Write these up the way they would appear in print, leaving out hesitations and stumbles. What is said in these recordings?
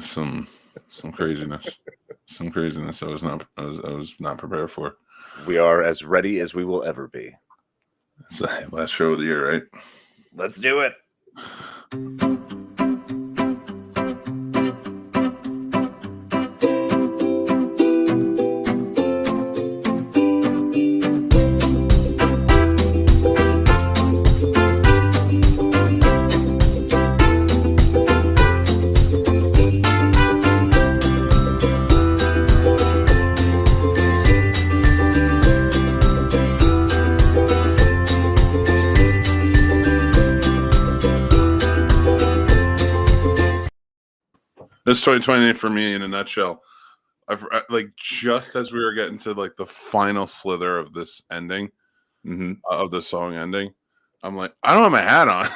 Some craziness. Some craziness I was not prepared for. We are as ready as we will ever be. It's the last show of the year, right? Let's do it. This 2020 for me in a nutshell. I've like just as we were getting to like the final slither of this ending, of the song ending, I'm like, I don't have my hat on.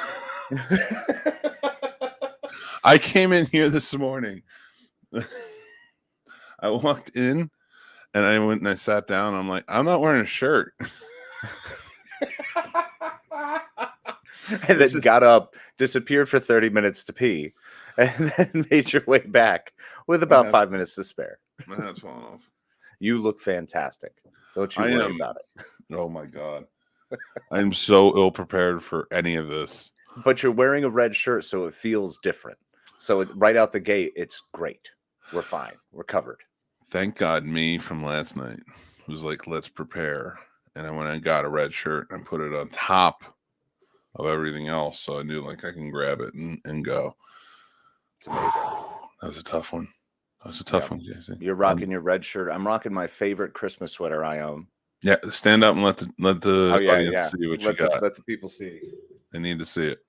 I came in here this morning. I walked in and I went and I sat down. I'm like, I'm not wearing a shirt. And then got up, disappeared for 30 minutes to pee, and then made your way back with about 5 minutes to spare. My hat's falling off. You look fantastic. Don't you worry about it. Oh my God. I'm so ill prepared for any of this. But you're wearing a red shirt, so it feels different. So right out the gate, it's great. We're fine. We're covered. Thank God me from last night was like, let's prepare. And I went and got a red shirt and put it on top of everything else. So I knew like I can grab it and go. It's amazing. That was a tough one. That was a tough one, Jason. You're rocking your red shirt. I'm rocking my favorite Christmas sweater I own. Yeah, stand up and let the audience see what you got. Let the people see. They need to see it.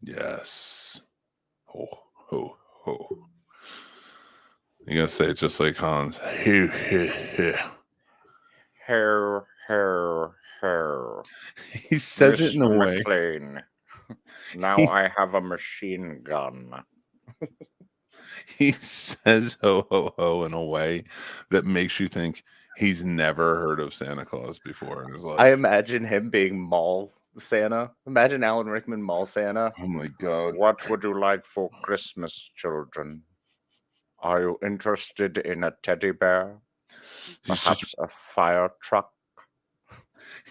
Yes. Ho, ho, ho. You gotta say it just like Hans. Hair. He says it in a way. Now I have a machine gun. He says ho, ho, ho in a way that makes you think he's never heard of Santa Claus before in his life. I imagine him being Mall Santa. Imagine Alan Rickman Mall Santa. Oh my God. What would you like for Christmas, children? Are you interested in a teddy bear? Perhaps a fire truck?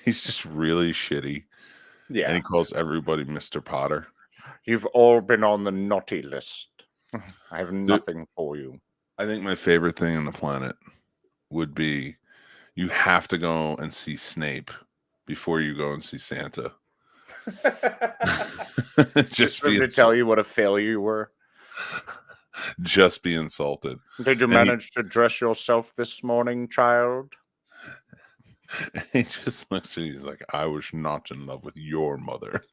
He's just really shitty. Yeah. And he calls everybody Mr. Potter. You've all been on the naughty list. I have nothing for you. I think my favorite thing on the planet would be you have to go and see Snape before you go and see Santa. Just to tell you what a failure you were. Just be insulted. Did you manage to dress yourself this morning, child? He just looks at you, he's like, I was not in love with your mother.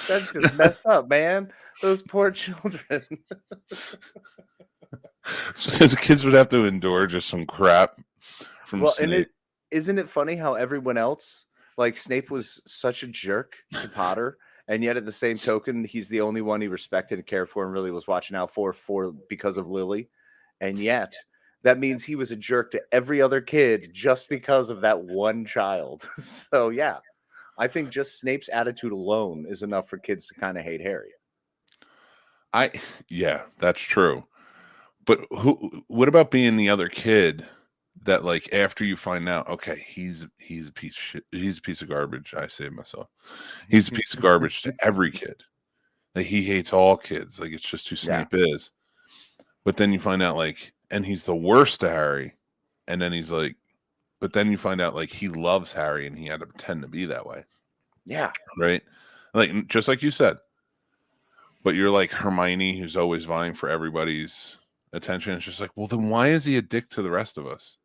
That's just messed up, man. Those poor children. So the kids would have to endure just some crap from Snape. And isn't it funny how everyone else, like Snape was such a jerk to Potter, and yet at the same token, he's the only one he respected and cared for and really was watching out for because of Lily. And yet that means he was a jerk to every other kid just because of that one child. So yeah, I think just Snape's attitude alone is enough for kids to kind of hate Harry. Yeah, that's true. But what about being the other kid that, like, after you find out, okay, he's a piece of shit, he's a piece of garbage. I say myself, he's a piece of garbage to every kid. Like, he hates all kids. Like, it's just who Snape is. But then you find out, like, and he's the worst to Harry. And then he's like, but then you find out, like, he loves Harry and he had to pretend to be that way. Yeah. Right? Like, just like you said. But you're like Hermione, who's always vying for everybody's attention. It's just like, well, then why is he a dick to the rest of us?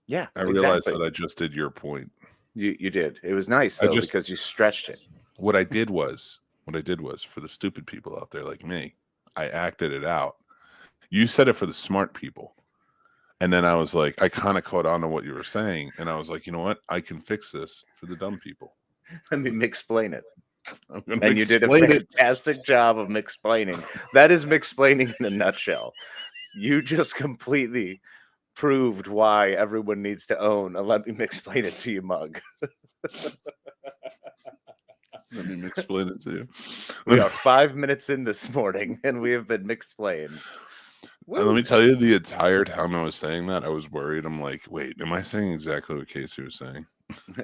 Yeah. I realized that I just did your point. You did. It was nice, though, because you stretched it. What I did was, for the stupid people out there like me, I acted it out. You said it for the smart people. And then I was like, I kind of caught on to what you were saying. And I was like, you know what? I can fix this for the dumb people. Let me explain it. And you did a fantastic job of explaining. That is explaining in a nutshell. You just completely proved why everyone needs to own a Let Me Explain It to You mug. Let me explain it to you. We are 5 minutes in this morning, and we have been explained. And let me tell you, the entire time I was saying that, I was worried. I'm like, wait, am I saying exactly what Casey was saying?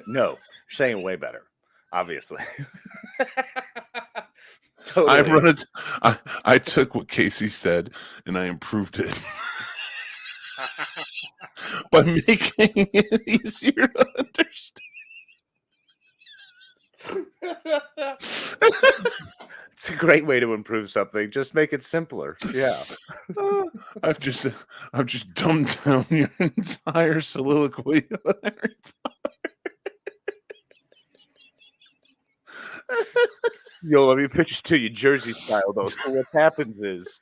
No, you're saying way better, obviously. Totally. I took what Casey said and I improved it by making it easier to understand. It's a great way to improve something. Just make it simpler. Yeah. I've just dumbed down your entire soliloquy on Harry Potter. Yo, let me pitch it to you Jersey style, though. So what happens is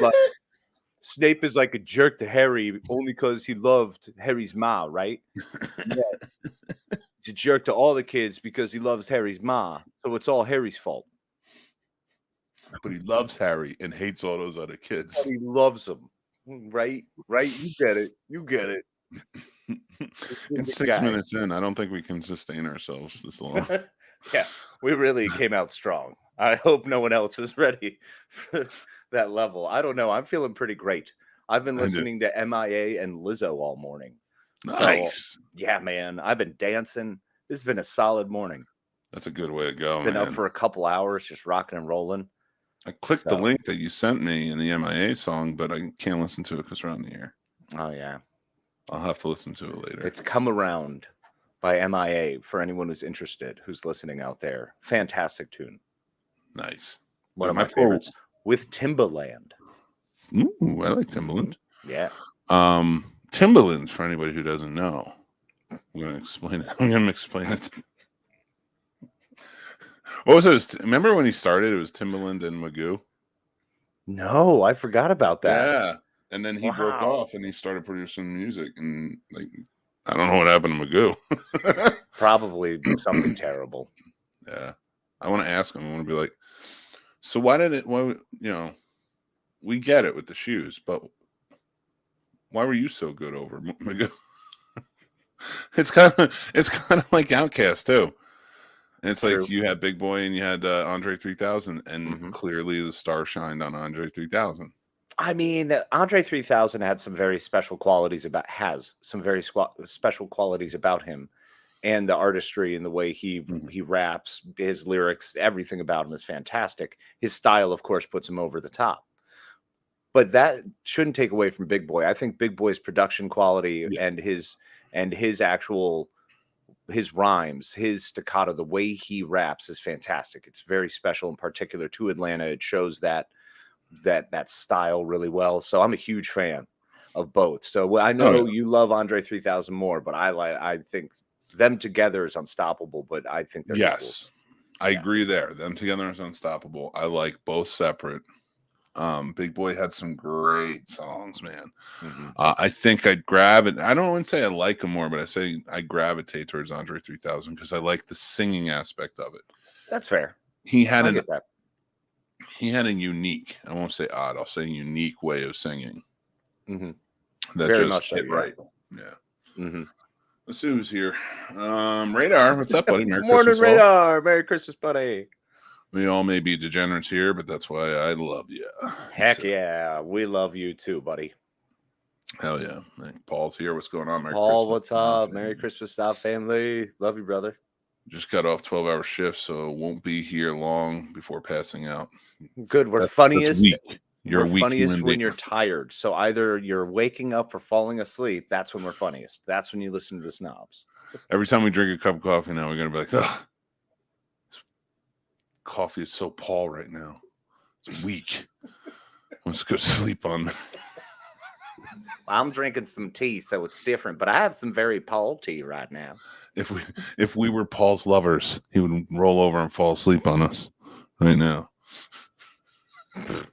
like Snape is like a jerk to Harry only because he loved Harry's ma, right? Yeah. He's a jerk to all the kids because he loves Harry's ma. So it's all Harry's fault. But he loves Harry and hates all those other kids. But he loves them. Right? You get it. In 6 minutes in, I don't think we can sustain ourselves this long. Yeah, we really came out strong. I hope no one else is ready for that level. I don't know. I'm feeling pretty great. I've been listening to MIA and Lizzo all morning. Nice. So, yeah, man. I've been dancing. This has been a solid morning. That's a good way to go, Been man. up for a couple hours, just rocking and rolling. I clicked the link that you sent me in the MIA song, but I can't listen to it because we're on the air. Oh, yeah. I'll have to listen to it later. It's Come Around by MIA for anyone who's interested, who's listening out there. Fantastic tune. Nice. One of my favorites. With Timbaland. Ooh, I like Timbaland. Yeah. Timbaland, for anybody who doesn't know, I'm going to explain it. What was it? Remember when he started? It was Timbaland and Magoo. No, I forgot about that. Yeah, and then he broke off and he started producing music, and like I don't know what happened to Magoo. Probably something terrible. Yeah, I want to ask him. I want to be like, so why did it? Why we get it with the shoes, but why were you so good over Magoo? It's kind of like Outkast too. And it's like you had Big Boy and you had Andre 3000, and clearly the star shined on Andre 3000. I mean, Andre 3000 had some very special qualities about him, and the artistry and the way he raps, his lyrics, everything about him is fantastic. His style, of course, puts him over the top. But that shouldn't take away from Big Boy. I think Big Boy's production quality and his actual his rhymes, his staccato, the way he raps is fantastic. It's very special, in particular to Atlanta. It shows that style really well. So I'm a huge fan of both. So I know you love Andre 3000 more, but I think them together is unstoppable. But I think they're equals. I agree there. Them together is unstoppable. I like both separate. Big Boy had some great songs, man. I think I'd grab it. I don't want to say I like him more, but I say I gravitate towards Andre 3000 because I like the singing aspect of it. That's fair. He had a unique, I won't say odd, I'll say unique way of singing. That very just much so, right. Yeah. Let's see who's here. Radar, what's up, buddy? Merry Morning, Christmas, Radar. Merry Christmas, buddy. We all may be degenerates here, but that's why I love you. Heck yeah. We love you too, buddy. Hell yeah. Paul's here. What's going on? Merry Paul, Christmas, what's up? Family. Merry Christmas, Stop family. Love you, brother. Just got off 12-hour shift, so won't be here long before passing out. Good. We're funniest. You're funniest when you're tired. So either you're waking up or falling asleep. That's when we're funniest. That's when you listen to the Snobs. Every time we drink a cup of coffee now, we're going to be like, ugh. Coffee is so Paul right now. It's weak. Let's go sleep on that. I'm drinking some tea, so it's different, but I have some very Paul tea right now. If we were Paul's lovers, he would roll over and fall asleep on us right now. It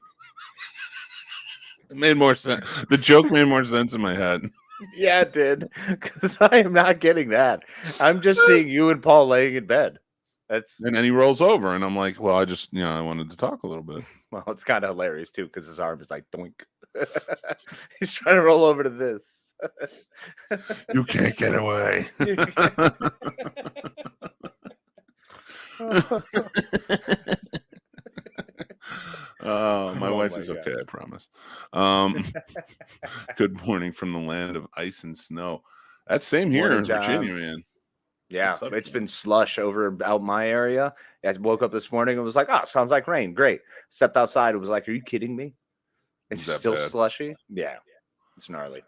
made more sense. The joke made more sense in my head. Yeah, it did. Because I am not getting that. I'm just seeing you and Paul laying in bed. And then he rolls over, and I'm like, well, I wanted to talk a little bit. Well, it's kind of hilarious, too, because his arm is like, doink. He's trying to roll over to this. You can't get away. My wife my is God. okay, I promise. Good morning from the land of ice and snow. That's same here Morning, in Virginia, John. man. Yeah, What's up, it's John? been slush over out my area. I woke up this morning and was like, "Oh, sounds like rain. Great." Stepped outside. It was like, "Are you kidding me? It's Is that still bad? slushy." Yeah, it's gnarly.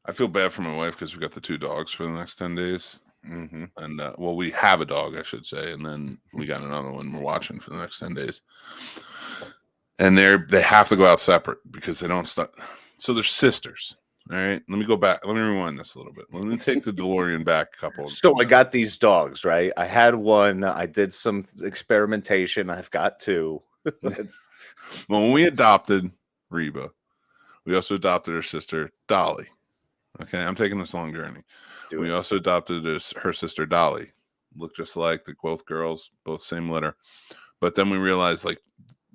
I feel bad for my wife because we got the 2 dogs for the next 10 days. Mm-hmm. And well, we have a dog, I should say, and then we got another one we're watching for the next 10 days. And they have to go out separate because they don't start. So they're sisters. All right. Let me go back. Let me rewind this a little bit. Let me take the DeLorean back a couple. So I got these dogs, right? I had one. I did some experimentation. I've got 2. It's Well, when we adopted Reba, we also adopted her sister Dolly. Okay, I'm taking this long journey. We also adopted her sister Dolly. Look just alike. They're both girls, both same litter. But then we realized like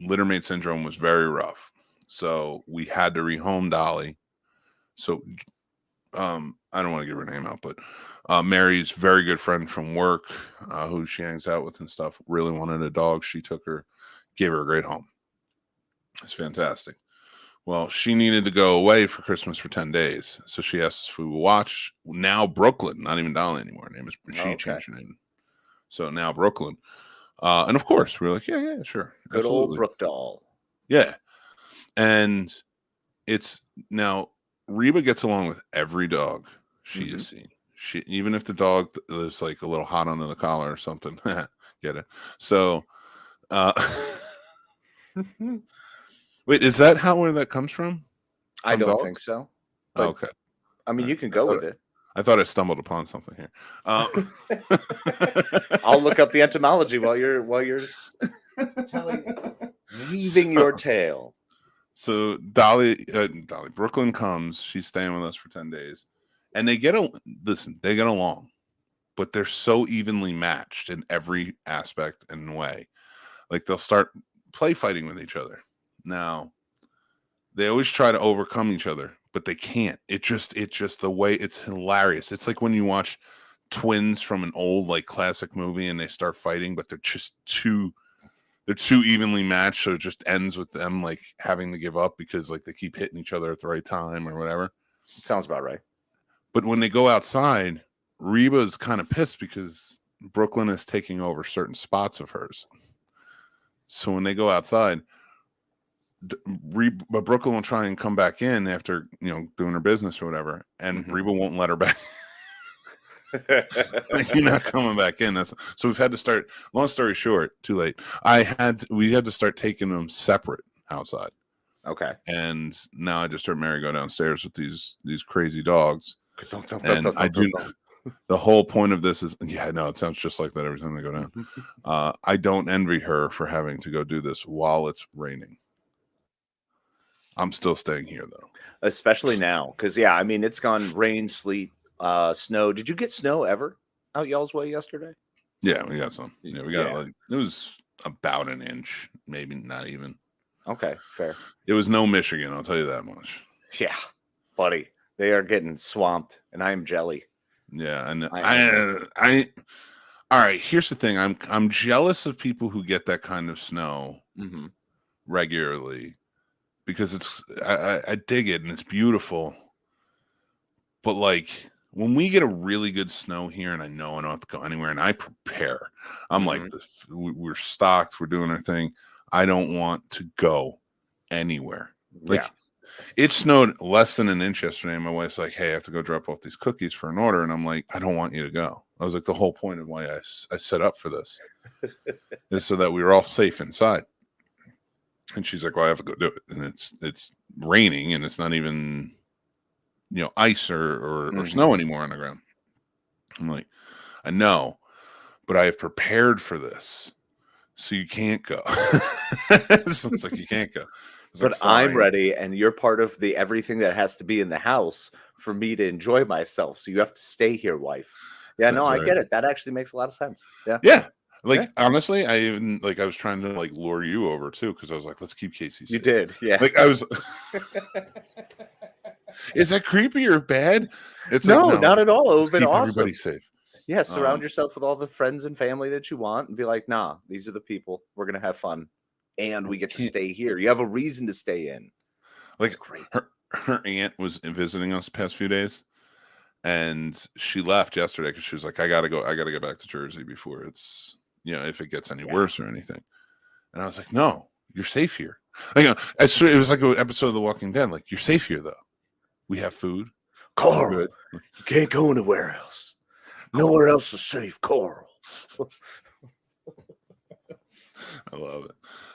littermate syndrome was very rough, so we had to rehome Dolly. So I don't want to give her name out, but Mary's very good friend from work, who she hangs out with and stuff, really wanted a dog. She took her, gave her a great home. It's fantastic. Well, she needed to go away for Christmas for 10 days. So she asked us if we would watch now Brooklyn, not even Dolly anymore. Her name is, she changed her name. So now Brooklyn. And of course, we were like, yeah, sure. Good absolutely. old Brook doll. Yeah. And it's now Reba gets along with every dog she has seen. She, even if the dog is like a little hot under the collar or something, get it? So, wait, is that where that comes from? I don't think so. But, okay. I mean, you can go with it. I thought I stumbled upon something here. I'll look up the etymology while you're weaving your tale. So Dolly, Brooklyn comes. She's staying with us for 10 days, and they get along, but they're so evenly matched in every aspect and way. Like they'll start play fighting with each other. Now, they always try to overcome each other, but they can't. It's just the way it's hilarious. It's like when you watch twins from an old like classic movie and they start fighting, but they're just too evenly matched, so it just ends with them like having to give up because like they keep hitting each other at the right time or whatever. Sounds about right. But when they go outside, Reba's kind of pissed because Brooklyn is taking over certain spots of hers. So when they go outside, but Brooklyn will try and come back in after doing her business or whatever, and Reba won't let her back. Like, you're not coming back in. So we've had to start. Long story short, too late. We had to start taking them separate outside. Okay. And now I just heard Mary go downstairs with these crazy dogs. And I do. The whole point of this is, it sounds just like that every time they go down. I don't envy her for having to go do this while it's raining. I'm still staying here though. Especially now, because I mean it's gone rain, sleet, snow. Did you get snow ever out y'all's way yesterday? Yeah, we got some. Yeah, we got it was about an inch, maybe not even. Okay, fair. It was no Michigan, I'll tell you that much. Yeah, buddy, they are getting swamped, and I am jelly. Yeah, and I all right. Here's the thing: I'm jealous of people who get that kind of snow regularly. Because I dig it and it's beautiful, but like when we get a really good snow here and I know I don't have to go anywhere and I prepare, I'm like, we're stocked, we're doing our thing. I don't want to go anywhere. Like it snowed less than an inch yesterday. And my wife's like, hey, I have to go drop off these cookies for an order. And I'm like, I don't want you to go. I was like, the whole point of why I set up for this is so that we were all safe inside. And she's like, well, I have to go do it. And it's raining and it's not even, ice or snow anymore on the ground. I'm like, I know, but I have prepared for this. So you can't go. So it's like, you can't go. But like, I'm ready. And you're part of the everything that has to be in the house for me to enjoy myself. So you have to stay here, wife. Yeah, that's right. I get it. That actually makes a lot of sense. Yeah. Yeah. Like, honestly, I was trying to like lure you over too, because I was like, let's keep Casey safe. You did, yeah. Like I was is that creepy or bad? It's no, not at all. It would have been awesome. Everybody safe. Yeah, surround yourself with all the friends and family that you want and be like, nah, these are the people. We're going to have fun. And we get to stay here. You have a reason to stay in. Like, That's great. Her aunt was visiting us the past few days, and she left yesterday because she was like, I gotta get back to Jersey before it's, if it gets any worse or anything. And I was like, no, you're safe here. It was like an episode of The Walking Dead. Like, you're safe here, though. We have food. Carl, you can't go anywhere else. Nowhere else is safe, Carl. I love it.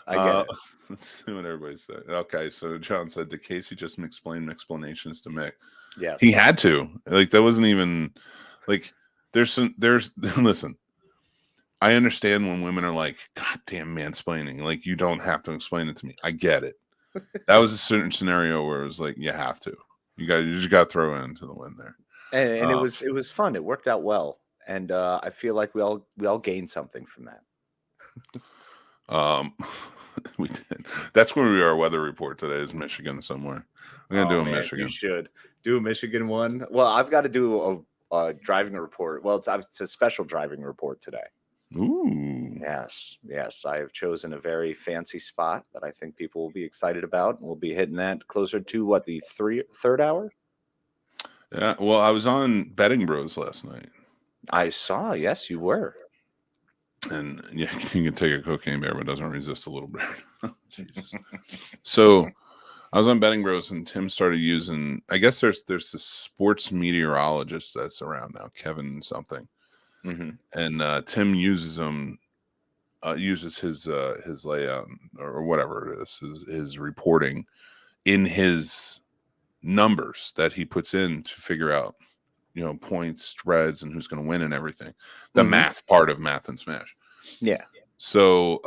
I get it. Let's see what everybody said. Okay, so John said, did Casey just explain explanations to Mick? Yes. He had to. Like, that wasn't even, like, listen, I understand when women are like, God damn mansplaining. Like, you don't have to explain it to me. I get it. That was a certain scenario where it was like, you have to. You just got to throw it into the wind there. And it was fun. It worked out well. And I feel like we all gained something from that. We did. That's where we are. Weather report today is Michigan somewhere. We're gonna do a Michigan. You should do a Michigan one. Well, I've got to do a driving report. Well, it's a special driving report today. Ooh. Yes. I have chosen a very fancy spot that I think people will be excited about. We'll be hitting that closer to the third hour. Yeah. Well, I was on Betting Bros last night. I saw. Yes, you were. And yeah, you can take a cocaine bear, but doesn't resist a little bit. So I was on Betting Bros, and Tim started using. I guess there's this sports meteorologist that's around now, Kevin something, and Tim uses them. Uses his layout or whatever it is, his reporting in his numbers that he puts in to figure out, points, spreads, and who's going to win and everything. The math part of Math and Smash. Yeah. So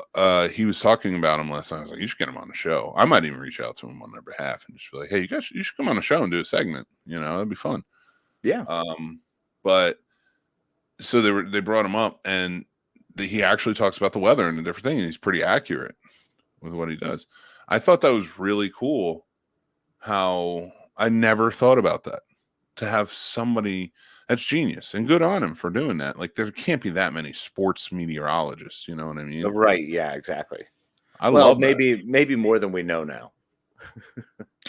he was talking about him last night. I was like, you should get him on the show. I might even reach out to him on their behalf and just be like, hey, you should come on the show and do a segment. That'd be fun. Yeah. But so they brought him up, and he actually talks about the weather and the different thing, and he's pretty accurate with what he does. I thought that was really cool. How I never thought about that. To have somebody that's genius, and good on him for doing that. Like, there can't be that many sports meteorologists, you know what I mean? Right. Yeah, exactly. I love maybe more than we know now.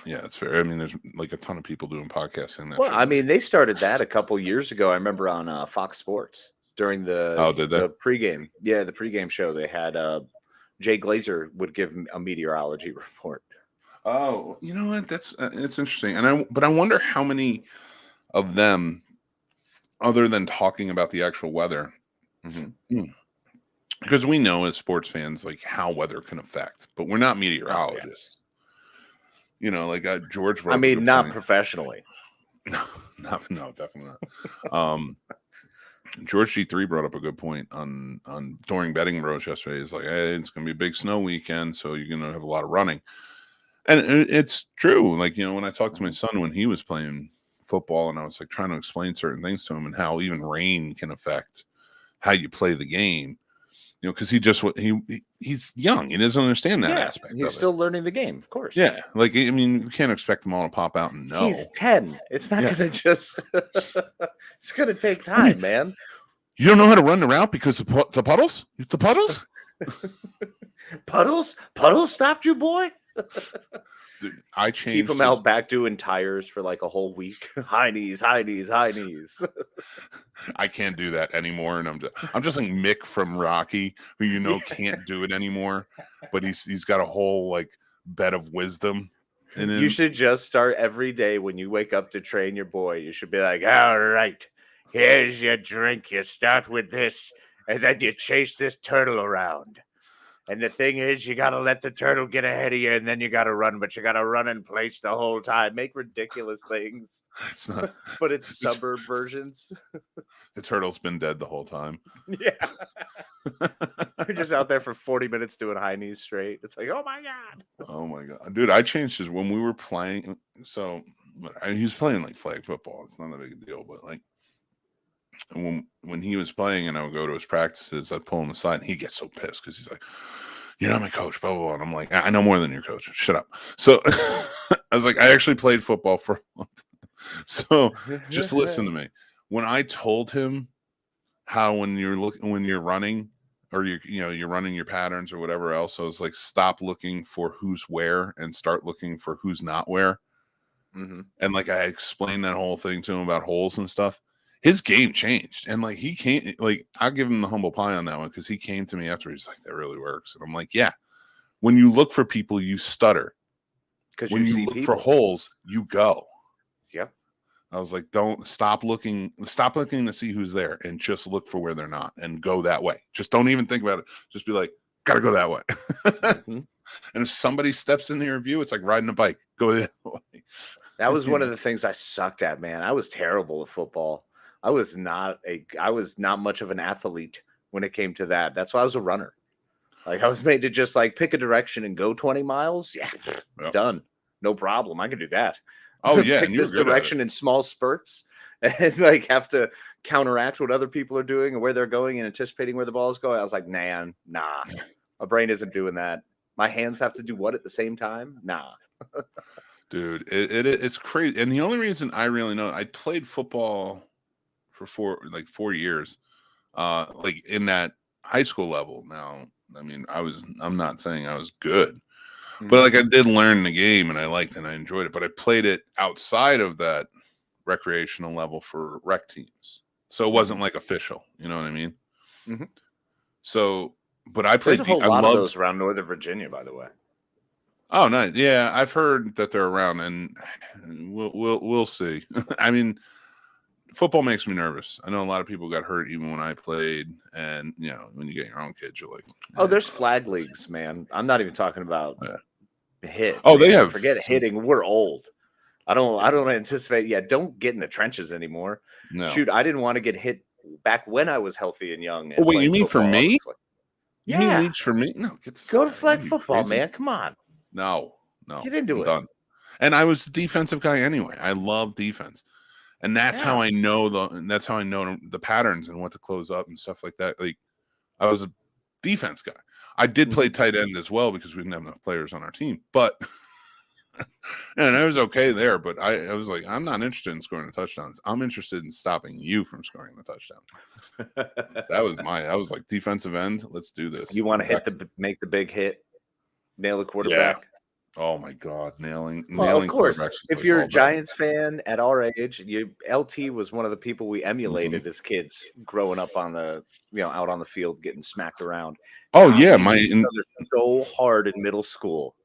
Yeah, that's fair. I mean, there's like a ton of people doing podcasting. Well, I mean, they started that a couple years ago. I remember on Fox Sports during the pregame. Yeah, the pregame show. They had Jay Glazer would give a meteorology report. Oh, you know what? That's it's interesting. But I wonder how many of them, other than talking about the actual weather, because we know as sports fans like how weather can affect, but we're not meteorologists. Like George. I mean, not professionally. No, definitely not. George G3 brought up a good point on during Betting Bros yesterday. He's like, hey, it's going to be a big snow weekend, so you're going to have a lot of running. And it's true. Like, when I talked to my son when he was playing football, and I was like trying to explain certain things to him and how even rain can affect how you play the game, because he's young. He doesn't understand that aspect. He's still learning the game, of course. Yeah. Like, I mean, you can't expect them all to pop out and know. He's 10. It's not going to just, it's going to take time, man. You don't know how to run the route because the puddles? The puddles? Puddles stopped you, boy? Dude, I changed. Keep him out back doing tires for like a whole week. High knees. I can't do that anymore, and I'm just like Mick from Rocky, who can't do it anymore, but he's got a whole like bed of wisdom in him. You should just start every day when you wake up to train your boy. You should be like, all right, here's your drink. You start with this, and then you chase this turtle around. And the thing is, you got to let the turtle get ahead of you, and then you got to run. But you got to run in place the whole time. Make ridiculous things. But it's suburb versions. The turtle's been dead the whole time. Yeah. You're just out there for 40 minutes doing high knees straight. It's like, oh, my God. Oh, my God. Dude, I changed his when we were playing. So he was playing like flag football. It's not a big deal. But like when he was playing and I would go to his practices, I'd pull him aside, and he'd get so pissed because he's like, you're not my coach, blah, blah, blah. And I'm like, I know more than your coach. Shut up. So I was like, I actually played football for a long time. So just listen to me. When I told him how when you're running, or you're running your patterns or whatever else. So it's like, stop looking for who's where and start looking for who's not where. Mm-hmm. And like, I explained that whole thing to him about holes and stuff. His game changed, and like, he came, like, I'll give him the humble pie on that one, because he came to me after, he's like, that really works. And I'm like, yeah, when you look for people, you stutter. Because When you look for holes, you go. Yep. I was like, don't stop looking to see who's there, and just look for where they're not and go that way. Just don't even think about it. Just be like, gotta go that way. Mm-hmm. And if somebody steps into your view, it's like riding a bike. Go that way. That was one of the things I sucked at, man. I was terrible at football. I was not much of an athlete when it came to that. That's why I was a runner. Like, I was made to just like pick a direction and go 20 miles. Yeah, Yep. Done. No problem. I can do that. Oh yeah, Pick this direction in small spurts and like have to counteract what other people are doing and where they're going and anticipating where the ball is going. I was like, nah. My brain isn't doing that. My hands have to do what at the same time? Nah. Dude, it's crazy. And the only reason I really know, I played football for 4 years, like in that high school level. Now, I mean, I'm not saying I was good, but like, I did learn the game, and I liked it and I enjoyed it. But I played it outside of that recreational level for rec teams, so it wasn't like official. You know what I mean? Mm-hmm. So, but I played. There's a whole lot of those around Northern Virginia, by the way. Oh, nice. Yeah, I've heard that they're around, and we'll see. I mean, football makes me nervous. I know a lot of people got hurt even when I played, and when you get your own kids, you're like, oh, there's flag leagues, man. I'm not even talking about hit. Oh, they have. Forget hitting. We're old. I don't anticipate. Yeah, don't get in the trenches anymore. No. Shoot, I didn't want to get hit back when I was healthy and young. And wait, you mean for me? Honestly. You mean leagues for me? No, go to flag football, man. Come on. No. Get into it. Done. And I was a defensive guy anyway. I love defense, and that's how I know the patterns and what to close up and stuff like that. Like, I was a defense guy. I did play tight end as well because we didn't have enough players on our team, but and I was okay there. But I was like, I'm not interested in scoring the touchdowns. I'm interested in stopping you from scoring the touchdown. I was like, defensive end. Let's do this. You want to make the big hit, nail the quarterback. Yeah. Oh my God, nailing. Of course, if you're a Giants fan at our age, LT was one of the people we emulated as kids growing up on the, out on the field getting smacked around. Oh yeah, so hard in middle school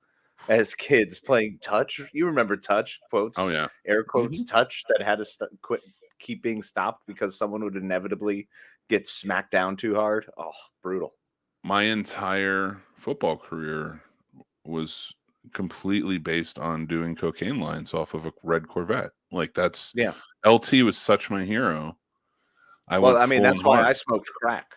as kids playing touch. You remember touch quotes? Oh yeah, air quotes touch that had to keep being stopped because someone would inevitably get smacked down too hard. Oh, brutal. My entire football career was completely based on doing cocaine lines off of a red Corvette. Like, that's LT was such my hero. That's why I smoked crack.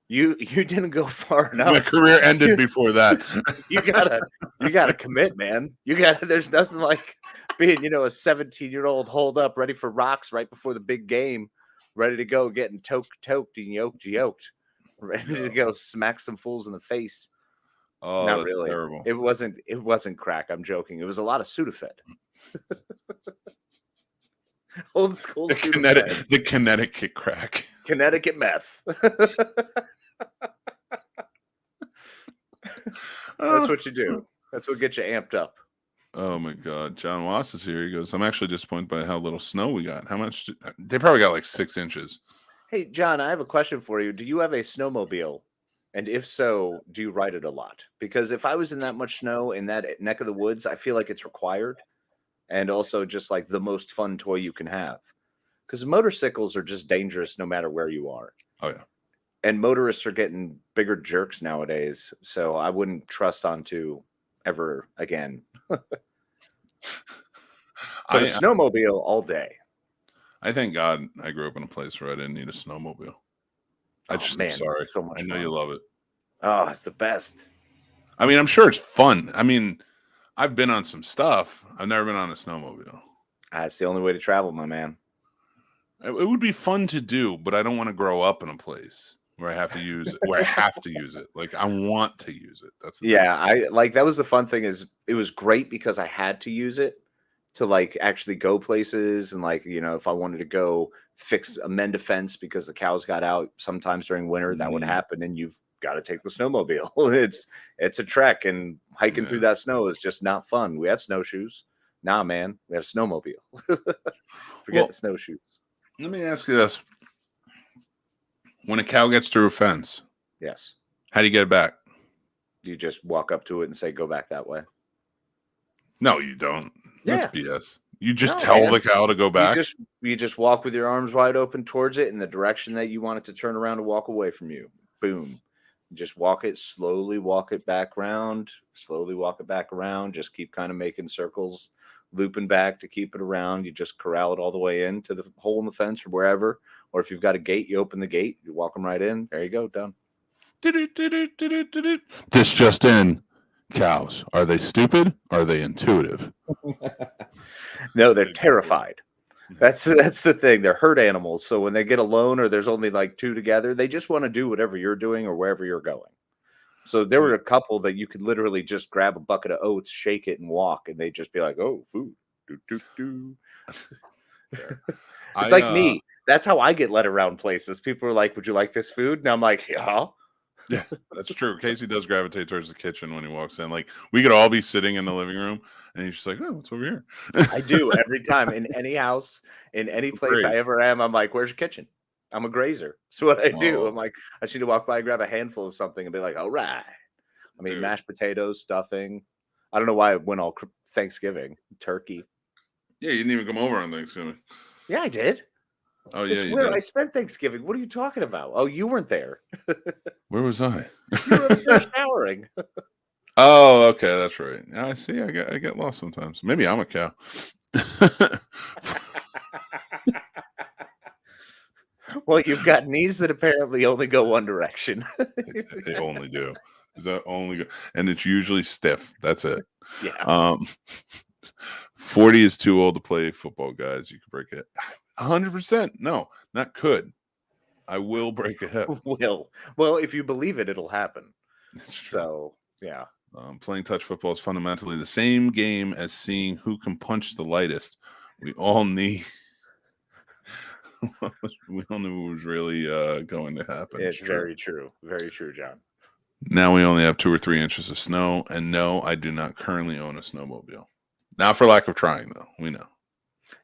You didn't go far enough. My career ended before that. you gotta commit, man. There's nothing like being, a 17-year-old holed up ready for rocks right before the big game, ready to go, getting toked and yoked, ready to go smack some fools in the face. Oh, not that's really. Terrible. It wasn't crack. I'm joking. It was a lot of Sudafed. Old school. The Connecticut crack. Connecticut meth. That's what you do. That's what gets you amped up. Oh my God. John Wass is here. He goes, I'm actually disappointed by how little snow we got. How much? They probably got like 6 inches. Hey, John, I have a question for you. Do you have a snowmobile? And if so, do you ride it a lot? Because if I was in that much snow in that neck of the woods, I feel like it's required. And also just like the most fun toy you can have. Because motorcycles are just dangerous no matter where you are. Oh, yeah. And motorists are getting bigger jerks nowadays. So I wouldn't trust onto ever again. But a snowmobile all day. I thank God I grew up in a place where I didn't need a snowmobile. I'm sorry. So much I know fun. You love it. Oh, it's the best. I mean, I'm sure it's fun. I mean, I've been on some stuff. I've never been on a snowmobile. That's the only way to travel, my man. It would be fun to do, but I don't want to grow up in a place where I have to use it. Like, I want to use it. That's that was the fun thing. Is it was great because I had to use it to like actually go places. And like, you know, if I wanted to go amend a fence because the cows got out sometimes during winter, that would happen. And you've got to take the snowmobile. It's a trek, and hiking through that snow is just not fun. We had snowshoes. Nah, man, we have a snowmobile. Forget the snowshoes. Let me ask you this. When a cow gets through a fence, yes, how do you get it back? You just walk up to it and say, go back that way. No, you don't. Yeah. That's BS. You just tell the cow to go back. You just walk with your arms wide open towards it in the direction that you want it to turn around and walk away from you. Boom. Just walk it slowly, walk it back around, slowly walk it back around. Just keep kind of making circles, looping back to keep it around. You just corral it all the way into the hole in the fence or wherever. Or if you've got a gate, you open the gate, you walk them right in. There you go, done. This just in. Cows, are they stupid? Are they intuitive? No, they're terrified. That's the thing. They're herd animals. So when they get alone or there's only like two together, they just want to do whatever you're doing or wherever you're going. So there were a couple that you could literally just grab a bucket of oats, shake it, and walk, and they'd just be like, "Oh, food." It's like me. That's how I get led around places. People are like, "Would you like this food?" And I'm like, "Yeah." Yeah, that's true. Casey does gravitate towards the kitchen when he walks in. Like, we could all be sitting in the living room, and he's just like, "Oh, what's over here?" I do every time in any house, in any place I ever am. I'm like, "Where's your kitchen?" I'm a grazer. That's what I do. I'm like, I just need to walk by, grab a handful of something, and be like, "All right." I mean, mashed potatoes, stuffing. I don't know why it went all Thanksgiving, turkey. Yeah, you didn't even come over on Thanksgiving. Yeah, I did. Oh, yeah, it's weird. I spent Thanksgiving. What are you talking about? Oh, you weren't there. Where was I? You were upstairs showering. Oh, okay, that's right. I see. I get lost sometimes. Maybe I'm a cow. Well, you've got knees that apparently only go one direction. They only do. Is that only go? And it's usually stiff. That's it. Yeah. 40 is too old to play football, guys. You could break it. 100%. No, not could. I will break a hip. Will. Well, if you believe it, it'll happen. So, yeah. Playing touch football is fundamentally the same game as seeing who can punch the lightest. We all knew it was really going to happen. It's very true. Very true, John. Now we only have 2 or 3 inches of snow, and no, I do not currently own a snowmobile. Not for lack of trying, though. We know.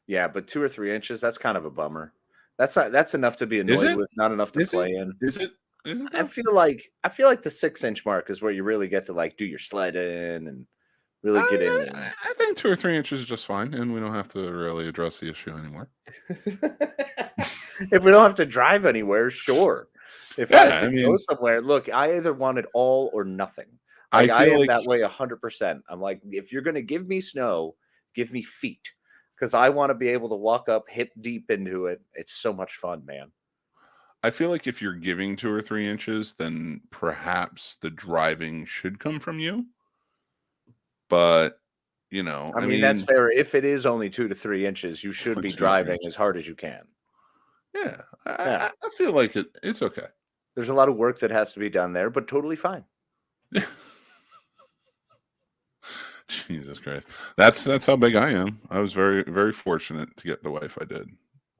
Yeah, but 2 or 3 inches, that's kind of a bummer. That's enough to be annoyed with, not enough to play in. Is it? Is it? I feel like the 6-inch mark is where you really get to like do your sledding and really get in. I think 2 or 3 inches is just fine, and we don't have to really address the issue anymore. If we don't have to drive anywhere, sure. If I have to go somewhere, look, I either want it all or nothing. Like, I am that way 100%. I'm like, if you're going to give me snow, give me feet, because I want to be able to walk up hip deep into it. It's so much fun, man. I feel like if you're giving 2 or 3 inches, then perhaps the driving should come from you. But, you know, I mean, that's fair. If it is only 2 to 3 inches, you should be driving as hard as you can. Yeah, I feel like it's okay. There's a lot of work that has to be done there, but totally fine. Jesus Christ. That's how big I am. I was very, very fortunate to get the wife I did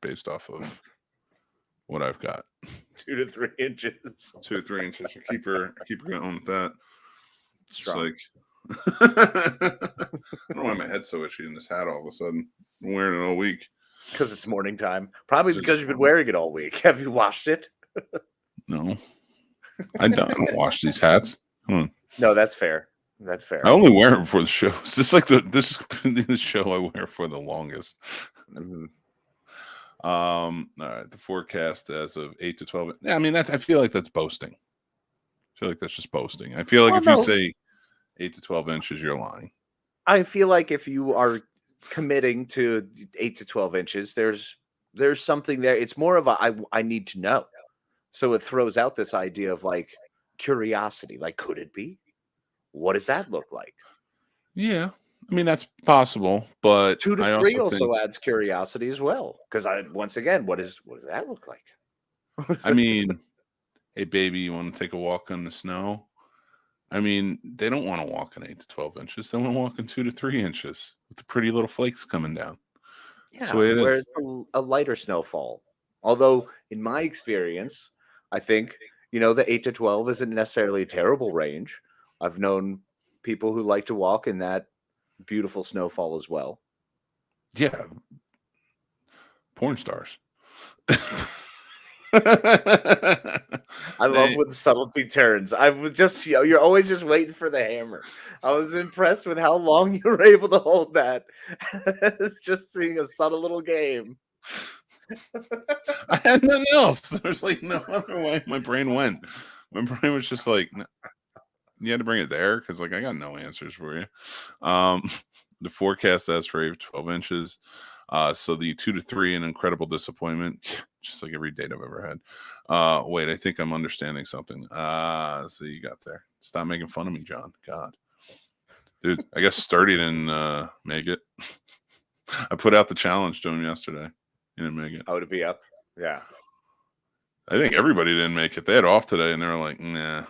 based off of what I've got. 2 to 3 inches. 2 to 3 inches. Keep her going with that. Strong. It's like I don't know why my head's so itchy in this hat all of a sudden. I'm wearing it all week. Because it's morning time. Probably because you've been wearing it all week. Have you washed it? No. I don't wash these hats. Come on. No, that's fair. That's fair. I only wear it before the show. It's just like this is the show I wear for the longest. Mm-hmm. All right. The forecast as of 8 to 12. Yeah, I mean I feel like that's boasting. I feel like that's just boasting. I feel like you say 8 to 12 inches, you're lying. I feel like if you are committing to 8 to 12 inches, there's something there. It's more of I need to know. So it throws out this idea of like curiosity. Like, could it be? What does that look like? Yeah. I mean, that's possible, but 2 to 3 also adds curiosity as well. Because once again, what does that look like? I mean, hey baby, you want to take a walk on the snow? I mean, they don't want to walk in 8 to 12 inches. They want to walk in 2 to 3 inches with the pretty little flakes coming down. That's the Yeah, way it where is. it's a lighter snowfall. Although, in my experience, I think, the 8 to 12 isn't necessarily a terrible range. I've known people who like to walk in that beautiful snowfall as well. Yeah. Porn stars. I love when subtlety turns. I was just, you're always just waiting for the hammer. I was impressed with how long you were able to hold that. It's just being a subtle little game. I had nothing else. There's like no other way my brain went. My brain was just like, you had to bring it there because like I got no answers for you. The forecast has for 8 to 12 inches. So the 2 to 3, an incredible disappointment, just like every date I've ever had. Wait, I think I'm understanding something. So you got there. Stop making fun of me, John. God, dude, I guess Sturdy didn't make it. I put out the challenge to him yesterday. He didn't make it. Oh, to be up? Yeah. I think everybody didn't make it. They had off today, and they were like, nah.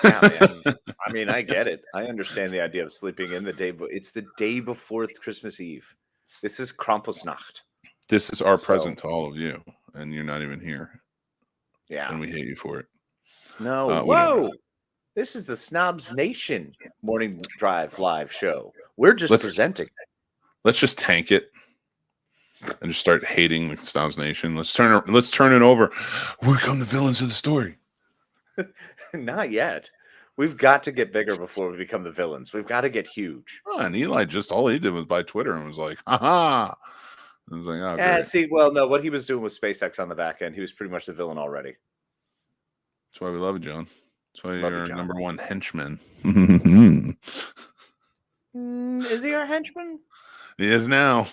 Yeah, man. I mean, I get it. I understand the idea of sleeping in the day, but it's the day before Christmas Eve. This is Krampusnacht. This is our present to all of you, and you're not even here. Yeah. And we hate you for it. No. Whoa. This is the Snobnation Morning Drive live show. We're just presenting. Let's just tank it and just start hating the Snobnation. Let's turn it over. We become the villains of the story. Not yet. We've got to get bigger before we become the villains. We've got to get huge. Oh, and Eli all he did was buy Twitter and was like, ha. I was like, oh, yeah, great. see, well, no, what he was doing with SpaceX on the back end, he was pretty much the villain already. That's why we love you, John. That's why you're our number one henchman. Is he our henchman? He is now.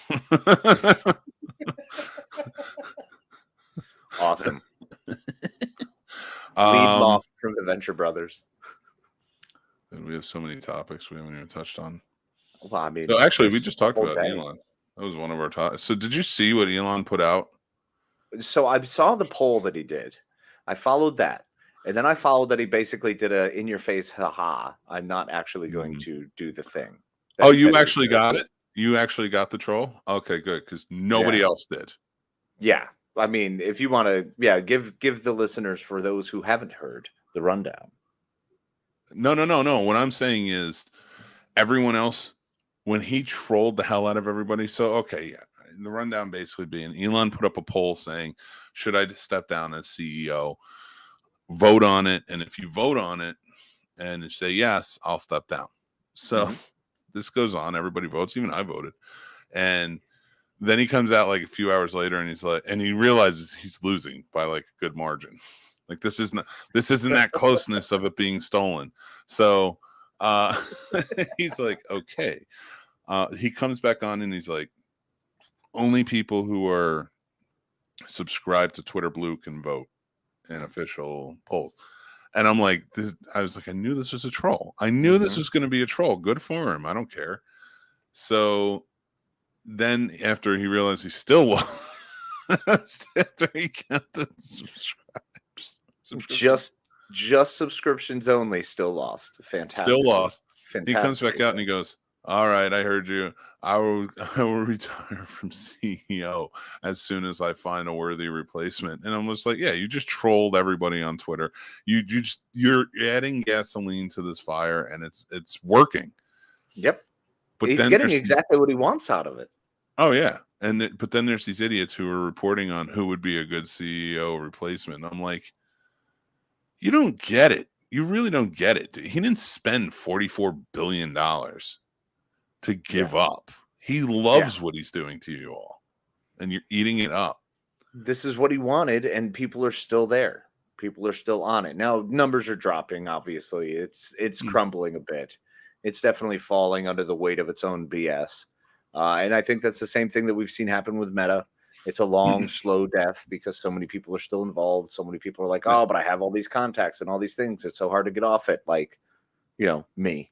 Awesome. Lead Moth from the Venture Brothers. And we have so many topics we haven't even touched on. Well, I mean, so actually, we just talked about Elon. That was one of our topics. So did you see what Elon put out? So I saw the poll that he did. I followed that. And then I followed that he basically did a in-your-face, haha, I'm not actually going to do the thing. Oh, you actually got it? You actually got the troll? Okay, good, because nobody else did. Yeah. I mean, if you want to, give the listeners, for those who haven't heard, the rundown. No. What I'm saying is everyone else, when he trolled the hell out of everybody. So, okay, yeah. The rundown basically being Elon put up a poll saying, should I step down as CEO? Vote on it. And if you vote on it and say yes, I'll step down. So this goes on. Everybody votes. Even I voted. And then he comes out like a few hours later and he's like, and he realizes he's losing by like a good margin. Like this isn't that closeness of it being stolen. So he's like, okay. He comes back on and he's like, only people who are subscribed to Twitter Blue can vote in official polls. And I'm like, I was like, I knew this was a troll. I knew this was going to be a troll. Good for him. I don't care. So then after he realized he still was, after he counted just subscriptions only, still lost. Fantastic. Still lost. Fantastic. He comes back out and he goes, all right, I heard you. I will retire from CEO as soon as I find a worthy replacement. And I'm just like, yeah, you just trolled everybody on Twitter. You're adding gasoline to this fire, and it's working. Yep. But he's getting exactly what he wants out of it. Oh yeah, but then there's these idiots who are reporting on who would be a good CEO replacement. And I'm like, you don't get it. You really don't get it. He didn't spend $44 billion to give up. He loves what he's doing to you all, and you're eating it up. This is what he wanted, and people are still there. People are still on it. Now, numbers are dropping, obviously. It's crumbling a bit. It's definitely falling under the weight of its own BS. And I think that's the same thing that we've seen happen with Meta. It's a long, slow death because so many people are still involved. So many people are like, oh, but I have all these contacts and all these things. It's so hard to get off it. Like, me.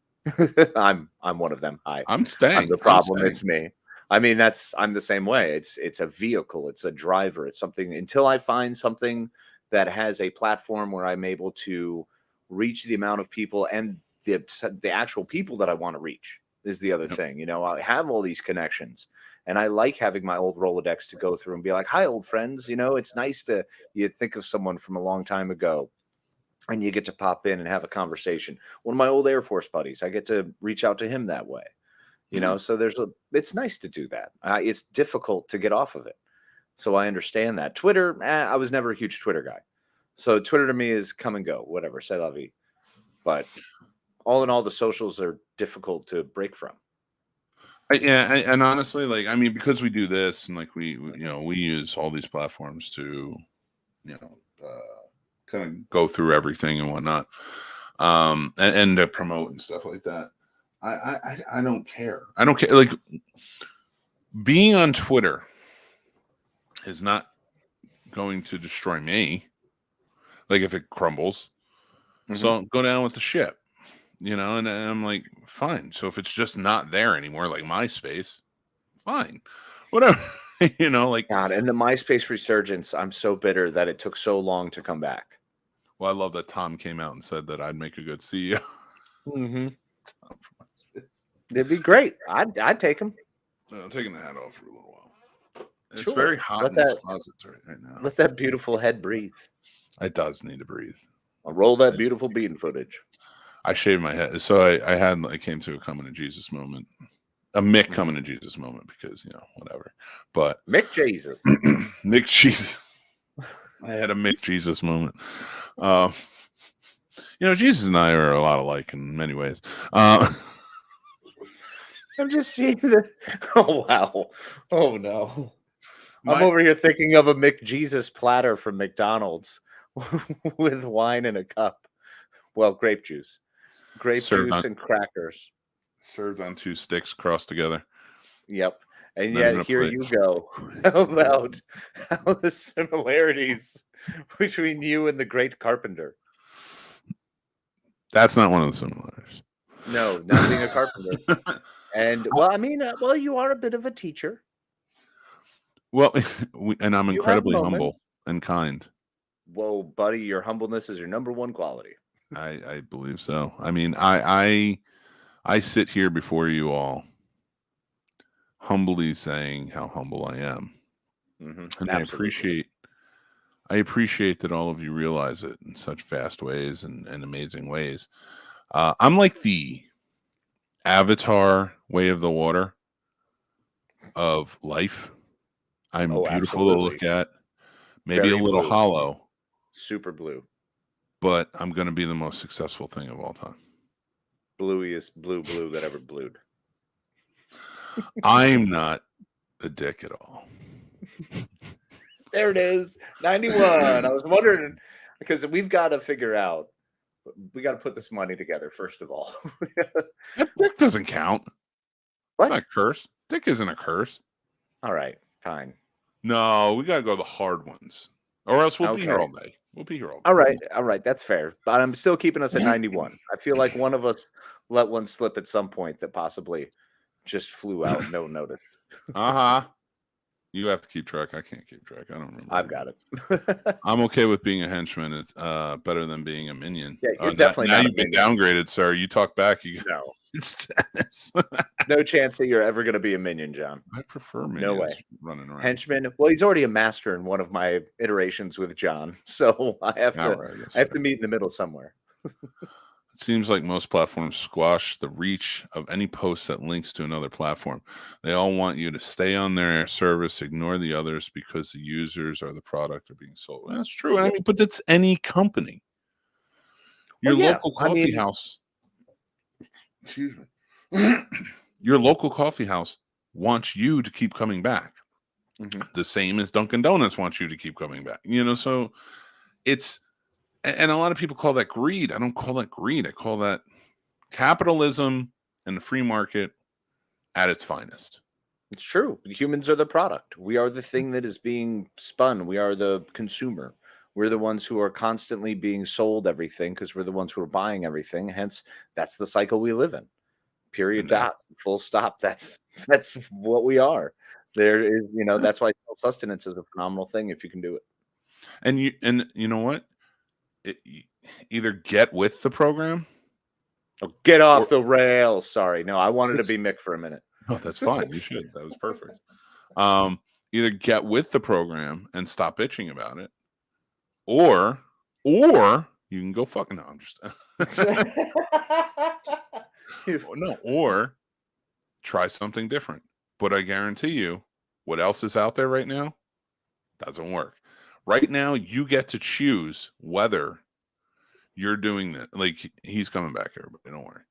I'm one of them. I'm staying. I'm the problem. It's me. I mean, I'm the same way. It's a vehicle. It's a driver. It's something until I find something that has a platform where I'm able to reach the amount of people and the actual people that I want to reach is the other thing. I have all these connections, and I like having my old Rolodex to go through and be like, "Hi, old friends." It's nice to you think of someone from a long time ago, and you get to pop in and have a conversation. One of my old Air Force buddies, I get to reach out to him that way. So it's nice to do that. It's difficult to get off of it. So I understand that. Twitter, I was never a huge Twitter guy. So Twitter to me is come and go, whatever, c'est la vie. But all in all, the socials are difficult to break from. And honestly, like, I mean, because we do this and like we use all these platforms to, kind of go through everything and whatnot, and to promote and stuff like that. I don't care. I don't care. Like, being on Twitter is not going to destroy me. Like, if it crumbles, so I'll go down with the ship. And I'm like, fine. So if it's just not there anymore, like MySpace, fine, whatever. Like, God, and the MySpace resurgence, I'm so bitter that it took so long to come back. Well, I love that Tom came out and said that I'd make a good CEO. It'd be great. I'd take him. I'm taking the hat off for a little while. It's very hot in this closet right now. Let that beautiful head breathe. It does need to breathe. I'll roll that beautiful bean footage. I shaved my head, so I came to a coming to Jesus moment, a Mick coming to Jesus moment, because whatever. But Mick Jesus, Mick Jesus, I had a Mick Jesus moment. Jesus and I are a lot alike in many ways. I'm just seeing this. Oh wow! Oh no! I'm over here thinking of a Mick Jesus platter from McDonald's with wine in a cup. Well, grape juice. And crackers served on 2 sticks crossed together. Yep. And yet here you go. How about the similarities between you and the great carpenter? That's not one of the similarities. No, not being a carpenter. And you are a bit of a teacher. Well, and I'm incredibly humble and kind. Whoa, buddy, your humbleness is your number one quality. I believe so. I mean, I sit here before you all humbly saying how humble I am. And Absolutely. I appreciate that all of you realize it in such vast ways and amazing ways. I'm like the Avatar way of the water of life. I'm beautiful to look at, maybe a little hollow. Super blue. But I'm going to be the most successful thing of all time. Bluiest blue that ever blued. I'm not the dick at all. There it is. 91. I was wondering, because we've got to figure out, we got to put this money together, first of all. Dick doesn't count. What? It's not a curse. Dick isn't a curse. All right, fine. No, we got to go the hard ones. Or else we'll be here all day. We'll be here all day. All right. That's fair. But I'm still keeping us at 91. I feel like one of us let one slip at some point that possibly just flew out, no notice. You have to keep track. I can't keep track. I don't remember. I've got it. I'm okay with being a henchman. It's better than being a minion. Yeah, you're definitely now you've been downgraded, sir. You talk back. No. It's tennis. No chance that you're ever going to be a minion, John. I prefer minions. No way. Running around. Henchman. Well, he's already a master in one of my iterations with John, so I have to meet in the middle somewhere. It seems like most platforms squash the reach of any post that links to another platform. They all want you to stay on their service, ignore the others because the users or the product are being sold. Well, that's true. I mean, but that's any company. Your local coffee house. Excuse me. Your local coffee house wants you to keep coming back. The same as Dunkin' Donuts wants you to keep coming back. So it's, and a lot of people call that greed. I don't call that greed. I call that capitalism and the free market at its finest. It's true. Humans are the product. We are the thing that is being spun. We are the consumer. We're the ones who are constantly being sold everything because we're the ones who are buying everything. Hence, that's the cycle we live in. Period. Dot. Full stop. That's what we are. There is, that's why self-sustenance is a phenomenal thing if you can do it. And you know what? either get with the program. Oh, get off the rails. Sorry. No, I wanted to be Mick for a minute. Oh, that's fine. You should. That was perfect. Either get with the program and stop bitching about it, or you can go fucking. No, I'm just no, or try something different. But I guarantee you, what else is out there right now doesn't work. Right now, you get to choose whether you're doing that. Like, he's coming back, everybody. Don't worry.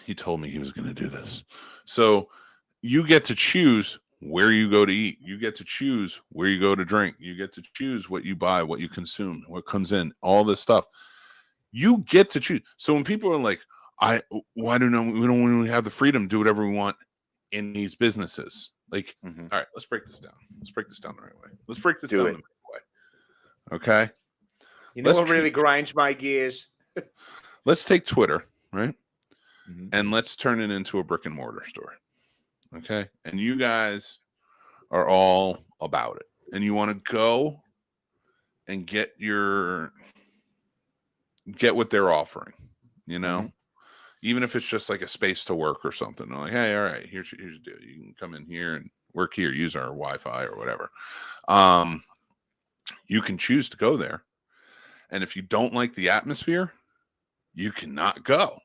He told me he was going to do this. So you get to choose where you go to eat. You get to choose where you go to drink. You get to choose what you buy, what you consume, what comes in, all this stuff. You get to choose. So when people are like, we don't have the freedom to do whatever we want in these businesses. Like, all right, let's break this down. Let's break this down the right way. Let's break this down the right way. Okay. You know what really grinds my gears? Let's take Twitter, right? And let's turn it into a brick and mortar store. Okay. And you guys are all about it. And you want to go and get what they're offering, you know? Even if it's just like a space to work or something. They're like, hey, all right, here's the deal. You can come in here and work here, use our Wi-Fi or whatever. You can choose to go there. And if you don't like the atmosphere, you cannot go.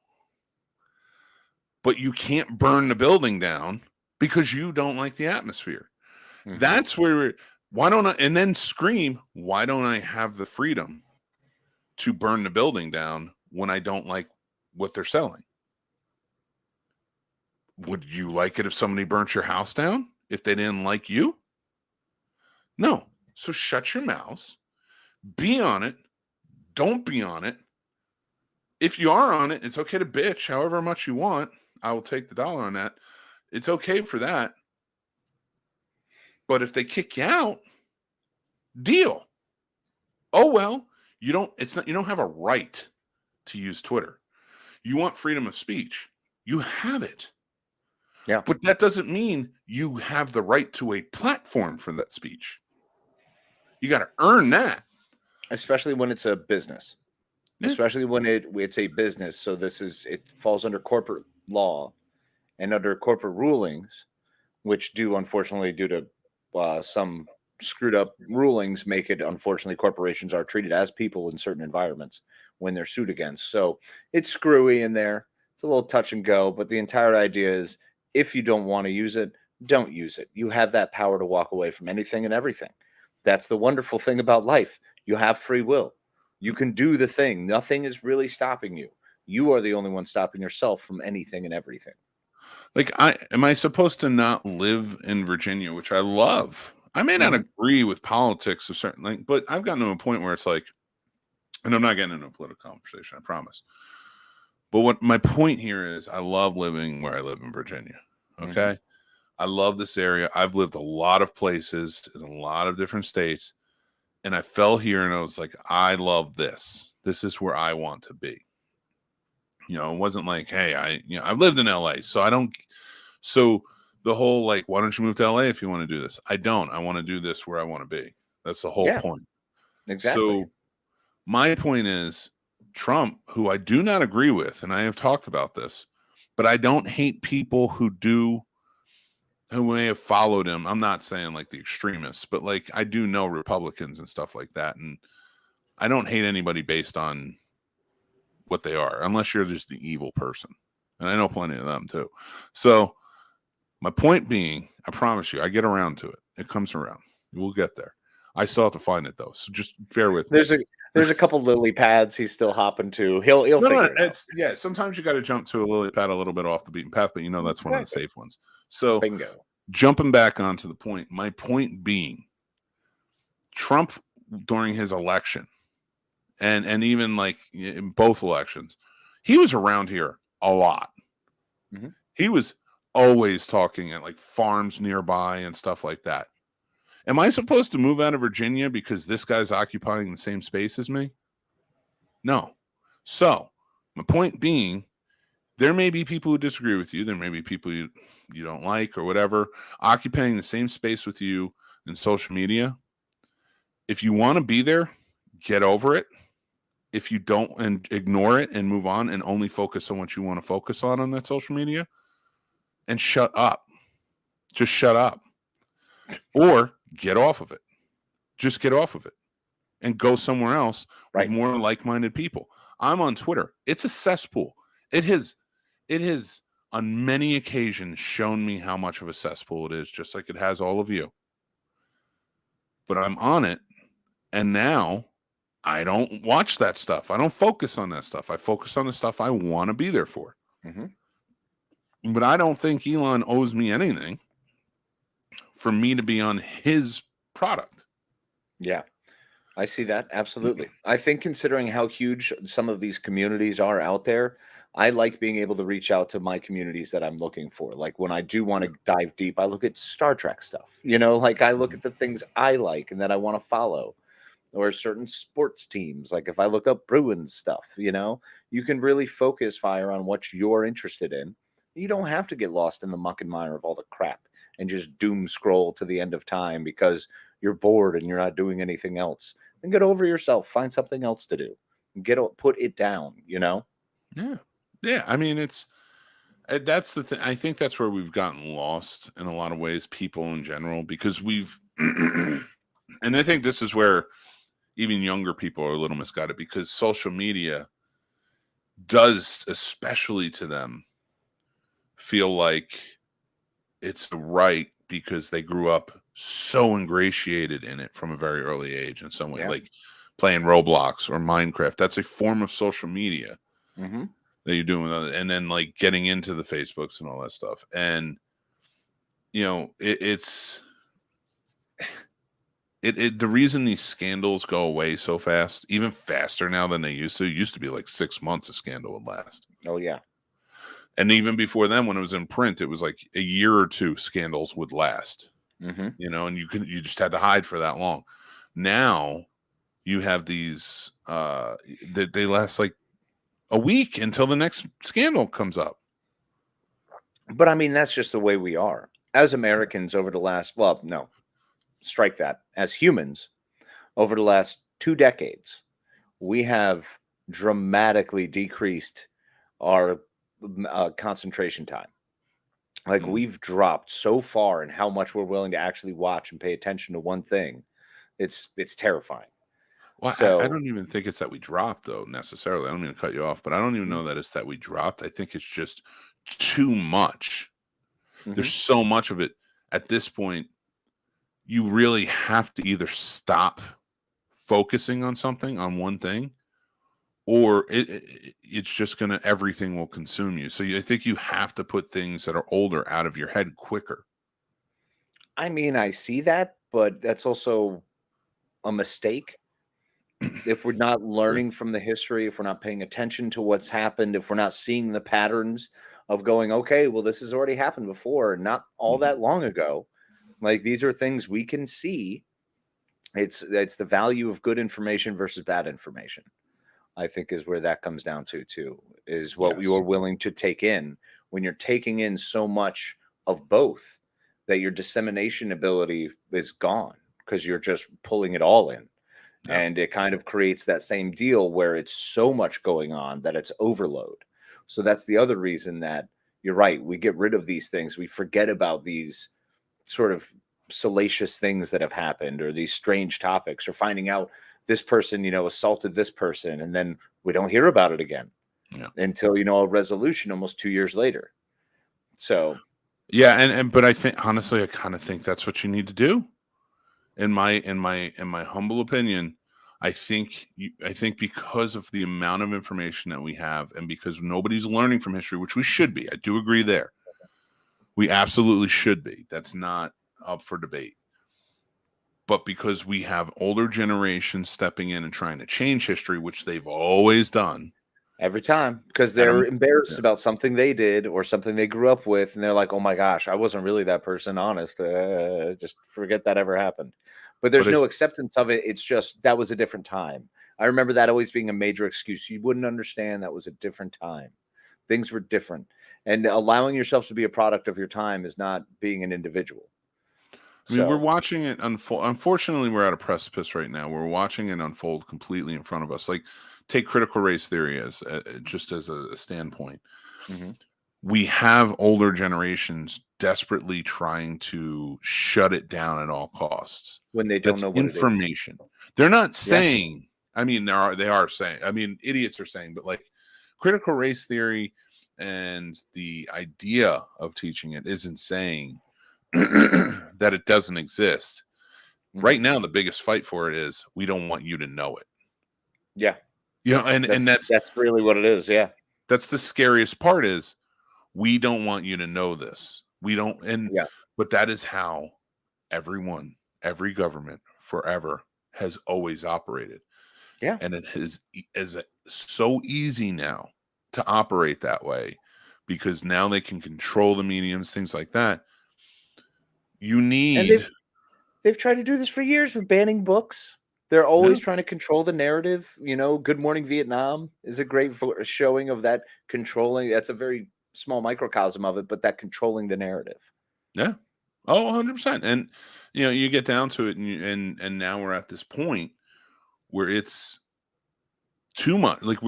But you can't burn the building down because you don't like the atmosphere. That's where why don't I, and then scream, why don't I have the freedom to burn the building down when I don't like what they're selling? Would you like it if somebody burnt your house down if they didn't like you? No. So shut your mouths, be on it, don't be on it. If you are on it, it's okay to bitch however much you want. I will take the dollar on that. It's okay for that. But if they kick you out, deal. Oh, well, you don't have a right to use Twitter. You want freedom of speech. You have it. Yeah. But that doesn't mean you have the right to a platform for that speech. You got to earn that. Especially when it's a business. Especially when it's a business. So it falls under corporate law and under corporate rulings, which do, unfortunately, due to some screwed up rulings, make it, unfortunately, corporations are treated as people in certain environments when they're sued against. So it's screwy in there. It's a little touch and go, but the entire idea is if you don't want to use it, don't use it. You have that power to walk away from anything and everything. That's the wonderful thing about life. You have free will. You can do the thing. Nothing is really stopping you. You are the only one stopping yourself from anything and everything. Like, am I supposed to not live in Virginia, which I love? I may not agree with politics or certain thing, but I've gotten to a point where it's like, and I'm not getting into a political conversation, I promise. But what my point here is, I love living where I live in Virginia. Okay. I love this area. I've lived a lot of places in a lot of different states. And I fell here and I was like, I love this. This is where I want to be. You know, it wasn't like, hey, I've lived in LA. So the whole, like, why don't you move to LA if you want to do this? I don't. I want to do this where I want to be. That's the whole point. Exactly. So my point is, Trump, who I do not agree with, and I have talked about this, but I don't hate people who may have followed him. I'm not saying like the extremists, but like I do know Republicans and stuff like that. And I don't hate anybody based on what they are, unless you're just the evil person. And I know plenty of them too. So my point being, I promise you, I get around to it. It comes around. We'll get there. I still have to find it though. So just bear with me. There's a couple lily pads he's still hopping to. He'll figure it out. Yeah, sometimes you got to jump to a lily pad a little bit off the beaten path, but that's one of the safe ones. So bingo. Jumping back onto the point, my point being, Trump during his election, and even like in both elections, he was around here a lot. He was always talking at like farms nearby and stuff like that. Am I supposed to move out of Virginia because this guy's occupying the same space as me? No. So my point being, there may be people who disagree with you. There may be people you don't like or whatever, occupying the same space with you in social media. If you want to be there, get over it. if you don't and ignore it and move on and only focus on what you want to focus on that social media, and shut up. Just shut up. Or get off of it. Just get off of it and go somewhere else with more like-minded people. I'm on Twitter. It's a cesspool. It has on many occasions shown me how much of a cesspool it is, just like it has all of you. But I'm on it, and now I don't watch that stuff. I don't focus on that stuff. I focus on the stuff I want to be there for. Mm-hmm. But I don't think Elon owes me anything for me to be on his product. Yeah, I see that. Absolutely. I think considering how huge some of these communities are out there, I like being able to reach out to my communities that I'm looking for. Like when I do want to dive deep, I look at Star Trek stuff, like I look at the things I like and that I want to follow, or certain sports teams. Like if I look up Bruins stuff, you can really focus fire on what you're interested in. You don't have to get lost in the muck and mire of all the crap and just doom scroll to the end of time because you're bored and you're not doing anything else. Then get over yourself, find something else to do. Put it down, Yeah. I mean, that's the thing. I think that's where we've gotten lost in a lot of ways, people in general, because we've, and I think this is where even younger people are a little misguided, because social media does, especially to them, feel like it's the right because they grew up so ingratiated in it from a very early age in some way, like playing Roblox or Minecraft. That's a form of social media that you're doing with others, and then like getting into the Facebooks and all that stuff. And it's the reason these scandals go away so fast, even faster now than they used to. It used to be like 6 months a scandal would last. Oh yeah. And even before then, when it was in print, it was like a year or two scandals would last. And you just had to hide for that long. Now you have these they last like a week until the next scandal comes up. But I mean, that's just the way we are as Americans over the last, strike that, as humans over the last 2 decades. We have dramatically decreased our concentration time. Like we've dropped so far in how much we're willing to actually watch and pay attention to one thing. It's terrifying. Well, So, I don't even think it's that we dropped, though, necessarily. I don't mean to cut you off, but I don't even know that it's that we dropped. I think it's just too much. There's so much of it at this point. You really have to either stop focusing on something, on one thing, or it's just everything will consume you. So I think you have to put things that are older out of your head quicker. I mean, I see that, but that's also a mistake. If we're not learning from the history, if we're not paying attention to what's happened, if we're not seeing the patterns of going, okay, well, this has already happened before, not all that long ago. Like these are things we can see. It's the value of good information versus bad information, I think, is where that comes down to too, is what you're willing to take in. When you're taking in so much of both, that your dissemination ability is gone because you're just pulling it all in. Yeah. And it kind of creates that same deal where it's so much going on that it's overload. So that's the other reason that you're right. We get rid of these things. We forget about these sort of salacious things that have happened, or these strange topics, or finding out this person, assaulted this person, and then we don't hear about it again until, a resolution almost 2 years later. So, yeah. But I think, honestly, I kind of think that's what you need to do. In my humble opinion, I think because of the amount of information that we have, and because nobody's learning from history, which we should be, I do agree there. We absolutely should be. That's not up for debate. But because we have older generations stepping in and trying to change history, which they've always done. Every time, because they're embarrassed about something they did or something they grew up with, and they're like, "Oh my gosh, I wasn't really that person." Honest, just forget that ever happened. But there's no acceptance of it. It's just that was a different time. I remember that always being a major excuse. You wouldn't understand that was a different time. Things were different, and allowing yourself to be a product of your time is not being an individual. I mean, we're watching it unfold. Unfortunately, we're at a precipice right now. We're watching it unfold completely in front of us. Like take critical race theory as just as a standpoint. Mm-hmm. We have older generations desperately trying to shut it down at all costs. When they don't know what information. it is. They're not saying, I mean, they are saying, I mean, idiots are saying, but like critical race theory and the idea of teaching it isn't saying that it doesn't exist. Mm-hmm. Right now, the biggest fight for it is we don't want you to know it. Yeah. You know, and that's really what it is. Yeah. That's the scariest part is we don't want you to know this. We don't. But that is how every government forever has always operated. Yeah. And it is so easy now to operate that way because now they can control the mediums, things like that. You need. And they've tried to do this for years with banning books. They're always trying to control the narrative. You know, Good Morning Vietnam is a great showing of that controlling. That's a very small microcosm of it, but that controlling the narrative. Yeah. Oh, 100%. And, you know, you get down to it and now we're at this point where it's too much. Like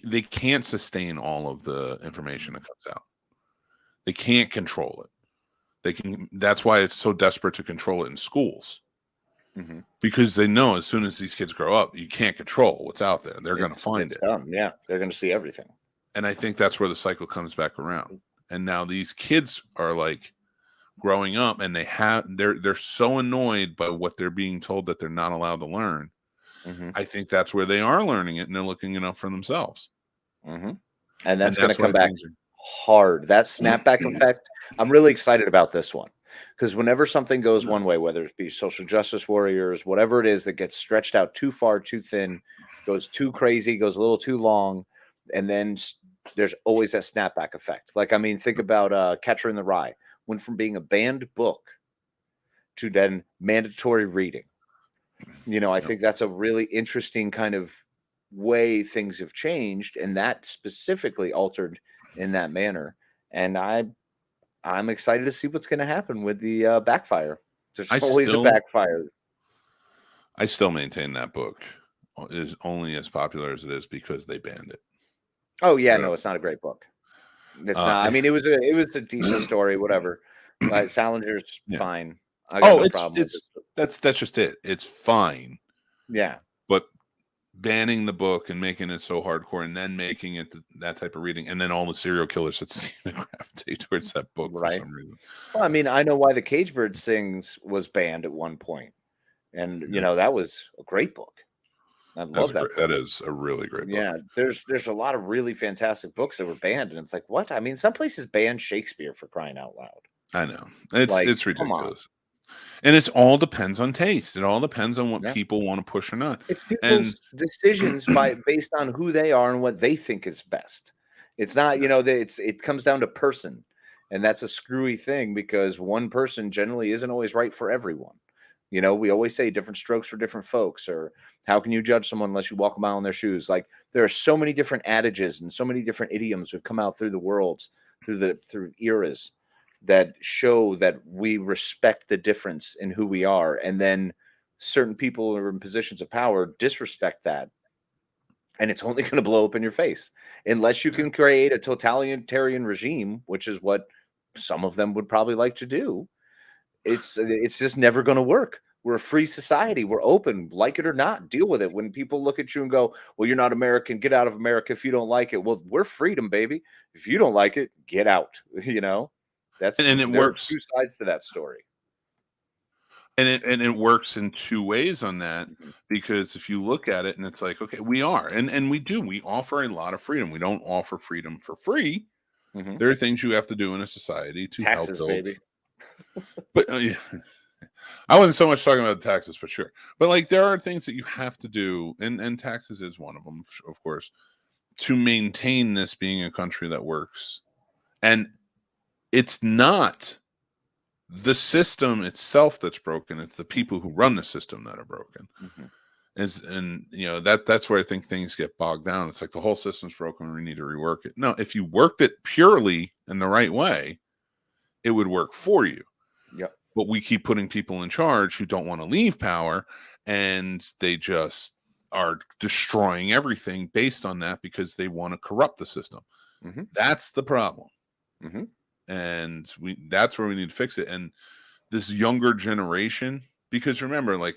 they can't sustain all of the information that comes out. They can't control it. That's why it's so desperate to control it in schools. Mm-hmm. Because they know as soon as these kids grow up, you can't control what's out there. They're going to find it. Yeah, they're going to see everything. And I think that's where the cycle comes back around. And now these kids are like growing up, and they're so annoyed by what they're being told that they're not allowed to learn. Mm-hmm. I think that's where they are learning it, and they're looking it up for themselves. Mm-hmm. And that's going to come back hard. That snapback effect. I'm really excited about this one. Because whenever something goes one way, whether it be social justice warriors, whatever it is that gets stretched out too far, too thin, goes too crazy, goes a little too long, and then there's always that snapback effect. Like, I mean, think about Catcher in the Rye. Went from being a banned book to then mandatory reading. You know, I think that's a really interesting kind of way things have changed, and that specifically altered in that manner. And I'm excited to see what's going to happen with the backfire. There's always a backfire. I still maintain that book is only as popular as it is because they banned it. Oh yeah, no, it's not a great book. It's not. I mean, it was a decent story, whatever. Salinger's fine. I got no problem with it. That's just it. It's fine. Yeah, but banning the book and making it so hardcore and then making it that type of reading and then all the serial killers that seem to gravitate towards that book for some reason. Well, I mean, I know why The Cage Bird Sings was banned at one point. And, you know, that was a great book. I love that. That is a really great book. Yeah, there's a lot of really fantastic books that were banned. And it's like, what? I mean, some places banned Shakespeare for crying out loud. I know. It's ridiculous. And it all depends on taste. It all depends on what people want to push or not. It's people's decisions based on who they are and what they think is best. It's not, you know, it comes down to person. And that's a screwy thing because one person generally isn't always right for everyone. You know, we always say different strokes for different folks, or how can you judge someone unless you walk a mile in their shoes? Like, there are so many different adages and so many different idioms that have come out through the worlds, through eras, that show that we respect the difference in who we are. And then certain people who are in positions of power disrespect that. And it's only going to blow up in your face unless you can create a totalitarian regime, which is what some of them would probably like to do. It's just never going to work. We're a free society. We're open, like it or not, deal with it. When people look at you and go, well, you're not American, get out of America if you don't like it. Well, we're freedom, baby. If you don't like it, get out, you know? And it works. Two sides to that story. And it works in two ways on that, because if you look at it and it's like, okay, we are, and we offer a lot of freedom. We don't offer freedom for free. Mm-hmm. There are things you have to do in a society to taxes, help build. Baby. But I wasn't so much talking about the taxes, but sure. But like, there are things that you have to do, and taxes is one of them, of course, to maintain this being a country that works. And it's not the system itself that's broken. It's the people who run the system that are broken. Mm-hmm. And you know, that's where I think things get bogged down. It's like the whole system's broken. We need to rework it. No, if you worked it purely in the right way, it would work for you. Yeah. But we keep putting people in charge who don't want to leave power, and they just are destroying everything based on that because they want to corrupt the system. Mm-hmm. That's the problem. Mm-hmm. And that's where we need to fix it. And this younger generation, because remember, like,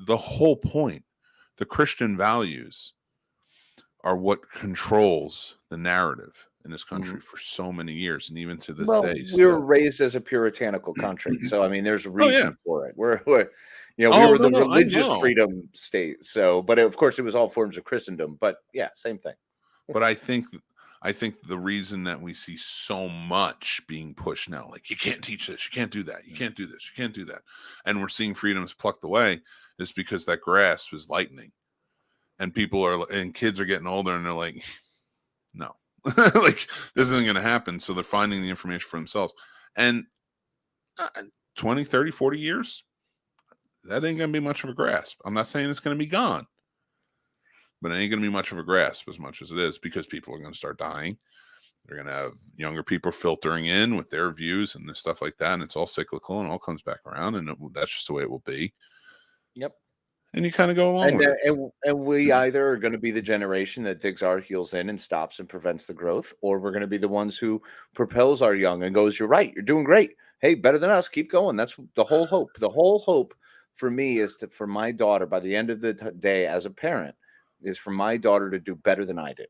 the whole point, the Christian values are what controls the narrative in this country for so many years, and even to this day. We were raised as a puritanical country, so I mean, there's a reason for it. We're we were the religious freedom state. So, but of course, it was all forms of Christendom. But yeah, same thing. But I think the reason that we see so much being pushed now, like, you can't teach this, you can't do that, you can't do this, you can't do that, and we're seeing freedoms plucked away, is because that grasp is lightening, and kids are getting older, and they're like, no, like, this isn't going to happen. So they're finding the information for themselves, and 20, 30, 40 years, that ain't going to be much of a grasp. I'm not saying it's going to be gone, but it ain't going to be much of a grasp as much as it is, because people are going to start dying. They're going to have younger people filtering in with their views and stuff like that. And it's all cyclical and all comes back around. And that's just the way it will be. Yep. And you kind of go along with it. And we either are going to be the generation that digs our heels in and stops and prevents the growth, or we're going to be the ones who propels our young and goes, you're right, you're doing great. Hey, better than us. Keep going. That's the whole hope. The whole hope for me is for my daughter, by the end of the day as a parent, is for my daughter to do better than I did.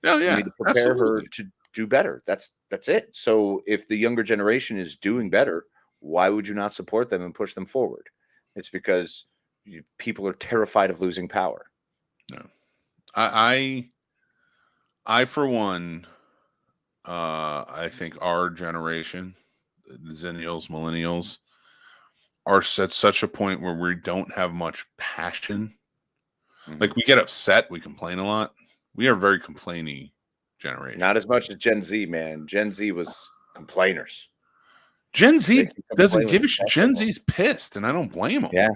Oh, yeah. I need to prepare her to do better. That's it. So if the younger generation is doing better, why would you not support them and push them forward? It's because people are terrified of losing power. No, I for one, I think our generation, the Zennials, Millennials, are at such a point where we don't have much passion. Like, we get upset, we complain a lot. We are a very complainy generation. Not as much as Gen Z, man. Gen Z was complainers. Gen Z doesn't give a shit. Gen Z's pissed, and I don't blame them. Yeah.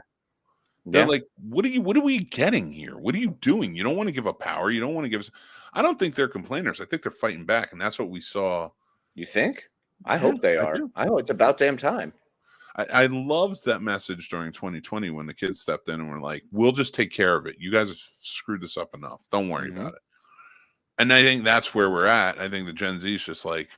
They're like, what are we getting here? What are you doing? You don't want to give up power. You don't want to give us. I don't think they're complainers. I think they're fighting back, and that's what we saw. You think? I hope they are. I hope it's about damn time. I loved that message during 2020 when the kids stepped in and were like, we'll just take care of it. You guys have screwed this up enough. Don't worry about it. And I think that's where we're at. I think the Gen Z is just like,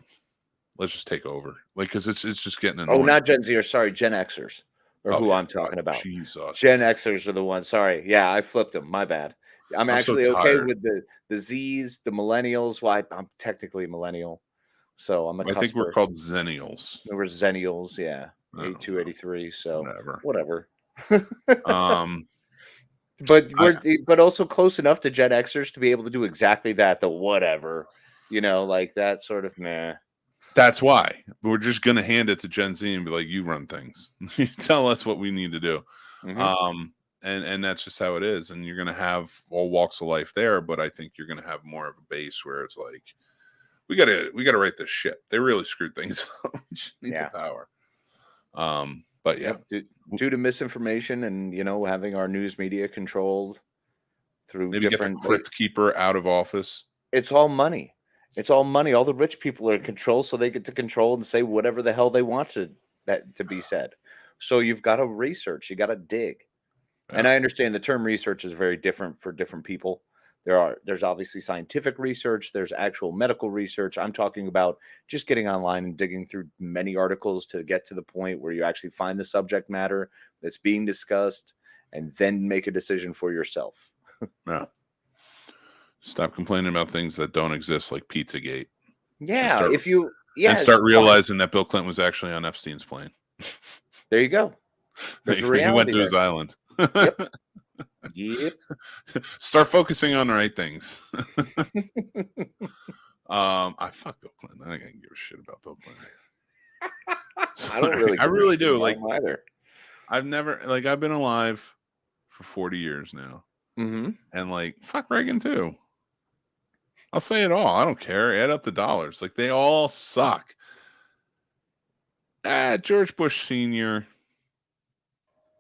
let's just take over. Like, because it's just getting annoying. Oh, not Gen Z, or sorry, Gen Xers. Or who I'm talking about. Jesus. Gen Xers are the ones. Sorry. Yeah, I flipped them. My bad. I'm actually so okay with the Zs, the millennials. Well, I'm technically a millennial. So I'm a cusper. I think we're called Zennials. We're Zennials, yeah. 82, 83. So whatever. But also close enough to Gen Xers to be able to do exactly that, the whatever. Like that sort of meh. That's why we're just going to hand it to Gen Z and be like, you run things. You tell us what we need to do. And that's just how it is. And you're going to have all walks of life there, but I think you're going to have more of a base where it's like, we got to write this shit. They really screwed things up. We just need the power. But yeah, due to misinformation and, having our news media controlled through maybe different get the crypt keeper out of office. It's all money. It's all money. All the rich people are in control, so they get to control and say whatever the hell they want to be said. So you've got to research. You got to dig. Yeah. And I understand the term research is very different for different people. There's obviously scientific research. There's actual medical research. I'm talking about just getting online and digging through many articles to get to the point where you actually find the subject matter that's being discussed and then make a decision for yourself. Yeah. Stop complaining about things that don't exist, like Pizzagate. Yeah, and start realizing that Bill Clinton was actually on Epstein's plane. There you go. He went to his island. Yep. Start focusing on the right things. I fuck Bill Clinton. I can't give a shit about Bill Clinton. I don't really. I really do. Like, either. I've been alive for 40 years now, and like, fuck Reagan too. I'll say it all. I don't care. Add up the dollars. Like, they all suck. George Bush Sr.,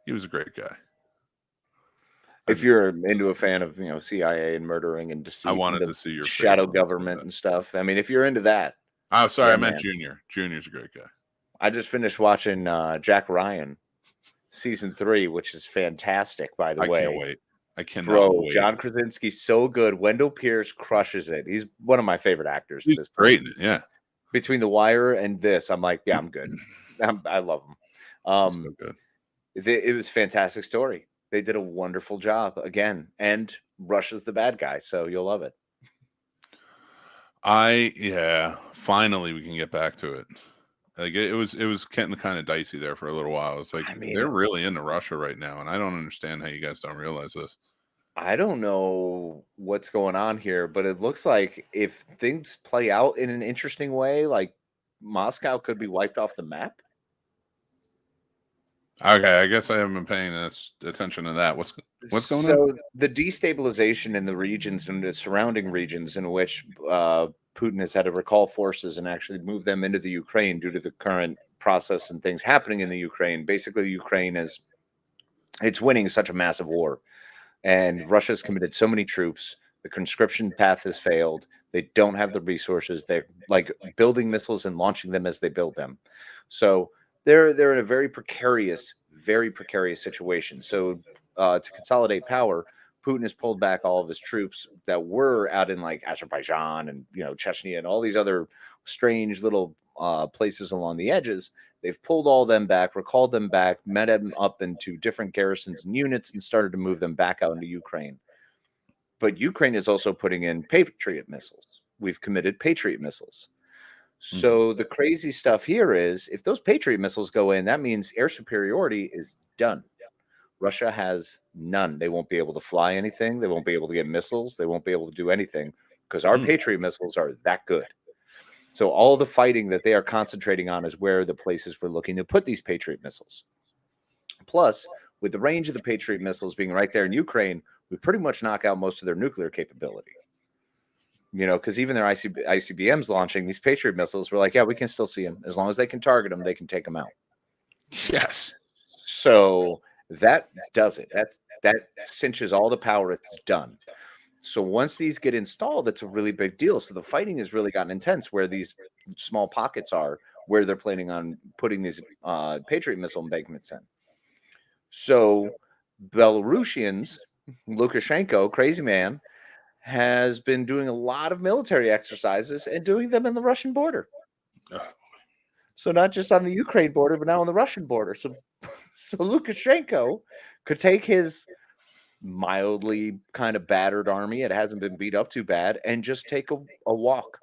he was a great guy. If you're into a fan of, CIA and murdering and deceit, I wanted to see your shadow government and stuff. I mean, if you're into that. Oh, sorry. I meant Junior. Junior's a great guy. I just finished watching Jack Ryan season 3, which is fantastic, by the way. I cannot Bro, wait. John Krasinski's so good. Wendell Pierce crushes it. He's one of my favorite actors at He's this point. great. Yeah. Between The Wire and this, I'm like, yeah, I'm good. I love him. So good. It was a fantastic story. They did a wonderful job again, and Russia's the bad guy, so you'll love it. Finally we can get back to it. Like it was getting kind of dicey there for a little while. It's like they're really into Russia right now, and I don't understand how you guys don't realize this. I don't know what's going on here, but it looks like if things play out in an interesting way, like Moscow could be wiped off the map. Okay, I guess I haven't been paying attention to that. What's going on? So the destabilization in the regions and the surrounding regions in which Putin has had to recall forces and actually move them into the Ukraine due to the current process and things happening in the Ukraine. Basically, Ukraine it's winning such a massive war, and Russia's committed so many troops. The conscription path has failed. They don't have the resources. They're like building missiles and launching them as they build them. So they're in a very precarious situation. So to consolidate power, Putin has pulled back all of his troops that were out in like Azerbaijan and Chechnya and all these other strange little places along the edges. They've pulled all them back, recalled them back, met them up into different garrisons and units, and started to move them back out into Ukraine. But Ukraine is also putting in Patriot missiles. We've committed Patriot missiles. So the crazy stuff here is if those Patriot missiles go in, that means air superiority is done. Russia has none. They won't be able to fly anything. They won't be able to get missiles. They won't be able to do anything because our Patriot missiles are that good. So all the fighting that they are concentrating on is where the places we're looking to put these Patriot missiles. Plus, with the range of the Patriot missiles being right there in Ukraine, we pretty much knock out most of their nuclear capability. Because even their ICBMs launching these Patriot missiles, we're like, yeah, we can still see them. As long as they can target them, they can take them out. Yes. So that does it. That cinches all the power. It's done. So once these get installed, it's a really big deal. So the fighting has really gotten intense where these small pockets are where they're planning on putting these Patriot missile embankments in. So Belarusians, Lukashenko, crazy man, has been doing a lot of military exercises and doing them in the Russian border. So not just on the Ukraine border, but now on the Russian border. So Lukashenko could take his mildly kind of battered army, it hasn't been beat up too bad, and just take a walk.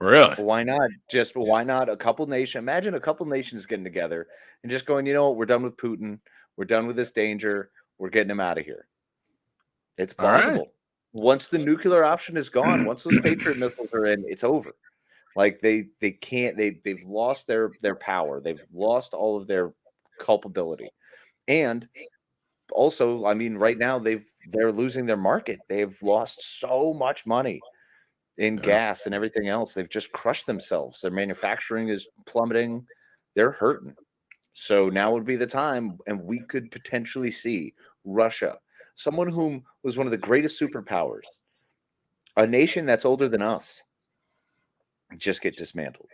Really? Why not a couple nations? Imagine a couple nations getting together and just going, you know what, we're done with Putin. We're done with this danger. We're getting him out of here. It's plausible. Right. Once the nuclear option is gone, once those Patriot missiles are in, it's over. Like they've lost their power. They've lost all of their culpability. And also, I mean, right now they're losing their market. They've lost so much money in gas and everything else. They've just crushed themselves. Their manufacturing is plummeting. They're hurting. So now would be the time, and we could potentially see Russia, someone whom was one of the greatest superpowers, a nation that's older than us, just get dismantled.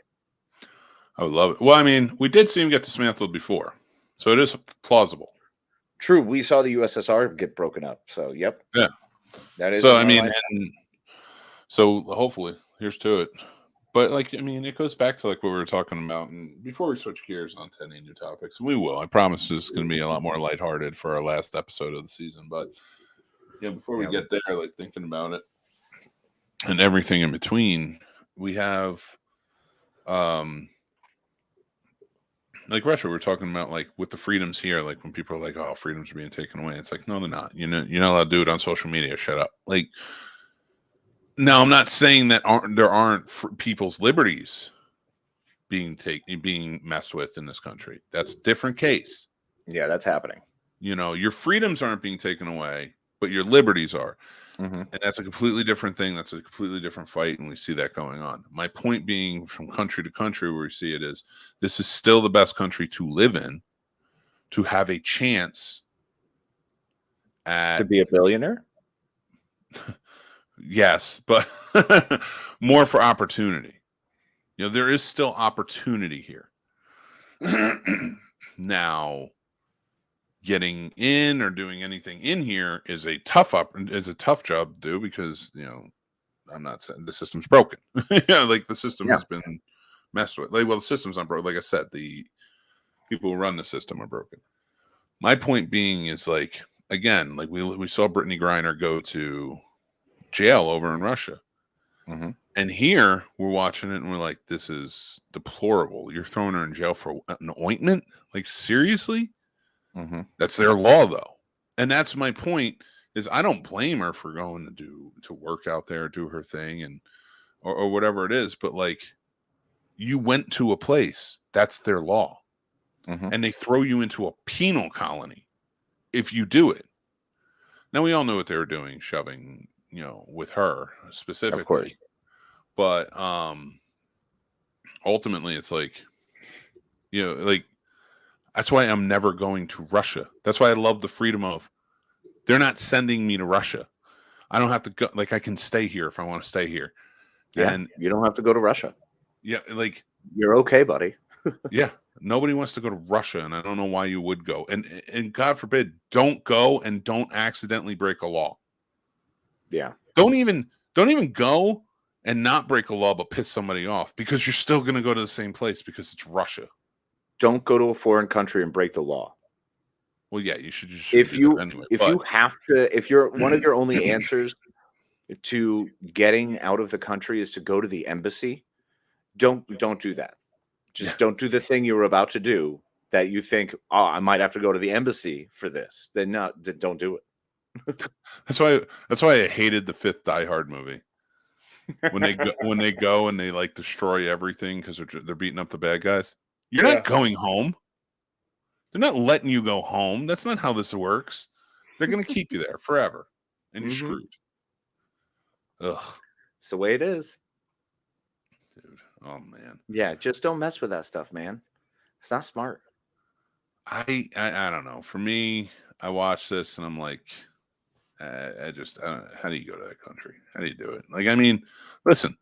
I would love it. Well, I mean, we did see him get dismantled before, so it is plausible. True. We saw the USSR get broken up. So, yep. Yeah. That is. So, I mean, so hopefully, here's to it. But, like, I mean, it goes back to, like, what we were talking about. And before we switch gears on to any new topics, we will. I promise this is going to be a lot more lighthearted for our last episode of the season. But, yeah, before we get there, like, thinking about it and everything in between, we have, like Russia, we're talking about, like, with the freedoms here, like, when people are like, oh, freedoms are being taken away. It's like, no, they're not. You're not allowed to do it on social media. Shut up. Like, now, I'm not saying that there aren't people's liberties being messed with in this country. That's a different case. Yeah, that's happening. Your freedoms aren't being taken away, but your liberties are. Mm-hmm. And that's a completely different thing. That's a completely different fight, and we see that going on. My point being, from country to country where we see it is, this is still the best country to live in, to have a chance to be a billionaire. Yes, but more for opportunity. There is still opportunity here. Now, getting in or doing anything in here is a tough job to do, because I'm not saying the system's broken. Like the system has been messed with. Like, well, the system's not broken. Like I said, the people who run the system are broken. My point being is, like, again, like we saw Brittany Griner go to jail over in Russia. Mm-hmm. And here we're watching it and we're like, this is deplorable. You're throwing her in jail for an ointment? Like, seriously? Mm-hmm. That's their law, though. And that's my point, is I don't blame her for going to work out there, do her thing, and or whatever it is. But, like, you went to a place, that's their law. Mm-hmm. And they throw you into a penal colony if you do it. Now, we all know what they were doing, shoving, with her specifically. Of course. But ultimately, it's like, like, that's why I'm never going to Russia. That's why I love the freedom of, they're not sending me to Russia. I don't have to go. Like, I can stay here if I want to stay here. Yeah, and you don't have to go to Russia. Yeah, like, you're okay, buddy. Yeah, nobody wants to go to Russia, and I don't know why you would go. And God forbid, don't go and don't accidentally break a law. Yeah. Don't even go and not break a law but piss somebody off, because you're still going to go to the same place because it's Russia. Don't go to a foreign country and break the law. Well, yeah, you should just if you anyway. You have to, if you're one of your only answers to getting out of the country is to go to the embassy, don't do that. Just don't do the thing you were about to do that you think, oh, I might have to go to the embassy for this. Then don't do it. That's why I hated the 5th Die Hard movie. When they go and they, like, destroy everything because they're beating up the bad guys. You're not going home. They're not letting you go home. That's not how this works. They're going to keep you there forever, and you're screwed. Ugh. It's the way it is. Dude. Oh, man. Yeah, just don't mess with that stuff, man. It's not smart. I don't know. For me, I watch this and I'm like, I don't know. How do you go to that country? How do you do it? Like, I mean, listen,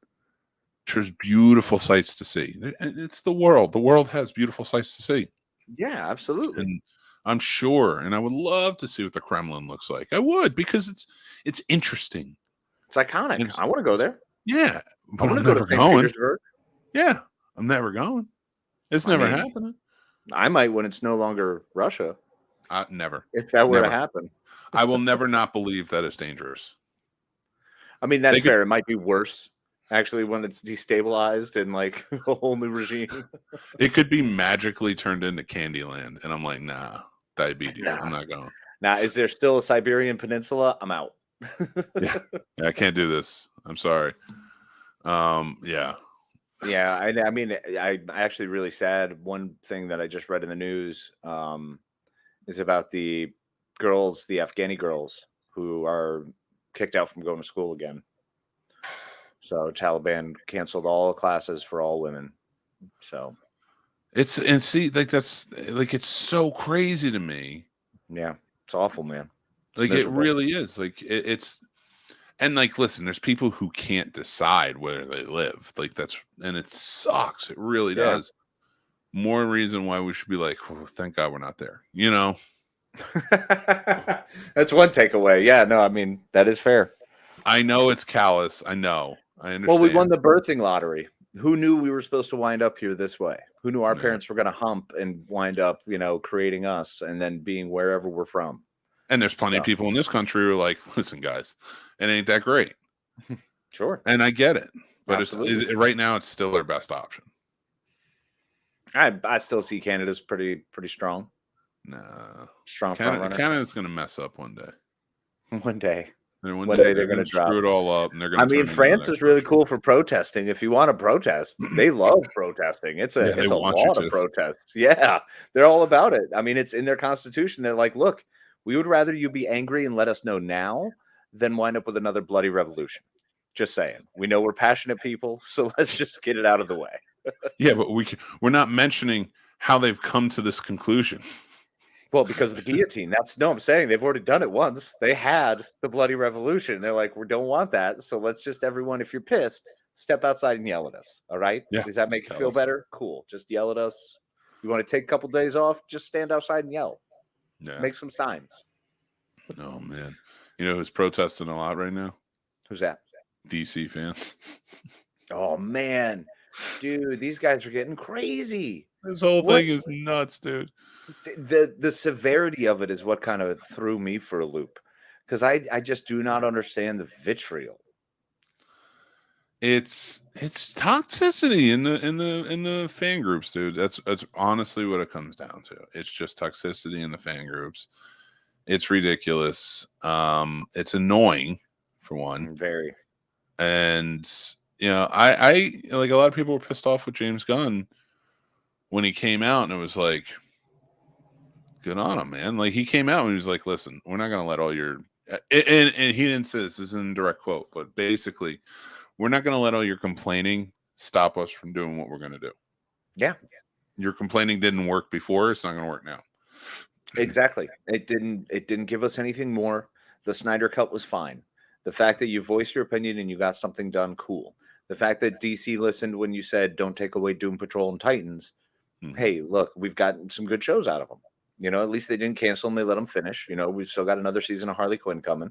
there's beautiful sights to see. It's the world. The world has beautiful sights to see. Yeah, absolutely. And I'm sure, and I would love to see what the Kremlin looks like. I would, because it's interesting. It's iconic. I want to go there. Yeah, I want to go to St. Petersburg. Yeah, I'm never going. It's never happening. I might when it's no longer Russia. Never. If that were to happen. I will never not believe that it's dangerous. I mean, that's fair. It might be worse, actually, when it's destabilized and, like, a whole new regime. It could be magically turned into Candyland, and I'm like, nah, diabetes. Nah. I'm not going. Now, is there still a Siberian Peninsula? I'm out. Yeah, I can't do this. I'm sorry. Yeah. Yeah, I mean, I actually really sad. One thing that I just read in the news is about the girls, the Afghani girls, who are kicked out from going to school again. So Taliban canceled all classes for all women. So it's so crazy to me. Yeah, it's awful, man. It's like miserable. It really is. Like it's. And, like, listen, there's people who can't decide where they live. Like, and it sucks. It really does. More reason why we should be like, oh, thank God we're not there. That's one takeaway. Yeah, no, I mean, that is fair. I know it's callous. I know. I understand. Well, we won the birthing lottery. Who knew we were supposed to wind up here this way? Who knew our parents were going to hump and wind up, creating us and then being wherever we're from? And there's plenty of people in this country who are like, listen, guys, it ain't that great. Sure. And I get it. But right now, it's still their best option. I still see Canada's pretty strong. Nah. Strong Canada's going to mess up one day. One day. One day they're going to screw it all up. And they're going to France is really cool for protesting. If you want to protest, they love protesting. It's a lot of protests. Yeah. They're all about it. I mean, it's in their constitution. They're like, look, we would rather you be angry and let us know now than wind up with another bloody revolution. Just saying. We know we're passionate people, so let's just get it out of the way. Yeah, but we're not mentioning how they've come to this conclusion. Well, because of the guillotine. I'm saying they've already done it once. They had the bloody revolution. They're like, we don't want that. So let's just, everyone, if you're pissed, step outside and yell at us. All right? Yeah. Does that make you feel better? Cool. Just yell at us. You want to take a couple days off? Just stand outside and yell. Yeah. Make some signs. Oh man, you know who's protesting a lot right now? Who's that? DC fans. Oh man, dude, these guys are getting crazy. This whole What? thing is nuts, dude. The severity of it is what kind of threw me for a loop, because I just do not understand the vitriol. It's toxicity in the fan groups, dude. That's honestly what it comes down to. It's just toxicity in the fan groups. It's ridiculous. It's annoying for one, Very. and you know, I like a lot of people were pissed off with James Gunn when he came out, and it was like, good on him, man. Like he came out and he was like, listen, we're not gonna let all your and he didn't say this isn't a direct quote, but basically, we're not gonna let all your complaining stop us from doing what we're gonna do. Yeah. Your complaining didn't work before, it's not gonna work now. Exactly. It didn't give us anything more. The Snyder Cut was fine. The fact that you voiced your opinion and you got something done, cool. The fact that DC listened when you said don't take away Doom Patrol and Titans. Hey, look, we've gotten some good shows out of them. You know, at least they didn't cancel them, they let them finish. You know, we've still got another season of Harley Quinn coming.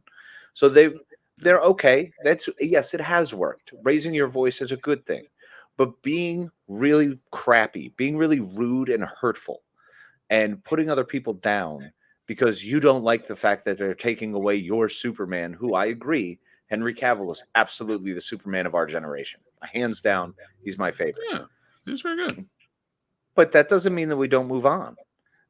So they're okay. Yes, it has worked. Raising your voice is a good thing. But being really crappy, being really rude and hurtful, and putting other people down because you don't like the fact that they're taking away your Superman, who I agree, Henry Cavill is absolutely the Superman of our generation. Hands down, he's my favorite. Yeah, he's very good. But that doesn't mean that we don't move on.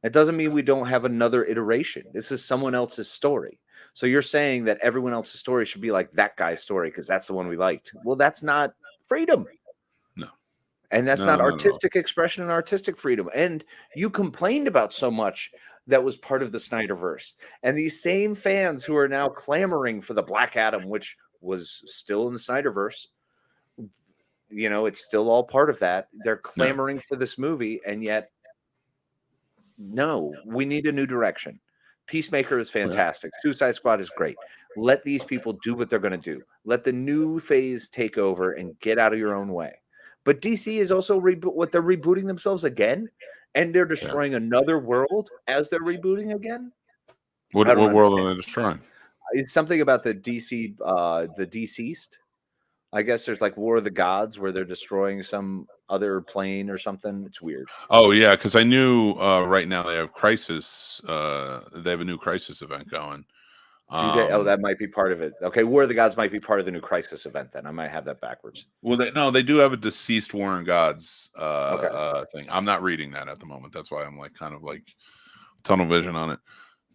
It doesn't mean we don't have another iteration. This is someone else's story. So you're saying that everyone else's story should be like that guy's story because that's the one we liked. Well, that's not freedom. No. And that's not artistic expression and artistic freedom. And you complained about so much that was part of the Snyderverse. And these same fans who are now clamoring for the Black Adam, which was still in the Snyderverse, you know, it's still all part of that. They're clamoring for this movie. And yet, no, we need a new direction. Peacemaker is fantastic. Suicide Squad is great. Let these people do what they're going to do. Let the new phase take over and get out of your own way. But DC is also they're rebooting themselves again, and they're destroying another world as they're rebooting again. What world are they destroying? It's something about the DC, the deceased. I guess there's like War of the Gods where they're destroying some other plane or something. It's weird. Oh yeah, because I knew right now they have Crisis. They have a new Crisis event going. That might be part of it. Okay, War of the Gods might be part of the new Crisis event. Then I might have that backwards. Well, they do have a Deceased War and Gods thing. I'm not reading that at the moment. That's why I'm like kind of like tunnel vision on it.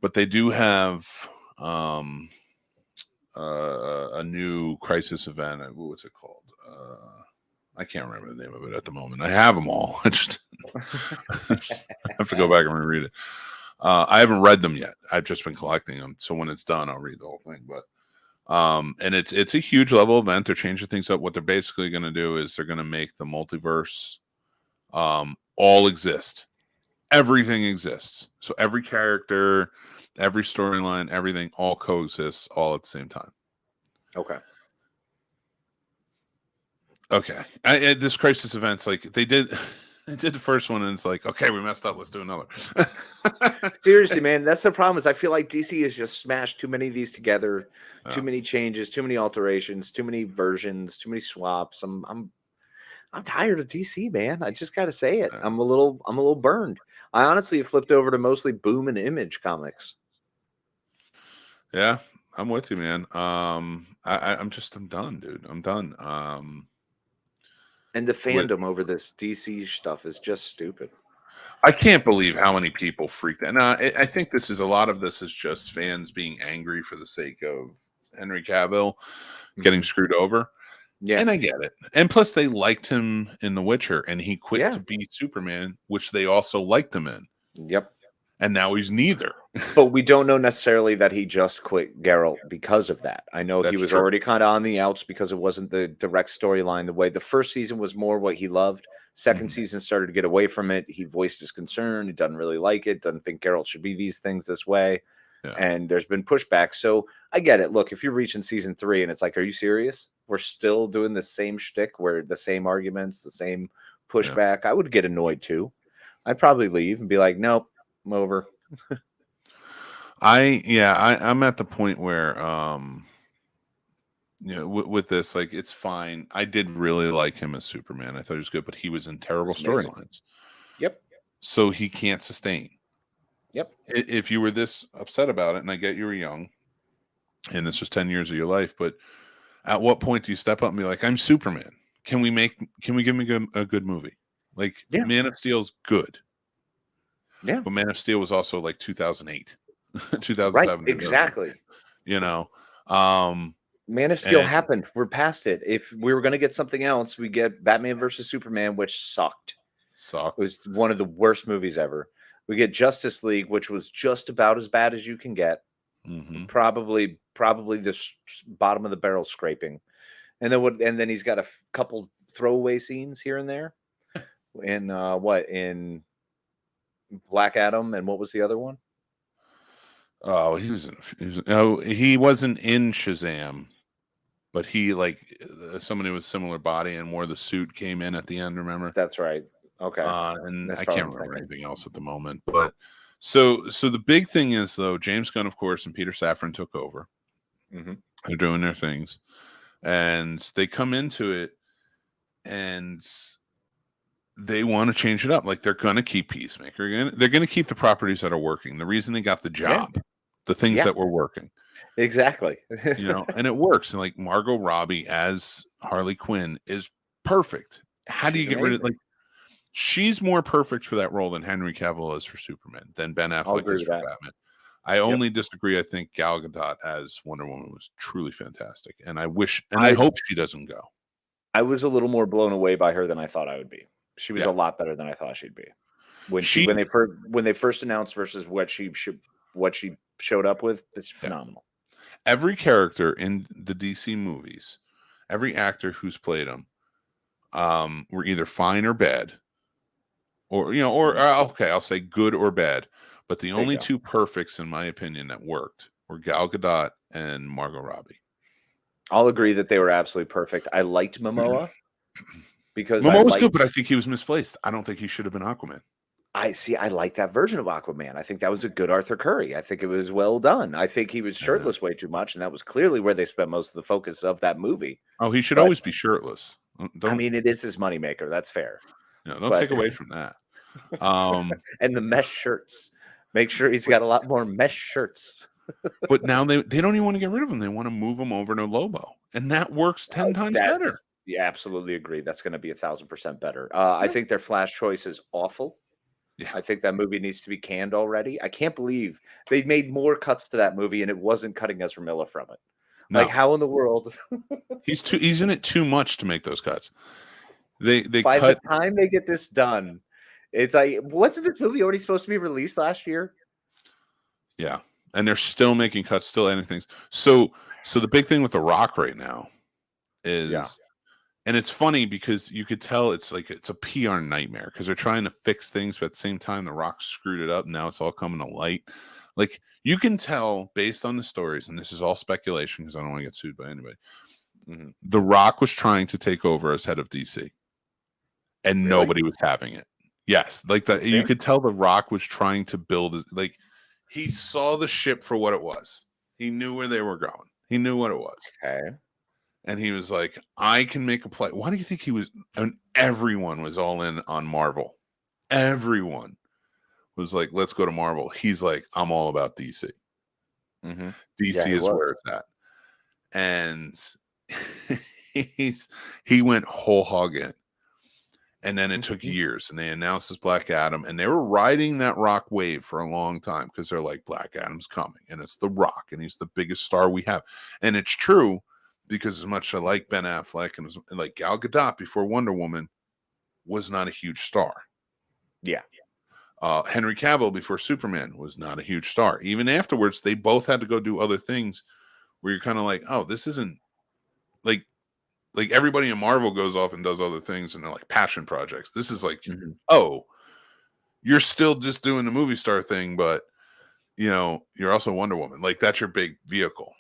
But they do have a new Crisis event. What's it called? I can't remember the name of it at the moment. I have them all. I just have to go back and reread it. I haven't read them yet. I've just been collecting them. So when it's done, I'll read the whole thing. But and it's a huge level event. They're changing things up. What they're basically going to do is they're going to make the multiverse all exist. Everything exists. So every character, every storyline, everything all coexists all at the same time. Okay. This Crisis event's like they did the first one, and it's like, okay, we messed up. Let's do another. Seriously, man, that's the problem. Is I feel like DC has just smashed too many of these together. Too many changes, too many alterations, too many versions, too many swaps. I'm tired of DC, man. I just got to say it. I'm a little burned. I honestly flipped over to mostly Boom and Image comics. Yeah, I'm with you, man. I'm done, dude. I'm done. And the fandom over this DC stuff is just stupid. I can't believe how many people freaked out. Now, I think a lot of this is just fans being angry for the sake of Henry Cavill getting screwed over. Yeah. And I get it. And plus, they liked him in The Witcher, and he quit to be Superman, which they also liked him in. Yep. And now he's neither. But we don't know necessarily that he just quit Geralt because of that. I know he was already kind of on the outs because it wasn't the direct storyline. The way the first season was more what he loved. Second season started to get away from it. He voiced his concern. He doesn't really like it. Doesn't think Geralt should be these things this way. Yeah. And there's been pushback. So I get it. Look, if you're reaching season 3 and it's like, are you serious? We're still doing the same shtick where the same arguments, the same pushback. I would get annoyed too. I'd probably leave and be like, nope, I'm over. I'm at the point where with this, like, it's fine. I did really like him as Superman. I thought he was good, but he was in terrible storylines. Yep. So he can't sustain. Yep. If you were this upset about it, and I get you were young, and this was 10 years of your life, but at what point do you step up and be like, I'm Superman? Can we give me a good movie? Like, Man of Steel's good. Yeah. But Man of Steel was also like 2008, 2007. Right, exactly. Man of Steel happened. We're past it. If we were going to get something else, we get Batman versus Superman, which sucked. It was one of the worst movies ever. We get Justice League, which was just about as bad as you can get. Mm-hmm. Probably the bottom of the barrel scraping. And then he's got a couple throwaway scenes here and there. In Black Adam, and what was the other one? Oh, he wasn't in Shazam, but he, like, somebody with similar body and wore the suit came in at the end. Remember? That's right. Okay. And I can't remember anything else at the moment. But so the big thing is, though, James Gunn, of course, and Peter Safran took over. Mm-hmm. They're doing their things, and they come into it, and they want to change it up. Like, they're going to keep Peacemaker. They're going to keep the properties that are working. The reason they got the job, the things that were working. Exactly. And it works. And like Margot Robbie as Harley Quinn is perfect. How do you get rid of, like, she's more perfect for that role than Henry Cavill is for Superman, than Ben Affleck is for Batman. I only disagree. I think Gal Gadot as Wonder Woman was truly fantastic. And I hope she doesn't go. I was a little more blown away by her than I thought I would be. She was a lot better than I thought she'd be. When they first announced versus what she showed up with, it's phenomenal. Every character in the DC movies, every actor who's played them, were either fine or bad, or okay, I'll say good or bad. But the only two perfects, in my opinion, that worked were Gal Gadot and Margot Robbie. I'll agree that they were absolutely perfect. I liked Momoa because Momoa was good, but I think he was misplaced. I don't think he should have been Aquaman. I like that version of Aquaman. I think that was a good Arthur Curry. I think it was well done. I think he was shirtless way too much, and that was clearly where they spent most of the focus of that movie. Oh, he should always be shirtless. I mean, it is his moneymaker. That's fair. Don't take away from that. And the mesh shirts. Make sure he's got a lot more mesh shirts. But now they don't even want to get rid of him. They want to move him over to Lobo, and that works 10 times better. Yeah, absolutely agree. That's going to be 1,000% better. I think their Flash choice is awful. Yeah. I think that movie needs to be canned already. I can't believe they made more cuts to that movie and it wasn't cutting Ezra Miller from it. No. Like, how in the world? He's in it too much to make those cuts. By the time they get this done, it's like, wasn't this movie already supposed to be released last year? Yeah, and they're still making cuts, still adding things. So the big thing with The Rock right now is. And it's funny because you could tell it's a PR nightmare because they're trying to fix things, but at the same time, The Rock screwed it up. And now it's all coming to light. Like, you can tell based on the stories, and this is all speculation because I don't want to get sued by anybody. Mm-hmm. The Rock was trying to take over as head of DC, and nobody was having it. Yes, like that. You could tell The Rock was trying to build. Like, he saw the ship for what it was. He knew where they were going. He knew what it was. Okay. And he was like, I can make a play. Why do you think he was? And everyone was all in on Marvel. Everyone was like, let's go to Marvel. He's like, I'm all about DC. Mm-hmm. DC is where it's at. And he went whole hog in. And then it took years. And they announced this Black Adam. And they were riding that Rock wave for a long time because they're like, Black Adam's coming. And it's The Rock. And he's the biggest star we have. And it's true. Because as much as I like Ben Affleck and like Gal Gadot before Wonder Woman was not a huge star. Yeah. Henry Cavill before Superman was not a huge star. Even afterwards, they both had to go do other things where you're kind of like, oh, this isn't like everybody in Marvel goes off and does other things and they're like passion projects. This is like, oh, you're still just doing the movie star thing, but you're also Wonder Woman. Like, that's your big vehicle.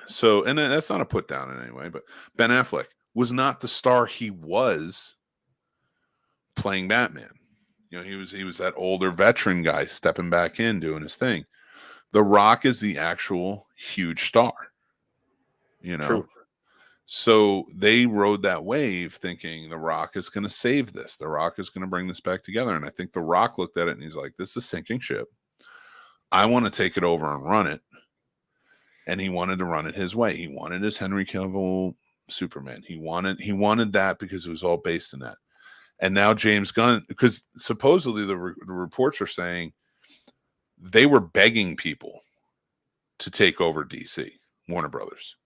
So, and that's not a put down in any way, but Ben Affleck was not the star he was playing Batman. You know, he was that older veteran guy stepping back in, doing his thing. The Rock is the actual huge star, you know. True. So they rode that wave thinking The Rock is going to save this. The Rock is going to bring this back together. And I think The Rock looked at it and he's like, this is a sinking ship. I want to take it over and run it. And he wanted to run it his way. He wanted his Henry Cavill Superman. He wanted that because it was all based in that. And now James Gunn, because supposedly the reports are saying they were begging people to take over DC, Warner Brothers.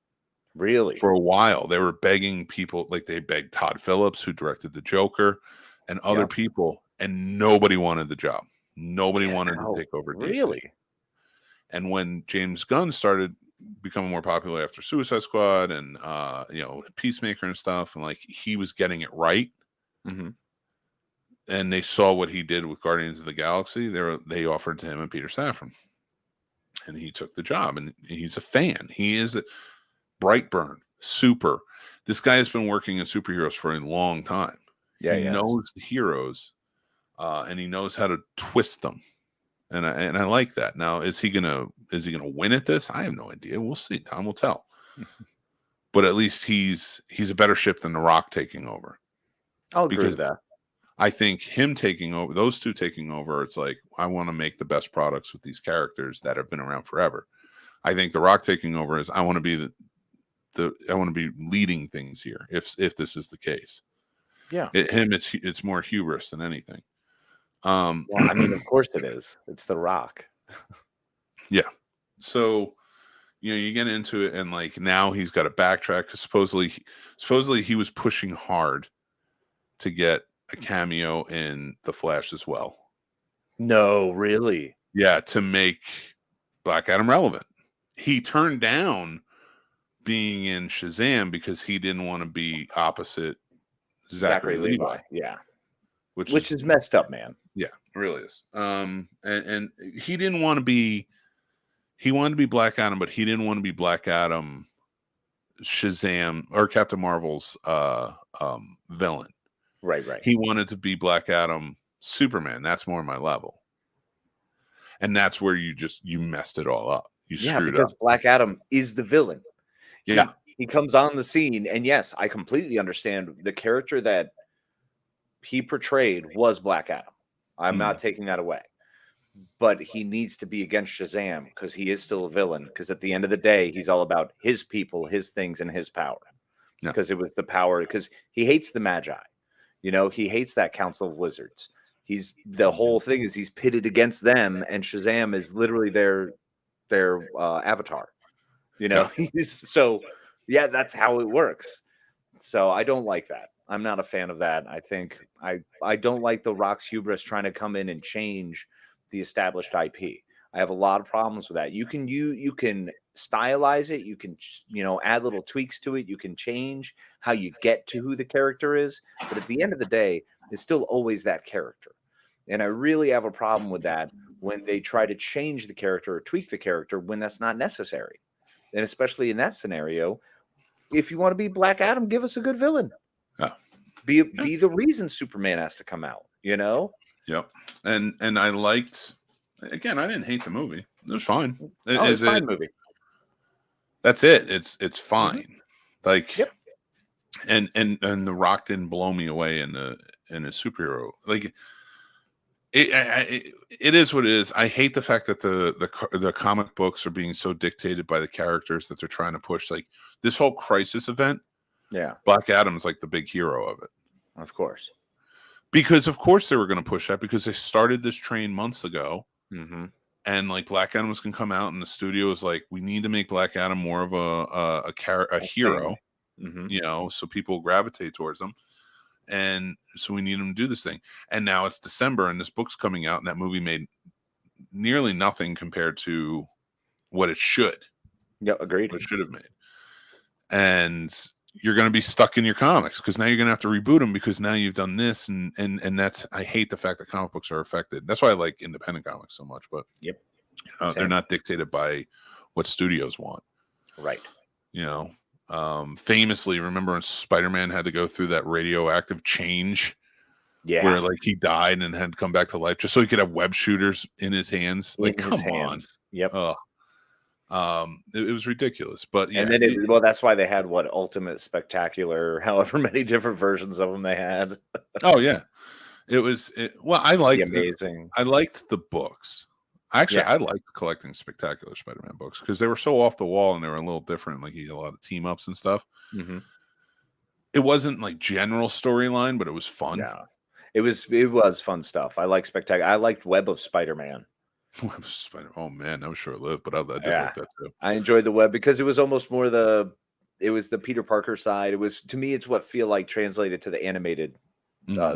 Really? For a while, they were begging people, like they begged Todd Phillips, who directed the Joker, and other people, and nobody wanted the job. Nobody wanted to take over DC. Really? And when James Gunn started becoming more popular after Suicide Squad and you know, Peacemaker and stuff, and like he was getting it right, and they saw what he did with Guardians of the Galaxy, they offered to him and Peter Safran, and he took the job. And he's a fan. He is a Brightburn, Super. This guy has been working in superheroes for a long time. Yeah, he knows the heroes, and he knows how to twist them. And I like that. Now, is he gonna win at this? I have no idea. We'll see. Time will tell. But at least he's a better ship than The Rock taking over. I'll agree with that. I think him taking over, those two taking over, it's like, I want to make the best products with these characters that have been around forever. I think The Rock taking over is, I want to be I want to be leading things here. If this is the case, yeah, it's more hubris than anything. Well, I mean, of course it is. It's The Rock. Yeah. So, you know, you get into it, and like now he's got to backtrack because supposedly he was pushing hard to get a cameo in The Flash as well. No, really? Yeah, to make Black Adam relevant. He turned down being in Shazam because he didn't want to be opposite Zachary Levi. Yeah. Which is messed up, man. Yeah, it really is. And he didn't want to be, he wanted to be Black Adam, but he didn't want to be Black Adam Shazam or Captain Marvel's villain. Right. He wanted to be Black Adam Superman. That's more my level. And that's where you messed it all up. You screwed up. Black Adam is the villain. Yeah. He comes on the scene, and yes, I completely understand the character that he portrayed was Black Adam. I'm not taking that away. But he needs to be against Shazam because he is still a villain. Because at the end of the day, he's all about his people, his things, and his power. Because it was the power, because he hates the Magi. You know, he hates that Council of Wizards. The whole thing is he's pitted against them, and Shazam is literally their avatar. You know, so yeah, that's how it works. So I don't like that. I'm not a fan of that. I think I don't like The Rock's hubris trying to come in and change the established IP. I have a lot of problems with that. You can stylize it. You can, add little tweaks to it. You can change how you get to who the character is. But at the end of the day, it's still always that character. And I really have a problem with that when they try to change the character or tweak the character when that's not necessary. And especially in that scenario, if you want to be Black Adam, give us a good villain. Yeah. Be the reason Superman has to come out, you know? Yep. And I liked, again, I didn't hate the movie. It was fine. It's a fine movie. That's it. It's fine. Like, yep. And The Rock didn't blow me away in a superhero. Like, it is what it is. I hate the fact that the comic books are being so dictated by the characters that they're trying to push. Like this whole Crisis event. Yeah. Black Adam's like the big hero of it. Of course. Because of course they were going to push that because they started this train months ago. Mm-hmm. And like Black Adam was going to come out and the studio was like, we need to make Black Adam more of a hero, so people gravitate towards him. And so we need him to do this thing. And now it's December and this book's coming out and that movie made nearly nothing compared to what it should. Yeah, agreed. What it should have made. And you're going to be stuck in your comics because now you're going to have to reboot them because now you've done this. And that's, I hate the fact that comic books are affected. That's why I like independent comics so much, but they're not dictated by what studios want. Right. Famously, remember when Spider-Man had to go through that radioactive change where like he died and had come back to life just so he could have web shooters in his hands. Like, come on. Yep. It was ridiculous, but yeah. And then well, that's why they had Ultimate Spectacular, however many different versions of them they had. Oh yeah, well, I liked amazing. I liked the books. Actually, I liked collecting Spectacular Spider-Man books because they were so off the wall and they were a little different. Like, he had a lot of team ups and stuff. Mm-hmm. It wasn't like general storyline, but it was fun. Yeah, it was fun stuff. I like Spectacular. I liked Web of Spider-Man. Oh man, that was short-lived, but I did like that too. I enjoyed the Web because it was almost more the Peter Parker side. It was, to me, it's what feel like translated to the animated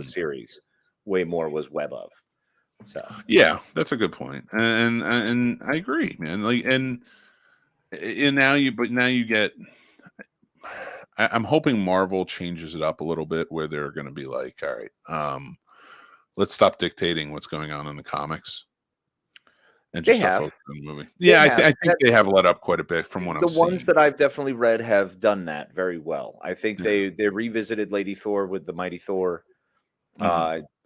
series. Way more was Web of. So yeah, that's a good point, and I agree, man. Like, and now you get. I'm hoping Marvel changes it up a little bit, where they're going to be like, all right, let's stop dictating what's going on in the comics, and just start focusing on the movie. Yeah, I think they have let up quite a bit from what I'm seeing. The ones that I've definitely read have done that very well. I think they revisited Lady Thor with the Mighty Thor.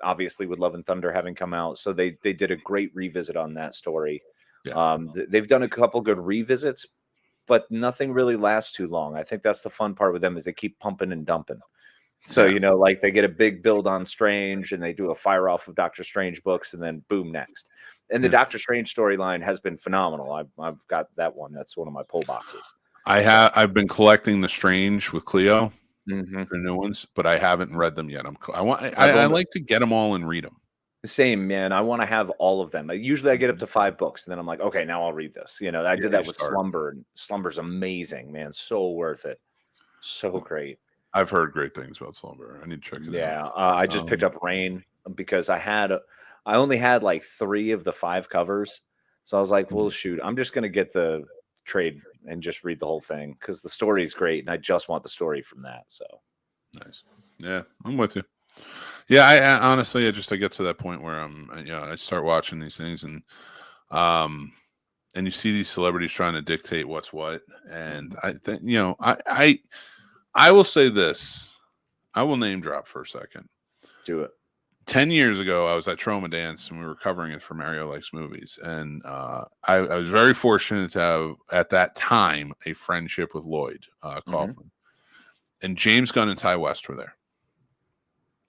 Obviously with Love and Thunder having come out, so they did a great revisit on that story. They've done a couple good revisits, but nothing really lasts too long. I think that's the fun part with them, is they keep pumping and dumping. So like they get a big build on Strange and they do a fire off of Doctor Strange books, and then boom, next. And the Doctor Strange storyline has been phenomenal. I've got that one. That's one of my pull boxes. I've been collecting the Strange with Cleo. The new ones, but I haven't read them yet. I like to get them all and read them. Same, man. I want to have all of them. Usually I get up to 5 books and then I'm like, okay, now I'll read this. I did that with Slumber, and Slumber's amazing, man. So worth it. So great. I've heard great things about Slumber. I need to check it out. Yeah. I just picked up Rain because I only had like 3 of the 5 covers. So I was like, well, shoot, I'm just going to get the trade and just read the whole thing because the story is great and I just want the story from that. So nice. Yeah, I'm with you. Yeah, I honestly, I get to that point where I start watching these things and you see these celebrities trying to dictate what's what, and I think I will say this. I will name drop for a second. Do it. 10 years ago, I was at Trauma Dance and we were covering it for Mario Likes Movies. And I was very fortunate to have, at that time, a friendship with Lloyd Kaufman. And James Gunn and Ty West were there.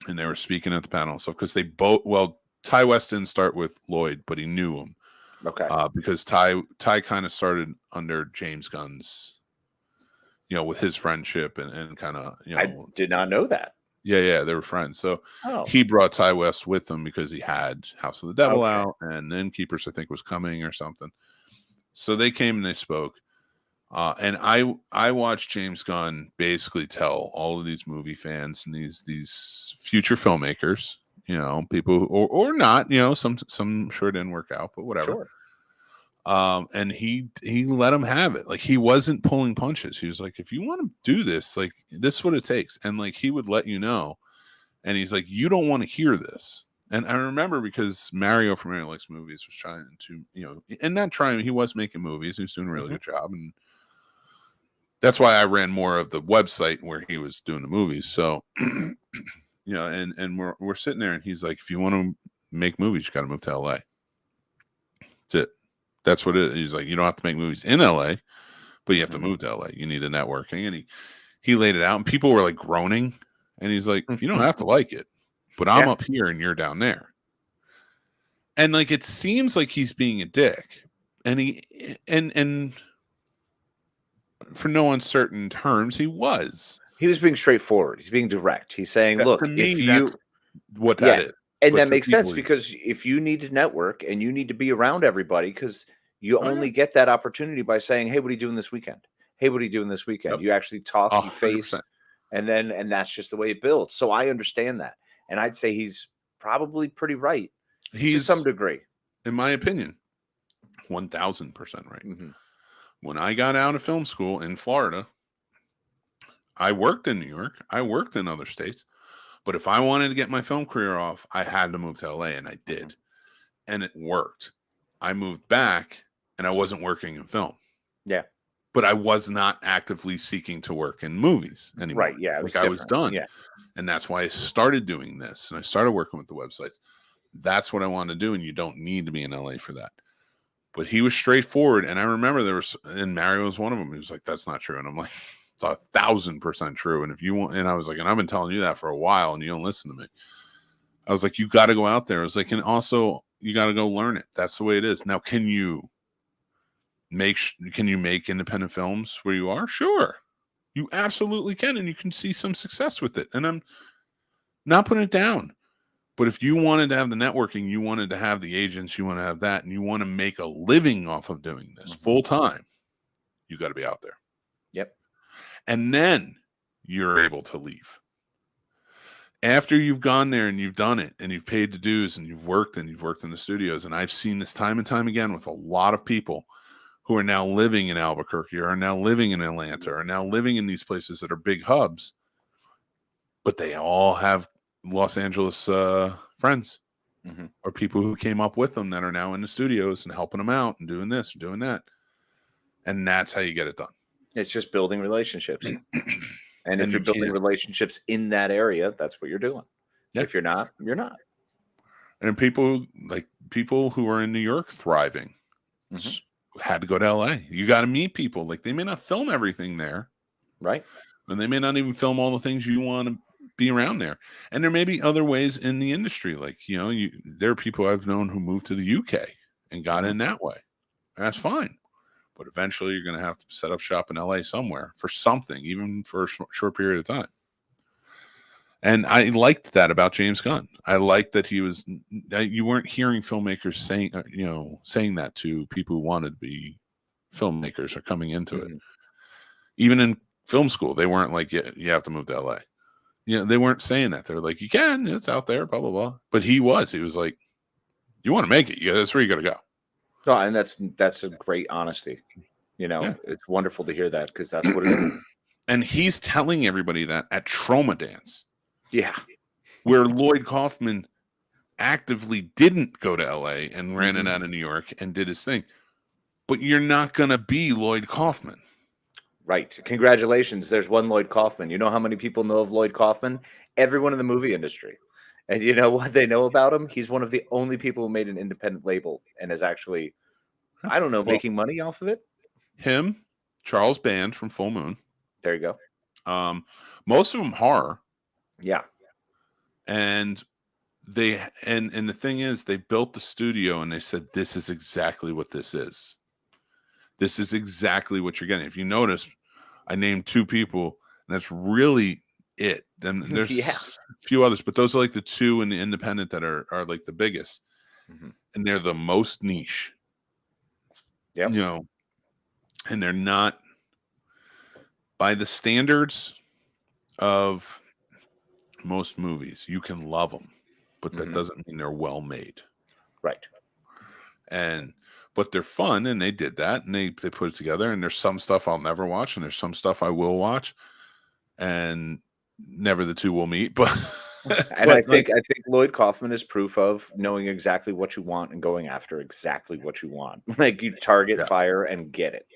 And they were speaking at the panel. So, because Ty West didn't start with Lloyd, but he knew him. Okay. Because Ty kind of started under James Gunn's, with his friendship and kind of, I did not know that. Yeah, they were friends. So he brought Ty West with him because he had House of the Devil out, and Innkeepers, I think, was coming or something. So they came and they spoke. And I watched James Gunn basically tell all of these movie fans and these future filmmakers, people or not, some sure didn't work out, but whatever. Sure. And he let him have it. Like, he wasn't pulling punches. He was like, if you want to do this, like, this is what it takes. And like, he would let you know. And he's like, you don't want to hear this. And I remember because Mario from Mario Likes Movies was trying to, and not trying, he was making movies. He was doing a really good job. And that's why I ran more of the website where he was doing the movies. So, and we're sitting there and he's like, if you want to make movies, you got to move to LA. That's it. That's what it is. He's like, you don't have to make movies in LA, but you have to move to LA. You need the networking. And he laid it out, and people were like groaning. And he's like, you don't have to like it, but I'm up here and you're down there. And like, it seems like he's being a dick. And and for no uncertain terms, he was being straightforward. He's being direct. He's saying, look, if that's what that is. And that makes sense, because if you need to network and you need to be around everybody, because you only get that opportunity by saying, hey, what are you doing this weekend? Hey, what are you doing this weekend? Yep. You actually talk, you face, and that's just the way it builds. So I understand that. And I'd say he's probably pretty right. To some degree. In my opinion, 1,000% right. When I got out of film school in Florida, I worked in New York. I worked in other states. But if I wanted to get my film career off, I had to move to LA, and I did. And it worked. I moved back, and I wasn't working in film. Yeah. but I was not actively seeking to work in movies anymore. Right. Yeah. Like I was done. Yeah. And that's why I started doing this. And I started working with the websites. That's what I want to do. And you don't need to be in LA for that. But he was straightforward. And I remember and Mario was one of them. He was like, that's not true. And I'm like, it's 1,000% true. And if you want, and I was like, and I've been telling you that for a while and you don't listen to me. I was like, you got to go out there. I was like, and also you got to go learn it. That's the way it is. Now, can you make independent films where you are? Sure. You absolutely can. And you can see some success with it. And I'm not putting it down. But if you wanted to have the networking, you wanted to have the agents, you want to have that, and you want to make a living off of doing this full time, you got to be out there. Yep. And then you're able to leave. After you've gone there and you've done it and you've paid the dues and you've worked in the studios. And I've seen this time and time again with a lot of people who are now living in Albuquerque or are now living in Atlanta or are now living in these places that are big hubs, but they all have Los Angeles friends or people who came up with them that are now in the studios and helping them out and doing this or doing that. And that's how you get it done. It's just building relationships. And if you're building relationships in that area, that's what you're doing. Yeah. If you're not, you're not. And people who are in New York thriving had to go to LA. You got to meet people. Like they may not film everything there. Right. And they may not even film all the things you want to be around there. And there may be other ways in the industry. Like, there are people I've known who moved to the UK and got in that way. And that's fine. But eventually you're going to have to set up shop in LA somewhere for something, even for a short period of time. And I liked that about James Gunn. I liked that you weren't hearing filmmakers saying that to people who wanted to be filmmakers or coming into it. Even in film school, they weren't like, you have to move to LA. They weren't saying that. They're like, you can, it's out there, blah, blah, blah. But he was like, you want to make it. That's where you got to go. Oh, and that's a great honesty. It's wonderful to hear that because that's what it is. And he's telling everybody that at Trauma Dance. Yeah. Where Lloyd Kaufman actively didn't go to LA and ran it out of New York and did his thing. But you're not going to be Lloyd Kaufman. Right. Congratulations. There's one Lloyd Kaufman. You know how many people know of Lloyd Kaufman? Everyone in the movie industry. And you know what they know about him? He's one of the only people who made an independent label and is actually, making money off of it. Him, Charles Band from Full Moon. There you go. Most of them horror. Yeah. And the thing is, they built the studio and they said, this is exactly what this is. This is exactly what you're getting. If you notice, I named 2 people, and that's really it. Then there's a few others, but those are like the 2 in the independent that are like the biggest. And they're the most niche. Yeah. And they're not by the standards of most movies. You can love them, but that doesn't mean they're well made. Right. But they're fun, and they did that, and they put it together. And there's some stuff I'll never watch, and there's some stuff I will watch, and never the two will meet. But I think Lloyd Kaufman is proof of knowing exactly what you want and going after exactly what you want. Like you target fire and get it.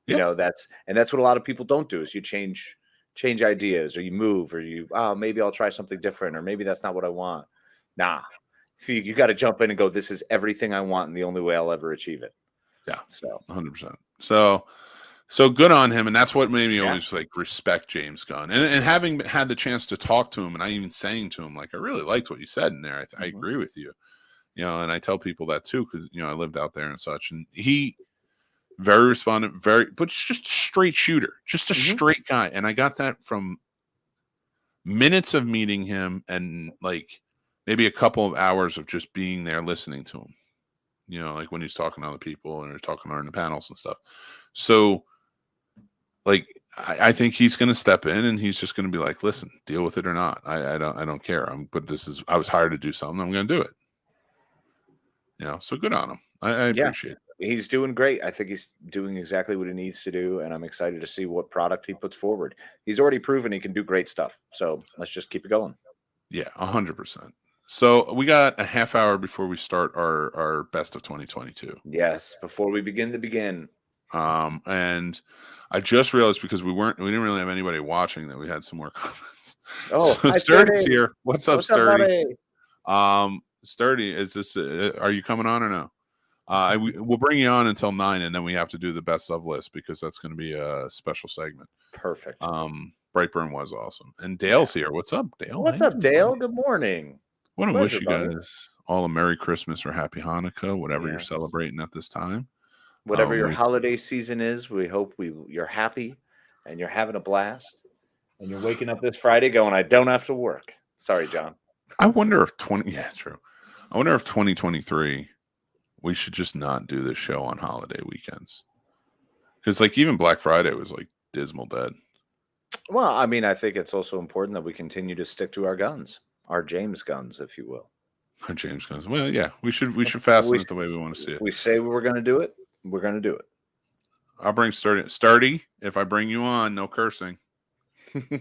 That's what a lot of people don't do. Is you change ideas, or you move, or maybe I'll try something different, or maybe that's not what I want. Nah. You got to jump in and go, this is everything I want and the only way I'll ever achieve it. Yeah. So 100%. So good on him. And that's what made me always respect James Gunn. And having had the chance to talk to him, and I even saying to him, I really liked what you said in there. I agree with you, and I tell people that too, because, I lived out there and such. And he very respondent, but just a straight shooter, just a straight guy. And I got that from minutes of meeting him and maybe a couple of hours of just being there listening to him, when he's talking to other people and they're talking on the panels and stuff. So I think he's going to step in and he's just going to be like, listen, deal with it or not. I don't care. I was hired to do something. I'm going to do it. So good on him. I appreciate it. He's doing great. I think he's doing exactly what he needs to do. And I'm excited to see what product he puts forward. He's already proven he can do great stuff. So let's just keep it going. Yeah, 100%. So we got a half hour before we start our best of 2022. Yes, before we begin. And I just realized because we didn't really have anybody watching that we had some more comments. Oh, so hi, Sturdy's Sturdy. here. What's up, What's up, Sturdy? buddy? Sturdy, is this? Are you coming on or no? We'll bring you on until 9, and then we have to do the best of list because that's going to be a special segment. Perfect. Brightburn was awesome, and Dale's here. What's up, Dale? What's up, Dale? Good morning. I want to wish you buddy. guys all a Merry Christmas or Happy Hanukkah, whatever you're celebrating at this time. Whatever your holiday season is, we hope you're happy and you're having a blast, and you're waking up this Friday going, I don't have to work. Sorry, John. I wonder if 2023 we should just not do this show on holiday weekends, because like even Black Friday was like dismal dead. Well, I mean, I think it's also important that we continue to stick to our guns, our James guns, if you will. Our James guns. Well, yeah, we should fasten it the way we want to see it. If we say we're going to do it, we're going to do it. I'll bring Sturdy. If I bring you on, no cursing.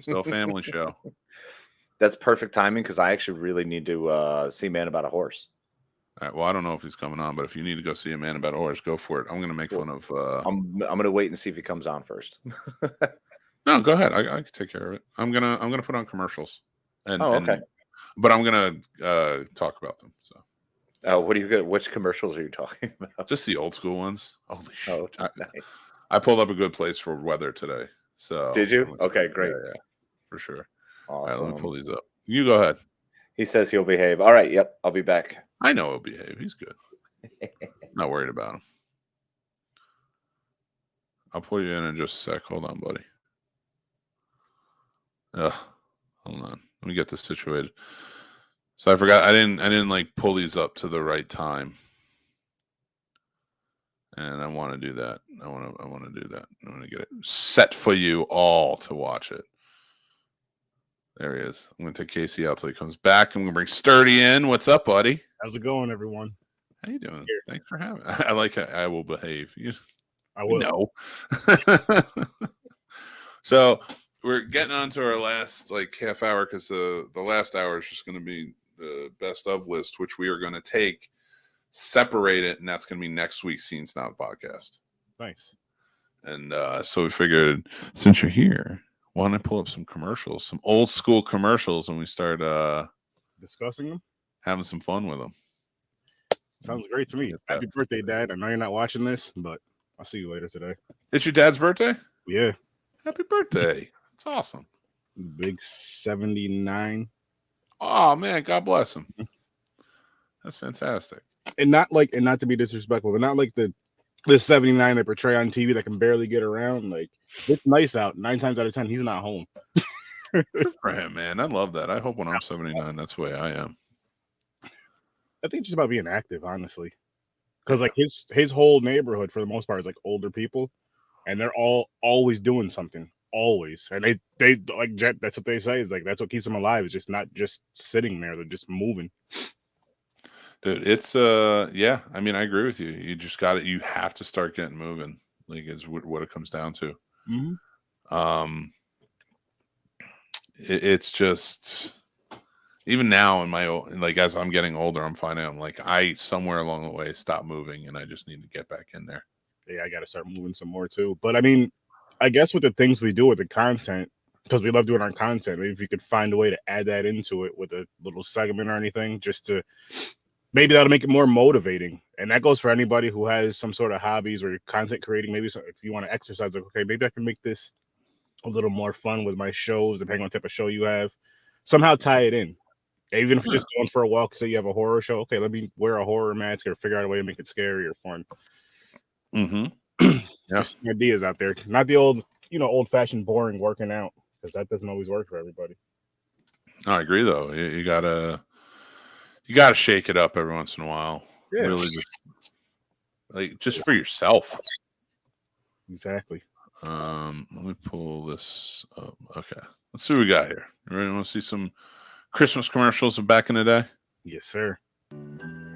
Still a family show. That's perfect timing because I actually really need to see Man About a Horse. All right, well, I don't know if he's coming on, but if you need to go see a Man About a Horse, go for it. I'm going to make fun of. I'm going to wait and see if he comes on first. No, go ahead. I can take care of it. I'm gonna put on commercials. Okay. But I'm gonna talk about them. So. Which commercials are you talking about? Just the old school ones. Holy shit! Nice. I pulled up a good place for weather today. So. Did you? Okay, great. Yeah, for sure. Awesome. All right, let me pull these up. You go ahead. He says he'll behave. All right. Yep. I'll be back. I know he'll behave. He's good. Not worried about him. I'll pull you in just a sec. Hold on, buddy. Hold on. Let me get this situated. So I forgot. I didn't like pull these up to the right time. And I want to do that. I want to do that. I want to get it set for you all to watch it. There he is. I'm going to take Casey out till he comes back. I'm going to bring Sturdy in. What's up, buddy? How's it going, everyone? How you doing? Here. Thanks for having me. I like how I will behave. I will. No. So we're getting on to our last half hour because the last hour is just going to be the best of list, which we are going to take, separate it, and that's going to be next week's Scene Snobs Podcast. Nice. And so we figured, since you're here, why don't I pull up some commercials, some old school commercials, and we start discussing them, having some fun with them. Sounds great to me. Happy birthday, Dad. I know you're not watching this, but I'll see you later today. It's your dad's birthday? Yeah. Happy birthday. It's awesome. Big 79. Oh man, God bless him. That's fantastic. And not to be disrespectful, but not like the 79 they portray on TV that can barely get around. Like, it's nice out. 9 times out of 10, he's not home. Good for him, man. I love that. I hope when I'm 79, that's the way I am. I think it's just about being active, honestly. Because like his whole neighborhood, for the most part, is like older people, and they're all always doing something, always. And they like that's what they say is like that's what keeps them alive. It's just not just sitting there; they're just moving. Dude, it's yeah. I mean, I agree with you. You just got it. You have to start getting moving. Like, is what it comes down to. Mm-hmm. It's just. Even now in my as I'm getting older, I'm finding I'm I somewhere along the way stopped moving, and I just need to get back in there. Yeah, I got to start moving some more too. But I mean, I guess with the things we do with the content, because we love doing our content, maybe if you could find a way to add that into it with a little segment or anything, just to maybe that'll make it more motivating. And that goes for anybody who has some sort of hobbies or content creating. Maybe if you want to exercise, like, okay, maybe I can make this a little more fun with my shows, depending on the type of show you have. Somehow tie it in. Even if you're just going for a walk, say you have a horror show, okay, let me wear a horror mask or figure out a way to make it scary or fun. Mm-hmm. Yeah. Some ideas out there. Not the old-fashioned boring working out, because that doesn't always work for everybody. I agree, though. You gotta shake it up every once in a while. Yeah. Really, just for yourself. Exactly. Let me pull this up. Okay, let's see what we got here. You ready? Want to see some Christmas commercials of back in the day? Yes, sir.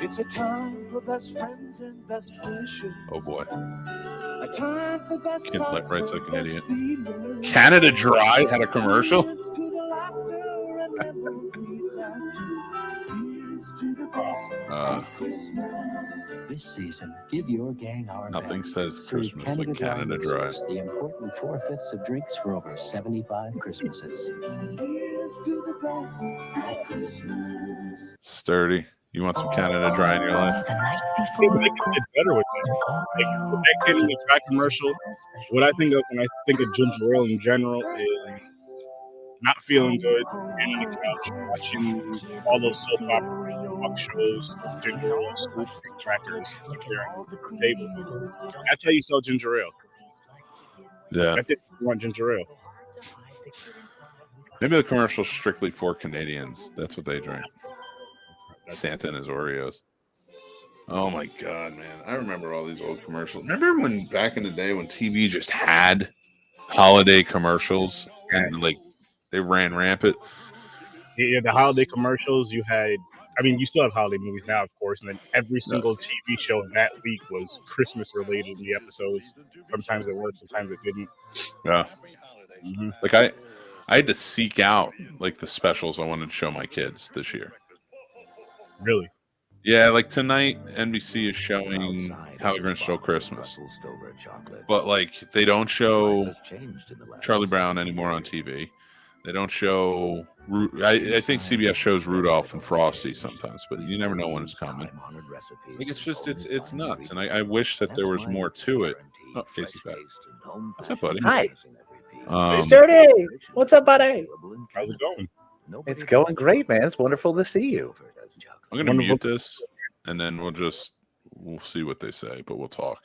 It's a time for best friends and best wishes. Oh boy. A time for best Kid left right like an idiot. Canada Dry had a commercial. This season, give your gang our Nothing best. says Serve Christmas like Canada Dry. mixers, the important 4/5 of drinks for over 75 Christmases. Sturdy. You want some Canada Dry in your life? The night I before think they could get better with that. Like that Canada Dry commercial. What I think of when I think of ginger ale in general is not feeling good and on the couch watching all those soap opera talk shows with ginger ale, soup, and crackers up there on the table. That's how you sell ginger ale. Yeah. I think you want ginger ale. Maybe the commercial's strictly for Canadians. That's what they drink. Santa and his Oreos. Oh my God, man. I remember all these old commercials. Remember when back in the day when TV just had holiday commercials and like they ran rampant? Yeah, the holiday commercials you had. I mean, you still have holiday movies now, of course, and then every single TV show that week was Christmas related in the episodes. Sometimes it worked, sometimes it didn't. Yeah. Mm-hmm. Like I had to seek out like the specials I wanted to show my kids this year. Really? Yeah, like tonight NBC is showing How the Grinch Stole Christmas. But like they don't show Charlie Brown anymore on TV. They don't show I think CBS shows Rudolph and Frosty sometimes, but you never know when it's coming. Like it's just it's nuts, and I wish that there was more to it. Oh, Casey's back. What's up, buddy? Hi. Sturdy, what's up, buddy? How's it going? It's going great, man. It's wonderful to see you. I'm gonna mute this, and then we'll see what they say, but we'll talk.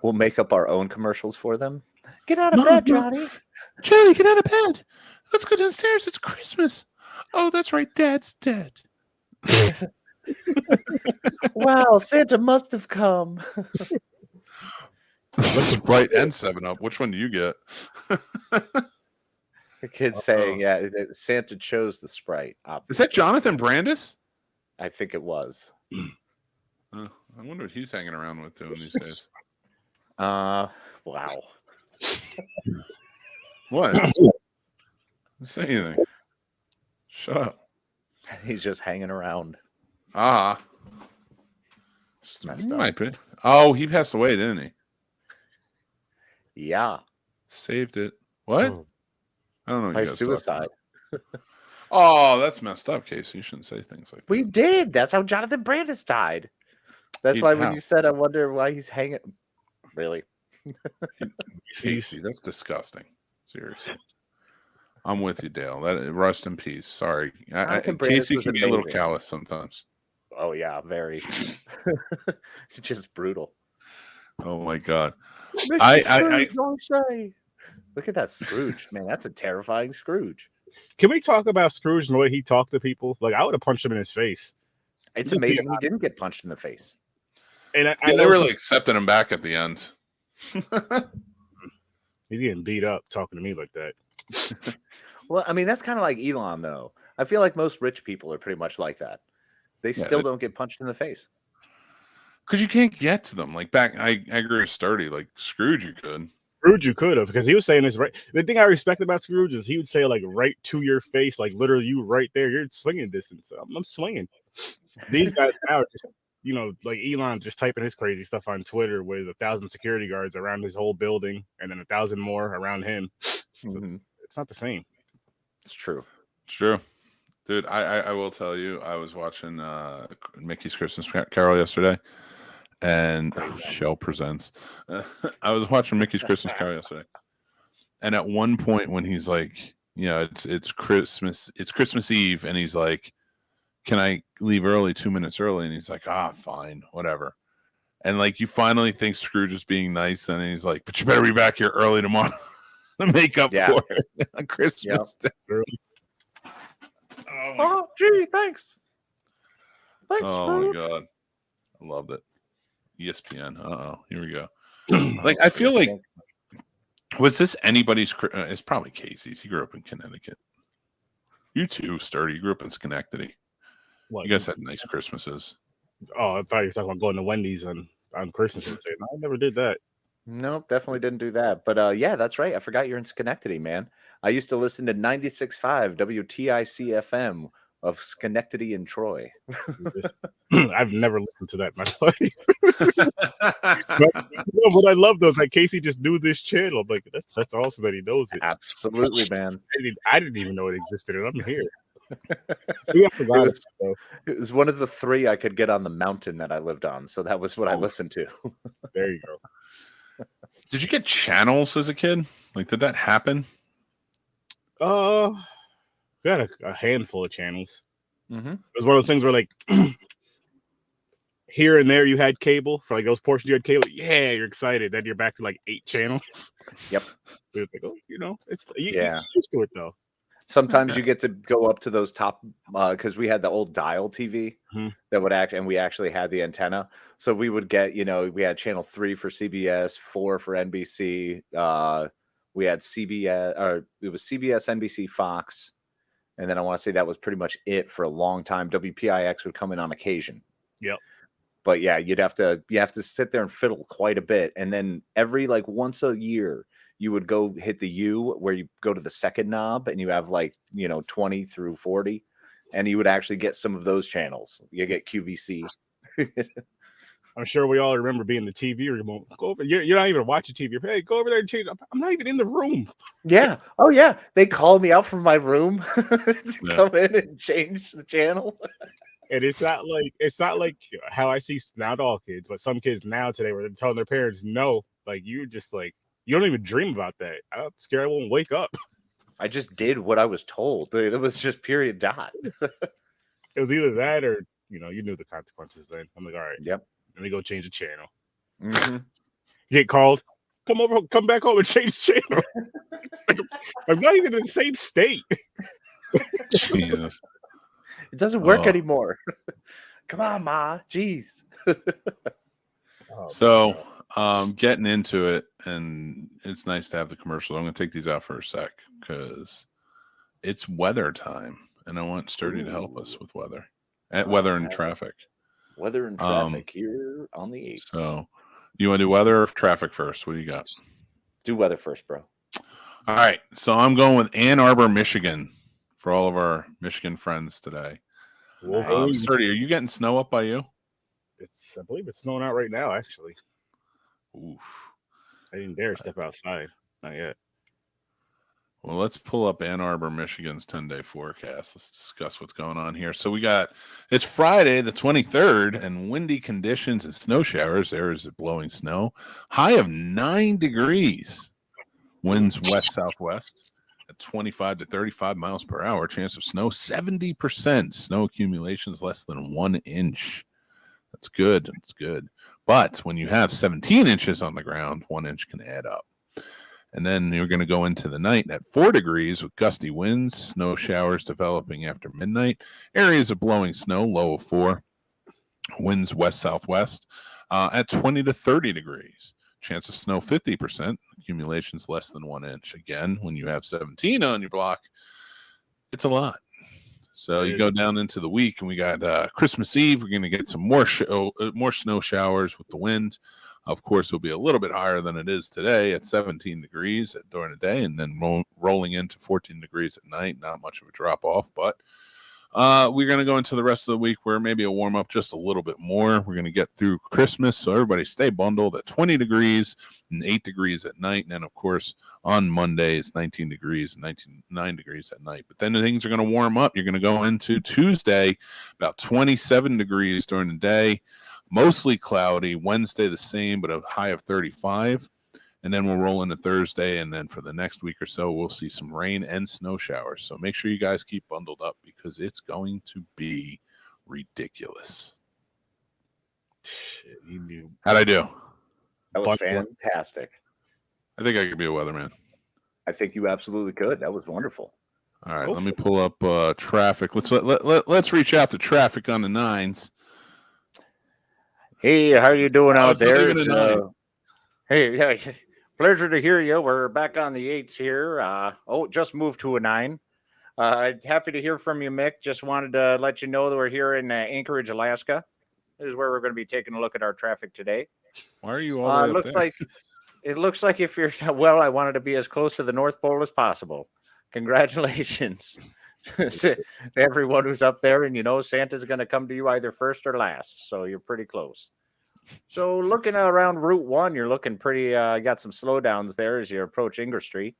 We'll make up our own commercials for them. Get out of bed, Johnny. Johnny, get out of bed. Let's go downstairs. It's Christmas. Oh, that's right. Dad's dead. Wow, Santa must have come. Sprite and 7-Up. Which one do you get? The kid's saying, yeah, Santa chose the Sprite. Obviously. Is that Jonathan Brandis? I think it was. I wonder what he's hanging around with doing these days. Wow. What? Don't say anything. Shut up. He's just hanging around. Just messed up. might be. Oh, he passed away, didn't he? Yeah. Saved it. What? I don't know. What By you guys talking suicide. about. Oh, that's messed up, Casey. You shouldn't say things like that. We did. That's how Jonathan Brandis died. That's why when you said, I wonder why he's hanging. Really? Casey, that's disgusting. Seriously. I'm with you, Dale. Rest in peace. Sorry. Casey can be a little callous sometimes. Oh, yeah. Very. Just brutal. Oh, my God. Look at that Scrooge. Man, that's a terrifying Scrooge. Can we talk about Scrooge and the way he talked to people? Like, I would have punched him in his face. It's amazing he didn't get punched in the face. And they really accepted him back at the end. He's getting beat up talking to me like that. Well, I mean, that's kind of like Elon, though. I feel like most rich people are pretty much like that. They still don't get punched in the face. Because you can't get to them. Like back, I agree with Sturdy. Like Scrooge, you could. Scrooge, you could have, because he was saying this right. The thing I respect about Scrooge is he would say like right to your face, like literally you right there. You're swinging distance. I'm swinging. These guys now are just, like Elon just typing his crazy stuff on Twitter with 1,000 security guards around his whole building and then 1,000 more around him. So it's not the same. It's true. It's true. Dude, I will tell you, I was watching Mickey's Christmas Carol yesterday. And Shell presents. I was watching Mickey's Christmas Carol yesterday, and at one point when he's like, it's Christmas Eve, and he's like, "Can I leave early, 2 minutes early?" And he's like, "Fine, whatever." And like, you finally think Scrooge is being nice, and he's like, "But you better be back here early tomorrow to make up for it on Christmas Day." Oh, gee, thanks. Thanks, oh Scrooge. My God, I loved it. ESPN. Here we go. Like, I feel like, was this anybody's? It's probably Casey's. He grew up in Connecticut. You too, Sturdy. You grew up in Schenectady. What? You guys had nice Christmases. Oh, I thought you were talking about going to Wendy's on Christmas and saying, I never did that. Nope, definitely didn't do that. But yeah, that's right. I forgot you're in Schenectady, man. I used to listen to 96.5 WTIC FM of Schenectady and Troy. I've never listened to that in my life. But I love those. Like Casey just knew this channel. I'm like, that's awesome that he knows it. Absolutely, man. I didn't even know it existed, and I'm here. It was one of the 3 I could get on the mountain that I lived on, so that was what I listened to. There you go. Did you get channels as a kid? Like, did that happen? We had a handful of channels. Mm-hmm. It was one of those things where, like, here and there you had cable. For like those portions you had cable, yeah, you're excited. Then you're back to like 8 channels. Yep. It was like, oh, you know, you used to it though. Sometimes you get to go up to those top because we had the old dial TV that would act, and we actually had the antenna. So we would get, we had channel 3 for CBS, 4 for NBC. We had CBS, or it was CBS, NBC, Fox, and then I want to say that was pretty much it for a long time. WPIX would come in on occasion. Yep. But yeah, you have to sit there and fiddle quite a bit, and then every like once a year, you would go hit the U where you go to the second knob and you have like, 20 through 40, and you would actually get some of those channels. You get QVC. I'm sure we all remember being the TV remote. Go over. You're not even watching TV. Hey, go over there and change. I'm not even in the room. Yeah. Oh yeah. They call me out from my room to come in and change the channel. And it's not like how I see not all kids, but some kids now today where they're telling their parents no. Like you just like you don't even dream about that. I'm scared I won't wake up. I just did what I was told. It was just period dot. It was either that or you knew the consequences then. I'm like, all right. Yep. Let me go change the channel. Mm-hmm. Get called. Come back home and change the channel. I'm not even in the same state. Jesus. It doesn't work anymore. Come on, Ma. Jeez. So getting into it, and it's nice to have the commercials. I'm going to take these out for a sec because it's weather time, and I want Sturdy to help us with weather. Weather and traffic. Weather and traffic here on the 8th. So, you want to do weather or traffic first? What do you got? Do weather first, bro. All right. So, I'm going with Ann Arbor, Michigan for all of our Michigan friends today. Sturdy, are you getting snow up by you? I believe it's snowing out right now, actually. Oof. I didn't dare step outside. Not yet. Well, let's pull up Ann Arbor, Michigan's 10-day forecast. Let's discuss what's going on here. So it's Friday, the 23rd, and windy conditions and snow showers. There is blowing snow. High of 9 degrees. Winds west-southwest at 25 to 35 miles per hour. Chance of snow, 70%. Snow accumulations less than 1 inch. That's good. That's good. But when you have 17 inches on the ground, 1 inch can add up. And then you're going to go into the night at 4 degrees with gusty winds, snow showers developing after midnight, areas of blowing snow, low of 4, winds west-southwest at 20 to 30 degrees. Chance of snow 50%, accumulations less than 1 inch. Again, when you have 17 on your block, it's a lot. So you go down into the week, and we got Christmas Eve. We're going to get some more snow showers with the wind. Of course, it'll be a little bit higher than it is today at 17 degrees during the day, and then rolling into 14 degrees at night. Not much of a drop off, but we're going to go into the rest of the week where maybe a warm up just a little bit more. We're going to get through Christmas, so everybody stay bundled at 20 degrees and 8 degrees at night. And then, of course, on Monday, it's 19 degrees and 9 degrees at night. But then things are going to warm up. You're going to go into Tuesday, about 27 degrees during the day. Mostly cloudy. Wednesday the same, but a high of 35. And then we'll roll into Thursday, and then for the next week or so, we'll see some rain and snow showers. So make sure you guys keep bundled up because it's going to be ridiculous. Shit, you knew. How'd I do? That was fantastic. I think I could be a weatherman. I think you absolutely could. That was wonderful. All right, let me pull up traffic. Let's reach out to traffic on the 9s. Hey, how you doing out there? Hey, pleasure to hear you. We're back on the 8s here. Just moved to a 9. Happy to hear from you, Mick. Just wanted to let you know that we're here in Anchorage, Alaska. This is where we're going to be taking a look at our traffic today. Why are you all the way up there? It looks like if you're, well, I wanted to be as close to the North Pole as possible. Congratulations. Everyone who's up there, and Santa's going to come to you either first or last, so you're pretty close. So looking around Route 1, you're looking pretty, you got some slowdowns there as you approach Inger Street.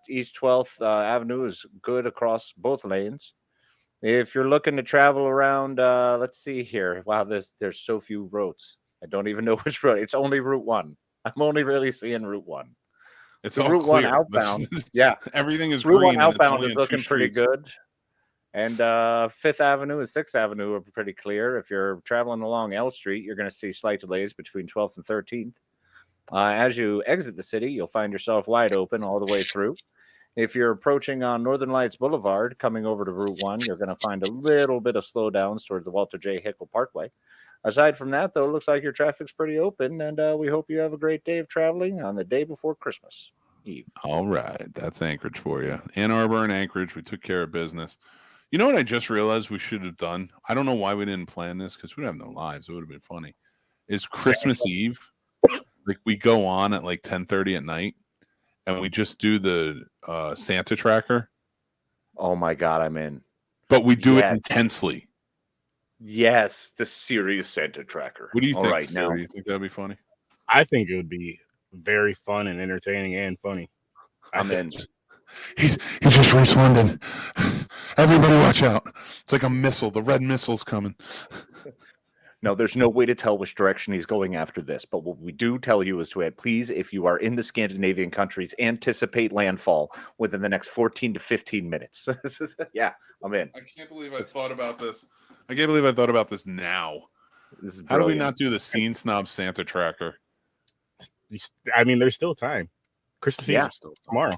East 12th Avenue is good across both lanes. If you're looking to travel around, let's see here. Wow, there's so few roads. I don't even know which road. It's only Route 1. I'm only really seeing Route 1. It's So all Route clear. 1 outbound. Yeah. Everything is Route green. 1 and it's outbound only is on 2 looking pretty streets. good. And 5th Avenue and 6th Avenue are pretty clear. If you're traveling along L Street, you're going to see slight delays between 12th and 13th. As you exit the city, you'll find yourself wide open all the way through. If you're approaching on Northern Lights Boulevard, coming over to Route 1, you're going to find a little bit of slowdowns towards the Walter J. Hickle Parkway. Aside from that, though, it looks like your traffic's pretty open, and we hope you have a great day of traveling on the day before Christmas Eve. All right. That's Anchorage for you. Ann Arbor and Anchorage, we took care of business. You know what I just realized we should have done? I don't know why we didn't plan this because we don't have no lives. It would have been funny. Is Christmas Eve. Like we go on at like 10:30 at night and we just do the Santa tracker. Oh my God, I'm in. But we do it Yes. intensely. Yes, the serious Santa tracker. What do you All think? right, Sarah? now. Do you think that'd be funny? I think it would be very fun and entertaining and funny. I'm in. He just reached London. Everybody watch out. It's like a missile. The red missile's coming. No, there's no way to tell which direction he's going after this. But what we do tell you is to please, if you are in the Scandinavian countries, anticipate landfall within the next 14 to 15 minutes. Yeah, I'm in. I can't believe I thought about this. I can't believe I thought about this now. This is How do we brilliant. not do the Scene Snobs Santa tracker? I mean, there's still time. Christmas Yeah. Eve is still tomorrow.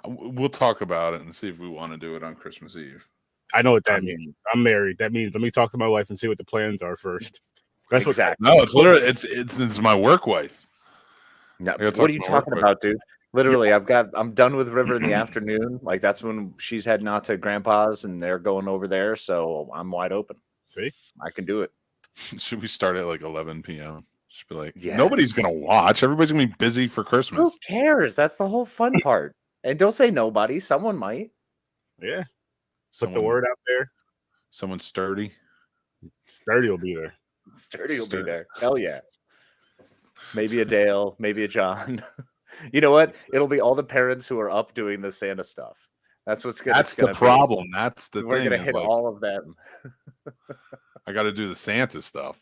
We'll talk about it and see if we want to do it on Christmas Eve. I know what I that mean- means. I'm married. That means let me talk to my wife and see what the plans are first. That's Exactly. No, it's literally it's my work wife. Yeah, I gotta what talk are to you my talking work about, dude? Literally, I'm done with River in the afternoon. Like that's when she's heading out to Grandpa's and they're going over there. So I'm wide open. See? I can do it. Should we start at like 11 p.m.? Just be like, Yes. nobody's gonna watch. Everybody's gonna be busy for Who Christmas. cares? That's the whole fun part. And don't say nobody. Someone might. Yeah. Put Someone, the word out there. someone sturdy. Sturdy will be there. Sturdy will be Sturdy. there. Hell yeah. Maybe a Dale, maybe a John. You know what? It'll be all the parents who are up doing the Santa stuff. That's what's gonna. That's it's the gonna be. problem. That's the We're thing. gonna is, hit like, all of them. I got to do the Santa stuff.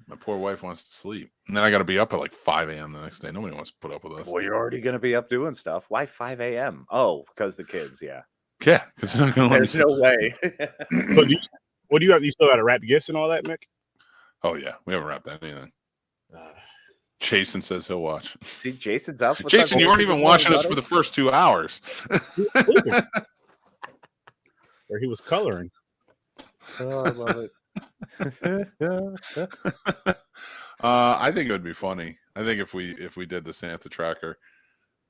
My poor wife wants to sleep, and then I got to be up at like 5 a.m. the next day. Nobody wants to put up with us. Well, you're already gonna be up doing stuff. Why 5 a.m.? Oh, because the kids. Yeah. Yeah, because they're not gonna let me. There's no way. But what do you have? You still got to wrap gifts and all that, Mick? Oh yeah, we haven't wrapped anything. Jason says he'll watch. See, Jason's up. with Jason, us. you weren't even watching us for the first 2 hours. Or he was coloring. Oh, I love it. I think it would be funny. I think if we did the Santa tracker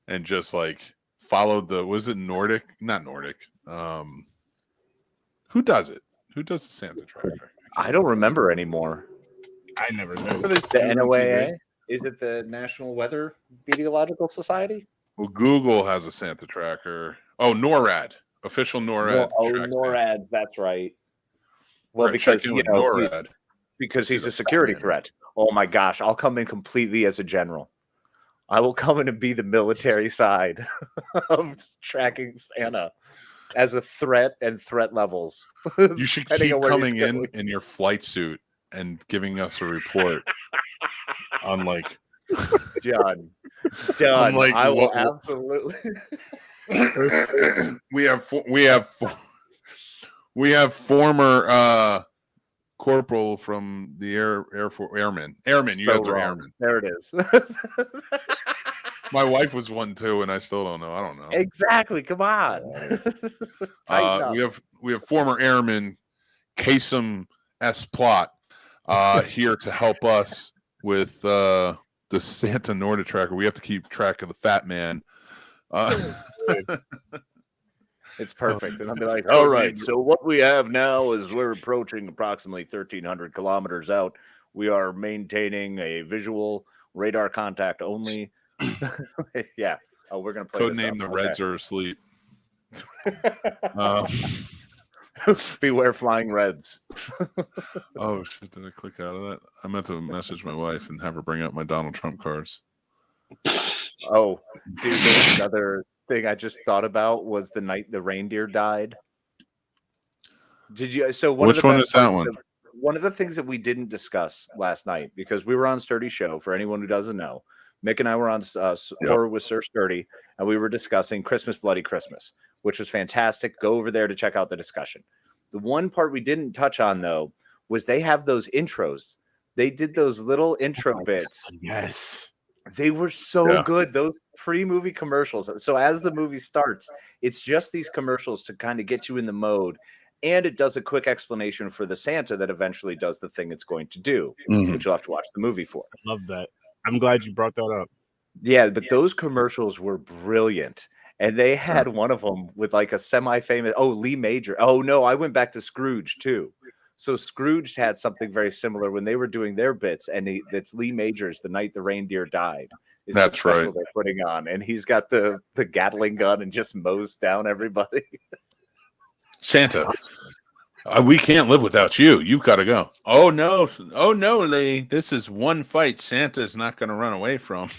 and just like followed was it Nordic? Not Nordic. Who does it? Who does the Santa tracker? I don't remember anymore. I never What knew. do they The do on NOAA? TV? Is it the National Weather Meteorological Society? Well, Google has a Santa tracker. Oh, NORAD, official NORAD. Oh, tracks Santa. NORAD. That's right. Well, We're because checking you with know, NORAD. because he's See a the security Batman. threat. Oh my gosh, I'll come in completely as a general. I will come in and be the military side of tracking Santa as a threat and threat levels. You should depending keep on where he's coming in going. in your flight suit and giving us a report on like Done. Done. Unlike I will what- absolutely. we have former corporal from the Air Force airmen. You So guys are wrong. airmen. There it is. My wife was one too, and I still don't know. I don't know. Exactly. Come on. Tighten up. We have former airman Kasem S. Plot here to help us with the Santa Norda tracker. We have to keep track of the fat man. It's perfect. And I'll be like, Oh, all right, man. so what we have now is we're approaching approximately 1,300 kilometers out. We are maintaining a visual radar contact only. Yeah. Oh, we're going to play this Codename up. the Okay. Reds are asleep. Beware flying reds. Oh shit! Did I click out of that? I meant to message my wife and have her bring out my Donald Trump cards. Oh, dude, there's another thing I just thought about was the night the reindeer died. Did you? So Which one is that one? One of the things that we didn't discuss last night, because we were on Sturdy Show, for anyone who doesn't know, Mick and I were on Horror with Sir Sturdy, and we were discussing Christmas Bloody Christmas, which was fantastic. Go over there to check out the discussion. The one part we didn't touch on, though, was they have those intros. They did those little intro bits. God, yes. They were so good. Those pre-movie commercials. So as the movie starts, it's just these commercials to kind of get you in the mode. And it does a quick explanation for the Santa that eventually does the thing it's going to do, which you'll have to watch the movie for. I love that. I'm glad you brought that up. Yeah, but those commercials were brilliant. And they had one of them with like a semi-famous, Lee Major. Oh, no, I went back to Scrooge, too. So Scrooge had something very similar when they were doing their bits, and it's Lee Major's The Night the Reindeer Died. That's right. They're putting on, and he's got the Gatling gun and just mows down everybody. Santa, we can't live without you. You've got to go. Oh no, Lee. This is one fight Santa's not going to run away from.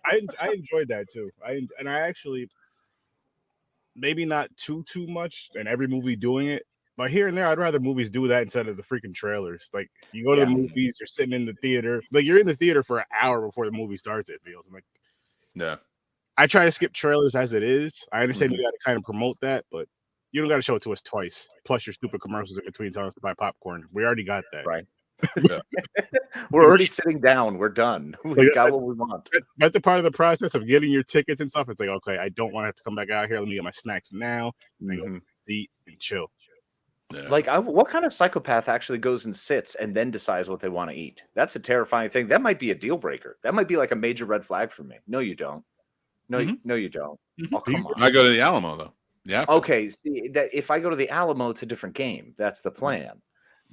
I enjoyed that too. I actually maybe not too much in every movie doing it, but here and there I'd rather movies do that instead of the freaking trailers. Like you go to the movies, you're sitting in the theater, like you're in the theater for an hour before the movie starts. It feels like I try to skip trailers as it is. I understand you got to kind of promote that, but you don't got to show it to us twice. Plus your stupid commercials in between telling us to buy popcorn. We already got that. Right. We're already sitting down. We're done. We got what we want. That's a part of the process of getting your tickets and stuff. It's like, okay, I don't want to have to come back out here. Let me get my snacks now. And go eat and chill. Yeah. Like, what kind of psychopath actually goes and sits and then decides what they want to eat? That's a terrifying thing. That might be a deal breaker. That might be like a major red flag for me. No, you don't. No, you don't. Oh, come on. I go to the Alamo though. Yeah. Okay. See, that if I go to the Alamo, it's a different game. That's the plan.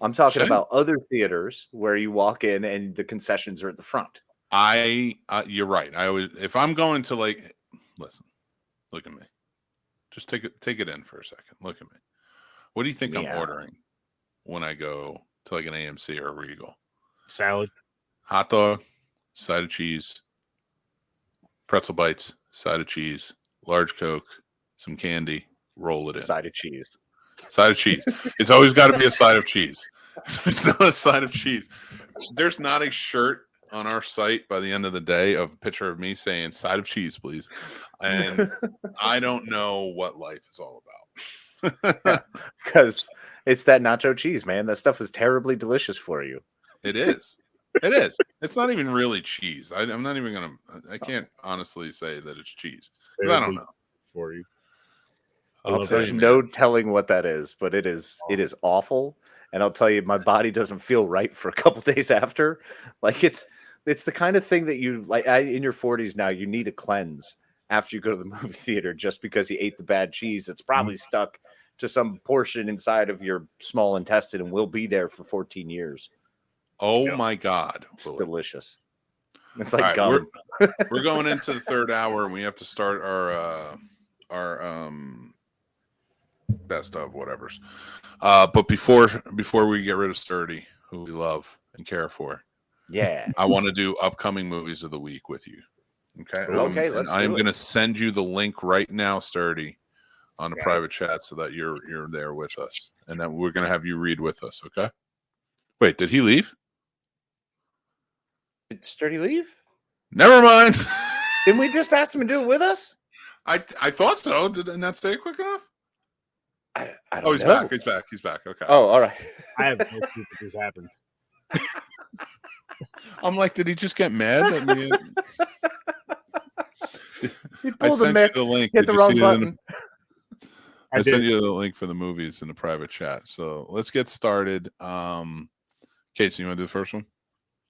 I'm talking about other theaters where you walk in and the concessions are at the front. You're right. If I'm going to listen, look at me. Just take it in for a second. Look at me. What do you think I'm ordering when I go to like an AMC or a Regal? Salad, hot dog, side of cheese, pretzel bites, side of cheese, large Coke, some candy, roll it in. Side of cheese. Side of cheese. It's always got to be a side of cheese. It's not a side of cheese. There's not a shirt on our site by the end of the day of a picture of me saying side of cheese, please. And I don't know what life is all about. Because it's that nacho cheese, man. That stuff is terribly delicious for you. It is. It is. It's not even really cheese. I'm not even gonna. I can't honestly say that it's cheese. I don't know for you. There's no telling what that is, but it is. It is awful. And I'll tell you, my body doesn't feel right for a couple days after. Like it's the kind of thing that you like in your 40s now. You need a cleanse after you go to the movie theater just because you ate the bad cheese. It's probably stuck to some portion inside of your small intestine and will be there for 14 years. Oh my God. It's delicious. It's like gum. We're going into the third hour and we have to start our best of whatevers. But before we get rid of Sturdy, who we love and care for, I want to do upcoming movies of the week with you. Okay. I'm going to send you the link right now, Sturdy, on a private chat so that you're there with us, and then we're going to have you read with us. Okay. Wait, did he leave? Did Sturdy leave? Never mind. Didn't we just ask him to do it with us? I thought so. Did it not stay quick enough? I don't know. He's back. He's back. Okay. Oh, all right. I have no clue what just happened. I'm like, did he just get mad at me? I sent you the link. Hit the wrong button. I sent you the link for the movies in the private chat. So let's get started. Casey, you want to do the first one?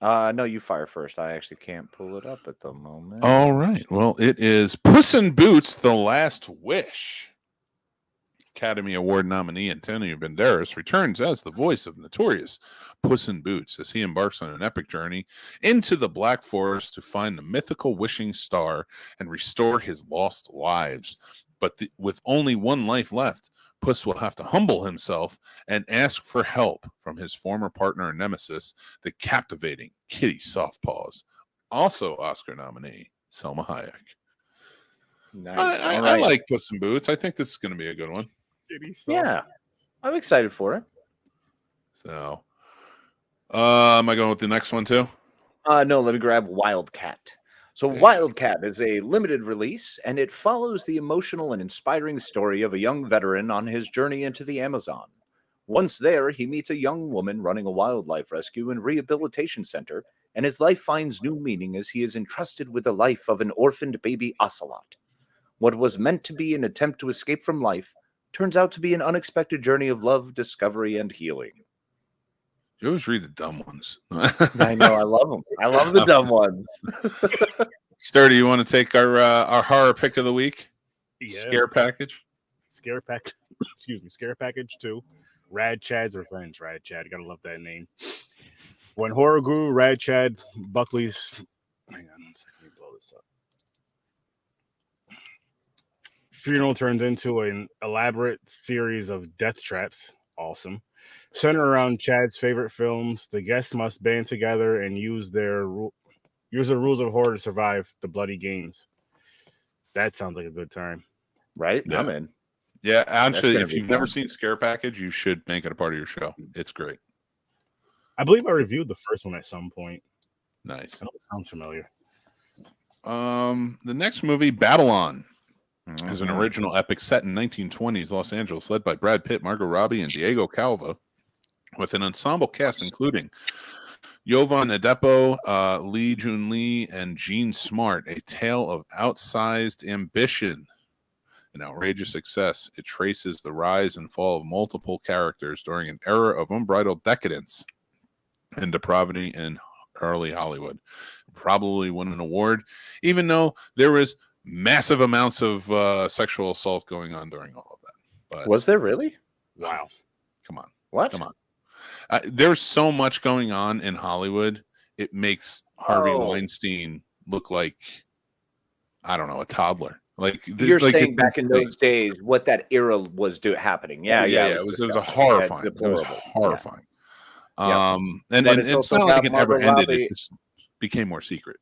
No, you fire first. I actually can't pull it up at the moment. All right. Well, it is Puss in Boots: The Last Wish. Academy Award nominee Antonio Banderas returns as the voice of notorious Puss in Boots as he embarks on an epic journey into the Black Forest to find the mythical wishing star and restore his lost lives. But with only one life left, Puss will have to humble himself and ask for help from his former partner and nemesis, the captivating Kitty Softpaws, also Oscar nominee Selma Hayek. Nice. I like Puss in Boots. I think this is going to be a good one. Yeah, I'm excited for it. So, am I going with the next one too? No, let me grab Wildcat. So Wildcat is a limited release, and it follows the emotional and inspiring story of a young veteran on his journey into the Amazon. Once there, he meets a young woman running a wildlife rescue and rehabilitation center, and his life finds new meaning as he is entrusted with the life of an orphaned baby ocelot. What was meant to be an attempt to escape from life turns out to be an unexpected journey of love, discovery, and healing. You always read the dumb ones. I know, I love them. I love the dumb ones. Sturdy, you want to take our horror pick of the week? Yeah. Scare package. Scare package 2. Rad Chad's Revenge. Rad Chad, you gotta love that name. When horror guru Rad Chad Buckley's, hang on 1 second, let me blow this up. Funeral turns into an elaborate series of death traps. Awesome. Centered around Chad's favorite films, the guests must band together and use the rules of horror to survive the bloody games. That sounds like a good time. Right? Yeah. I'm in. Yeah, actually, gonna if be you've fun. never seen Scare Package, you should make it a part of your show. It's great. I believe I reviewed the first one at some point. Nice. I know it sounds familiar. The next movie, Babylon, is an original epic set in 1920s Los Angeles, led by Brad Pitt, Margot Robbie, and Diego Calva, with an ensemble cast including Jovan Adepo, Lee Jun Lee, and Gene Smart. A tale of outsized ambition and outrageous success. It traces the rise and fall of multiple characters during an era of unbridled decadence and depravity in early Hollywood. Probably won an award, even though there was massive amounts of sexual assault going on during all of that. But Was there really? Wow. come on. What? Come on. There's so much going on in Hollywood. It makes Harvey Weinstein look like, I don't know, a toddler. Like You're like saying it's back in insane. those days, what that era was happening. Yeah. It was a horrifying. It was horrifying. And But it's it's also not like got it never Margot ended. Robbie. It just became more secret.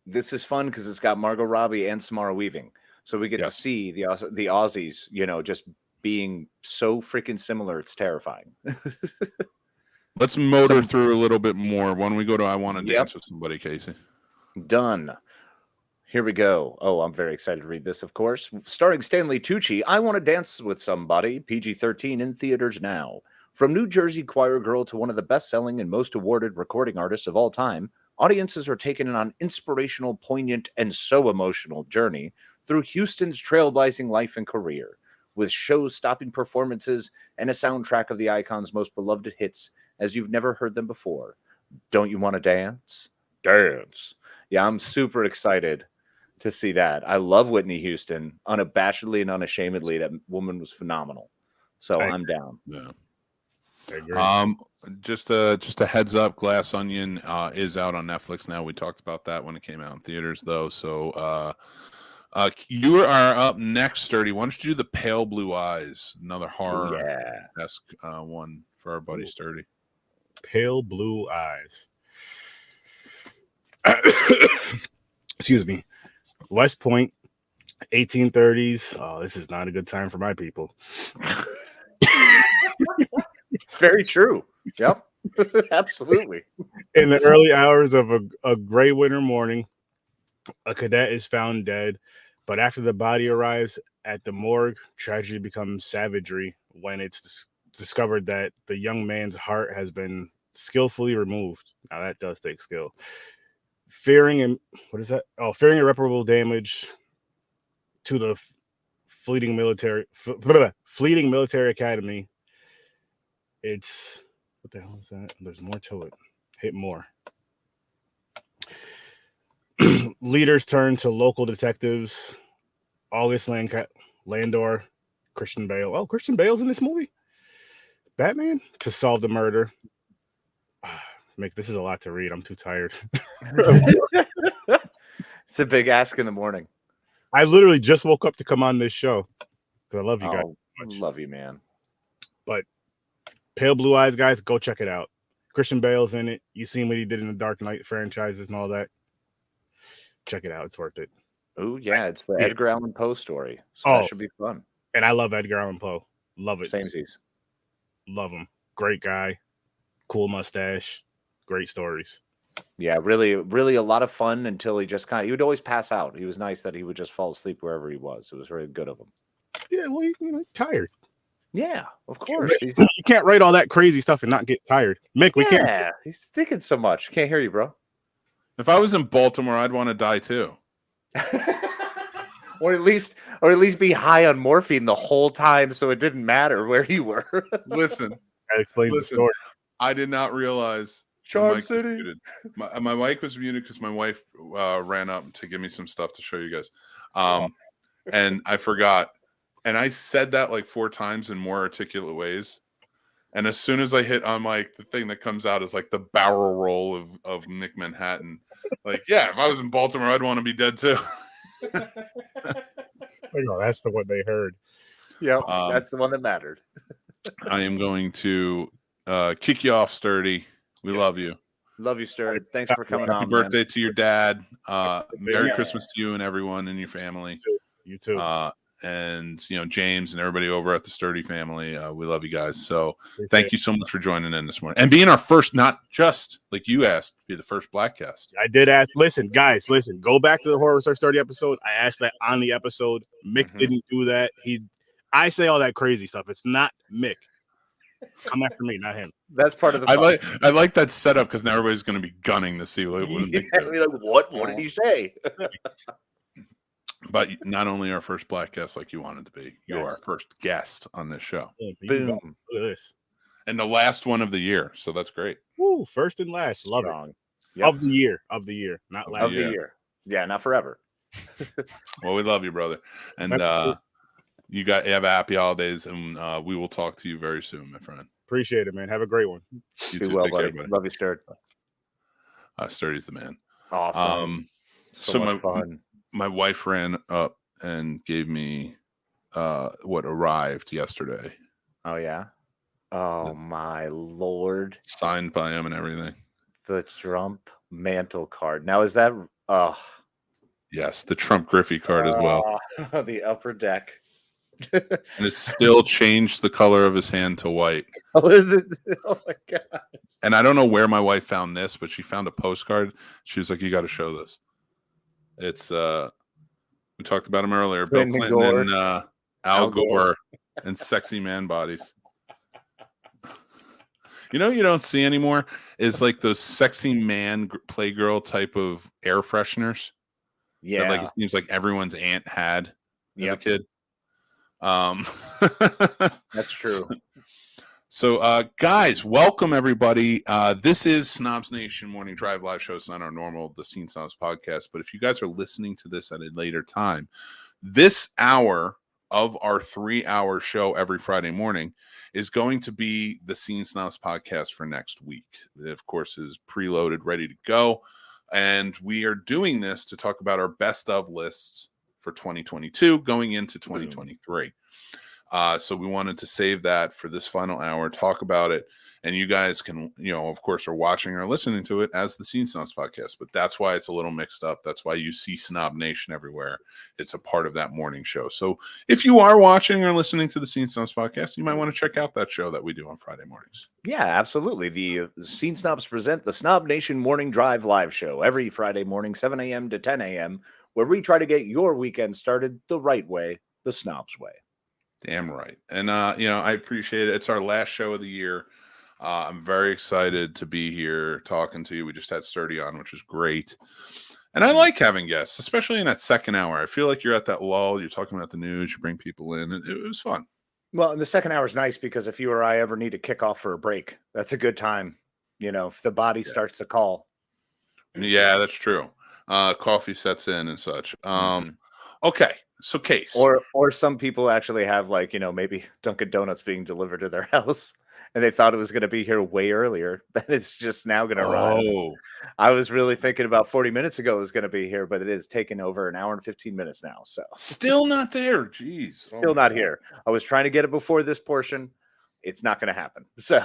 This is fun because it's got Margot Robbie and Samara Weaving. So we get to Yes. see the Aussies, just being so freaking similar. It's terrifying. Let's motor through a little bit more when we go to I Want to Yep. Dance with Somebody, Casey. Done. Here we go. Oh, I'm very excited to read this, of course. Starring Stanley Tucci, I Want to Dance with Somebody, PG-13 in theaters now. From New Jersey choir girl to one of the best-selling and most awarded recording artists of all time, audiences are taken on an inspirational, poignant, and so emotional journey through Houston's trailblazing life and career, with show-stopping performances and a soundtrack of the icon's most beloved hits as you've never heard them before. Don't you want to dance? Dance. Yeah, I'm super excited to see that. I love Whitney Houston, unabashedly and unashamedly. That woman was phenomenal. So I'm down. Yeah. I agree. Just a heads up, Glass Onion is out on Netflix now. We talked about that when it came out in theaters, though. So you are up next, Sturdy. Why don't you do The Pale Blue Eyes, another horror-esque one for our buddy Sturdy. Pale Blue Eyes. Excuse me. West Point, 1830s. Oh, this is not a good time for my people. It's very true. Yep. Absolutely. In the early hours of a gray winter morning, a cadet is found dead, but after the body arrives at the morgue, tragedy becomes savagery when it's discovered that the young man's heart has been skillfully removed. Now that does take skill. Fearing irreparable damage to the fleeting military academy. It's what the hell is that? There's more to it. Hit more. Leaders turn to local detectives. August Landor, Christian Bale. Oh, Christian Bale's in this movie. Batman to solve the murder. Mick, this is a lot to read. I'm too tired. It's a big ask in the morning. I literally just woke up to come on this show because I love you guys so much. Love you, man. But Pale Blue Eyes, guys, go check it out. Christian Bale's in it. You seen what he did in the Dark Knight franchises and all that. Check it out. It's worth it. Oh, yeah. It's the Edgar Allan Poe story. So that should be fun. And I love Edgar Allan Poe. Love it. Samesies. Love him. Great guy. Cool mustache. Great stories. Yeah, really, really a lot of fun until he just he would always pass out. He was nice that he would just fall asleep wherever he was. It was really good of him. Yeah, well, tired. Yeah, of course. You can't write all that crazy stuff and not get tired. Mick, we can't. Yeah, he's thinking so much. Can't hear you, bro. If I was in Baltimore, I'd want to die too. or at least be high on morphine the whole time, so it didn't matter where you were. Listen, that explains the story. I did not realize Charm City. My mic was muted because my wife ran up to give me some stuff to show you guys, and I forgot. And I said that like 4 times in more articulate ways. And as soon as I hit on mic, the thing that comes out is like the barrel roll of Nick Manhattan. Like, yeah, if I was in Baltimore, I'd want to be dead too. That's the one they heard. Yeah, that's the one that mattered. I am going to kick you off, Sturdy. We love you. Love you, Sturdy. Thanks for coming on. Happy birthday to your dad. Merry Christmas to you and everyone in your family. You too. And James and everybody over at the Sturdy family, we love you guys. So thank you so much for joining in this morning and being our first, not just like you asked, be the first Black guest. I did ask. Listen, guys, go back to the Horror Research 30 episode. I asked that on the episode. Mick didn't do that. I say all that crazy stuff. It's not Mick. Come after me, not him. That's part of the fun. I like that setup because now everybody's going to be gunning to see what what did he say? But not only our first Black guest like you wanted to be, you're our first guest on this show. Boom. Look at this. And the last one of the year. So that's great. Woo, first and last. Love it. Yep. Of the year. Not last. Of the year. Yeah, not forever. Well, we love you, brother. And you have happy holidays, and we will talk to you very soon, my friend. Appreciate it, man. Have a great one. You too. Well, buddy. Love you, Sturdy. Sturdy's the man. Awesome. So much fun. My wife ran up and gave me what arrived yesterday. Oh, yeah? Oh, my Lord. Signed by him and everything. The Trump mantle card. Now, is that... Yes, the Trump Griffey card as well. The upper deck. And it still changed the color of his hand to white. Oh, my God. And I don't know where my wife found this, but she found a postcard. She was like, you got to show this. It's we talked about him earlier, Bill Clinton and Al Gore and sexy man bodies. You don't see anymore is like those sexy man playgirl type of air fresheners. Yeah, that, it seems like everyone's aunt had as a kid. That's true. So, guys, welcome everybody. This is Snobs Nation Morning Drive Live Show. It's not our normal The Scene Snobs Podcast, but if you guys are listening to this at a later time, this hour of our 3-hour show every Friday morning is going to be the Scene Snobs Podcast for next week. It, of course, is preloaded, ready to go. And we are doing this to talk about our best of lists for 2022 going into 2023. So we wanted to save that for this final hour, talk about it. And you guys can, of course, are watching or listening to it as the Scene Snobs Podcast. But that's why it's a little mixed up. That's why you see Snobnation everywhere. It's a part of that morning show. So if you are watching or listening to the Scene Snobs Podcast, you might want to check out that show that we do on Friday mornings. Yeah, absolutely. The Scene Snobs present the Snobnation Morning Drive Live Show every Friday morning, 7 a.m. to 10 a.m., where we try to get your weekend started the right way, the Snobs way. Damn right. And, I appreciate it. It's our last show of the year. I'm very excited to be here talking to you. We just had Sturdy on, which is great. And I like having guests, especially in that second hour. I feel like you're at that lull. You're talking about the news. You bring people in. It was fun. Well, and the second hour is nice because if you or I ever need to kick off for a break, that's a good time. If the body starts to call. Yeah, that's true. Coffee sets in and such. Okay. So case. Or some people actually have maybe Dunkin' Donuts being delivered to their house. and they thought it was going to be here way earlier. But it's just now going to arrive. Oh, I was really thinking about 40 minutes ago it was going to be here, but it is taking over an hour and 15 minutes now. So still not there. Jeez. still not here. I was trying to get it before this portion. It's not going to happen. So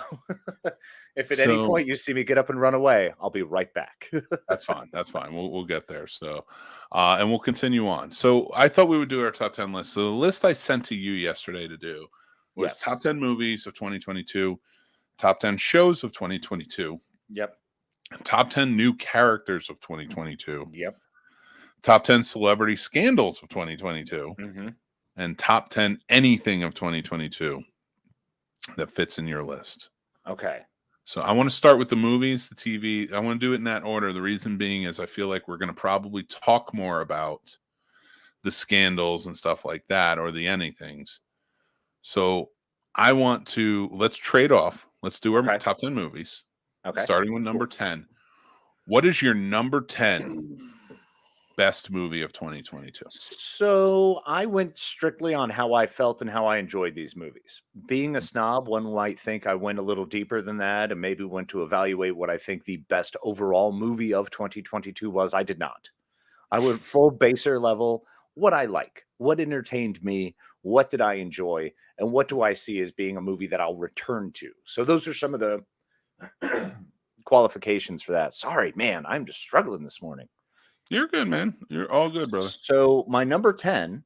if at any point you see me get up and run away, I'll be right back. That's fine. That's fine. We'll get there. So, and we'll continue on. So I thought we would do our top 10 list. So the list I sent to you yesterday to do was top 10 movies of 2022, top 10 shows of 2022. Yep. Top 10 new characters of 2022. Yep. Top 10 celebrity scandals of 2022. Mm-hmm. And top 10 anything of 2022 that fits in your list. Okay. So I want to start with the movies, the TV. I want to do it in that order. The reason being is I feel like we're going to probably talk more about the scandals and stuff like that, or the anythings. So I want to, let's trade off. Let's do our top 10 movies. Okay. Starting with number 10. What is your number 10 best movie of 2022? So I went strictly on how I felt and how I enjoyed these movies. Being a snob, one might think I went a little deeper than that and maybe went to evaluate what I think the best overall movie of 2022 was. I did not. I went full baser level. What I like, what entertained me, what did I enjoy, and what do I see as being a movie that I'll return to? So those are some of the qualifications for that. Sorry, man, I'm just struggling this morning. You're good, man. You're all good, brother. So my number 10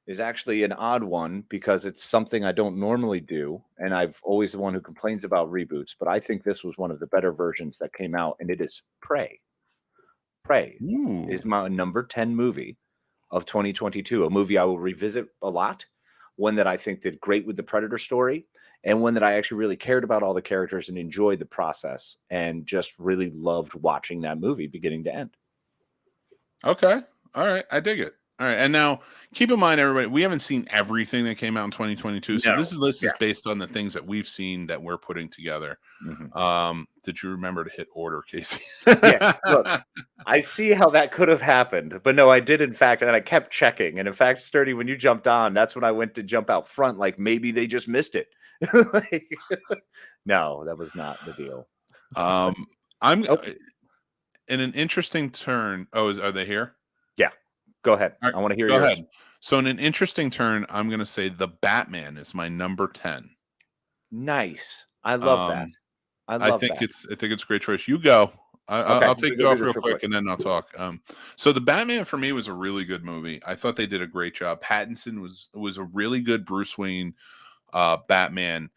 is actually an odd one because it's something I don't normally do. And I've always the one who complains about reboots, but I think this was one of the better versions that came out, and it is Prey. Prey is my number 10 movie of 2022, a movie I will revisit a lot, one that I think did great with the Predator story, and one that I actually really cared about all the characters and enjoyed the process and just really loved watching that movie beginning to end. Okay. All right. I dig it. All right. And now keep in mind, everybody, we haven't seen everything that came out in 2022. So this list is based on the things that we've seen that we're putting together. Mm-hmm. Did you remember to hit order, Casey? Yeah. Look, I see how that could have happened, but no, I did in fact, and I kept checking. And in fact, Sturdy, when you jumped on, that's when I went to jump out front. Like maybe they just missed it. No, that was not the deal. I'm in an interesting turn. Oh, are they here? Yeah. Go ahead. Right, I want to hear yours. Go ahead. So in an interesting turn, I'm going to say The Batman is my number 10. Nice. I love that. I think it's a great choice. You go. I'll take you off real quick and then I'll talk. So The Batman for me was a really good movie. I thought they did a great job. Pattinson was a really good Bruce Wayne Batman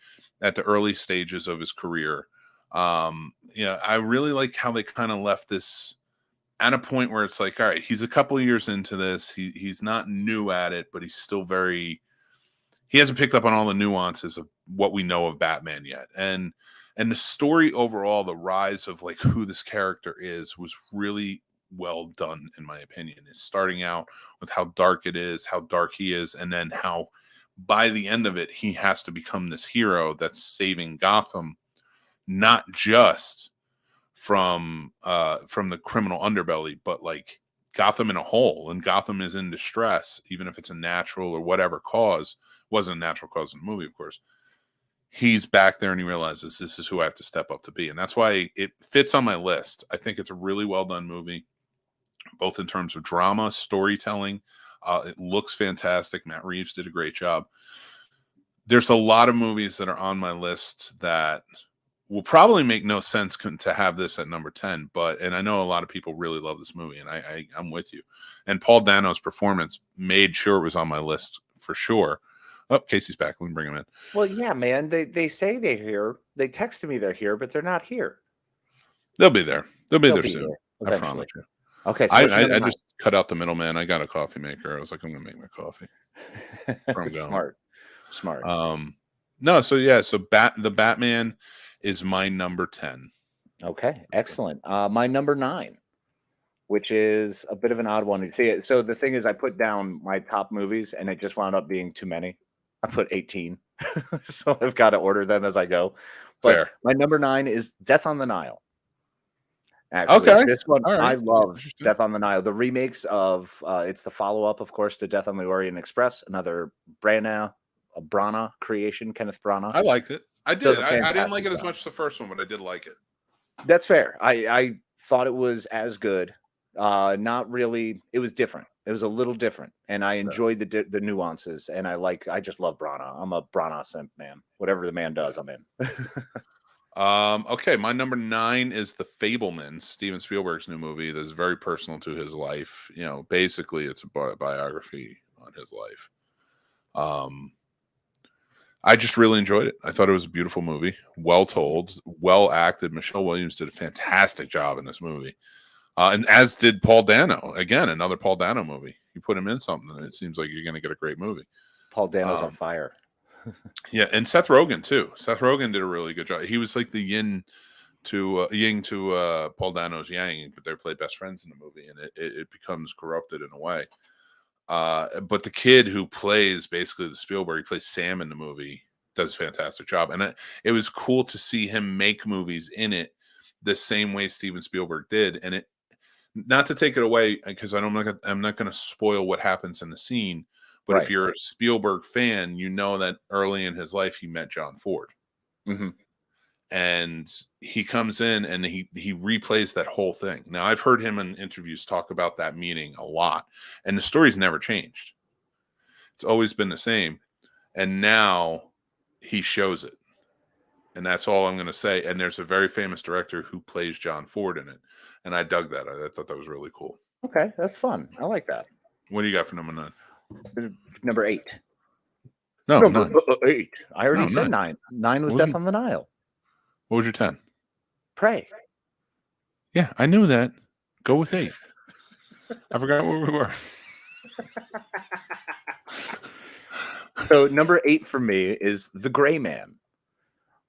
at the early stages of his career. I really like how they kind of left this at a point where it's like, all right, he's a couple of years into this. He's not new at it, but he's still he hasn't picked up on all the nuances of what we know of Batman yet. And the story overall, the rise of like who this character is, was really well done, in my opinion. It's starting out with how dark it is, how dark he is, and then how by the end of it, he has to become this hero that's saving Gotham, not just from the criminal underbelly, but like Gotham in a whole. And Gotham is in distress, even if it's a natural or whatever cause. Wasn't a natural cause in the movie, of course. He's back there and he realizes this is who I have to step up to be. And that's why it fits on my list. I think it's a really well done movie, both in terms of drama, storytelling. It looks fantastic. Matt Reeves did a great job. There's a lot of movies that are on my list that will probably make no sense to have this at number 10, and I know a lot of people really love this movie, and I'm with you. And Paul Dano's performance made sure it was on my list for sure. Oh, Casey's back. Let me bring him in. Well, yeah, man. They say they're here. They texted me they're here, but they're not here. They'll be there. They'll be there soon. I promise you. Okay. So I just cut out the middleman. I got a coffee maker. I was like, I'm gonna make my coffee. Smart. No. So yeah. So the Batman is my number 10. Okay, excellent. My number 9, which is a bit of an odd one. See, so the thing is, I put down my top movies, and it just wound up being too many. I put 18, so I've got to order them as I go. But Fair. My number 9 is Death on the Nile. Actually, okay, this one right. I love. Death on the Nile. The remakes of it's the follow-up, of course, to Death on the Orient Express, another Branagh creation, Kenneth Branagh. I liked it. I Does did. a I didn't fantastic like it as job. much as the first one, but I did like it. That's fair. I thought it was as good. Not really. It was different. It was a little different, and I enjoyed the nuances. And I just love Branagh. I'm a Branagh simp, man. Whatever the man does, I'm in. Okay, my number 9 is The Fabelmans, Steven Spielberg's new movie that's very personal to his life. You know, basically it's a biography on his life. I just really enjoyed it. I thought it was a beautiful movie, well told, well acted. Michelle Williams did a fantastic job in this movie. And as did Paul Dano. Again, another Paul Dano movie. You put him in something, and it seems like you're going to get a great movie. Paul Dano's on fire. Yeah, and Seth Rogen too. Seth Rogen did a really good job. He was like the yin to Paul Dano's yang, but they play best friends in the movie, and it becomes corrupted in a way. But the kid who plays basically the Spielberg, he plays Sam in the movie, does a fantastic job, and it was cool to see him make movies in it the same way Steven Spielberg did, and it. Not to take it away, because I'm not going to spoil what happens in the scene. But Right. if you're a Spielberg fan, you know that early in his life he met John Ford, and he comes in and he replays that whole thing. Now I've heard him in interviews talk about that meeting a lot, and the story's never changed. It's always been the same, and now he shows it, and that's all I'm going to say. And there's a very famous director who plays John Ford in it, and I dug that. I thought that was really cool. Okay, that's fun. I like that. What do you got for number 9? Number 8. No, Number 9. 8. I already No, said 9. 9. 9 was Wasn't- Death on the Nile. What was your 10? Prey. Yeah, I knew that. Go with 8. I forgot where we were. So number 8 for me is The Gray Man,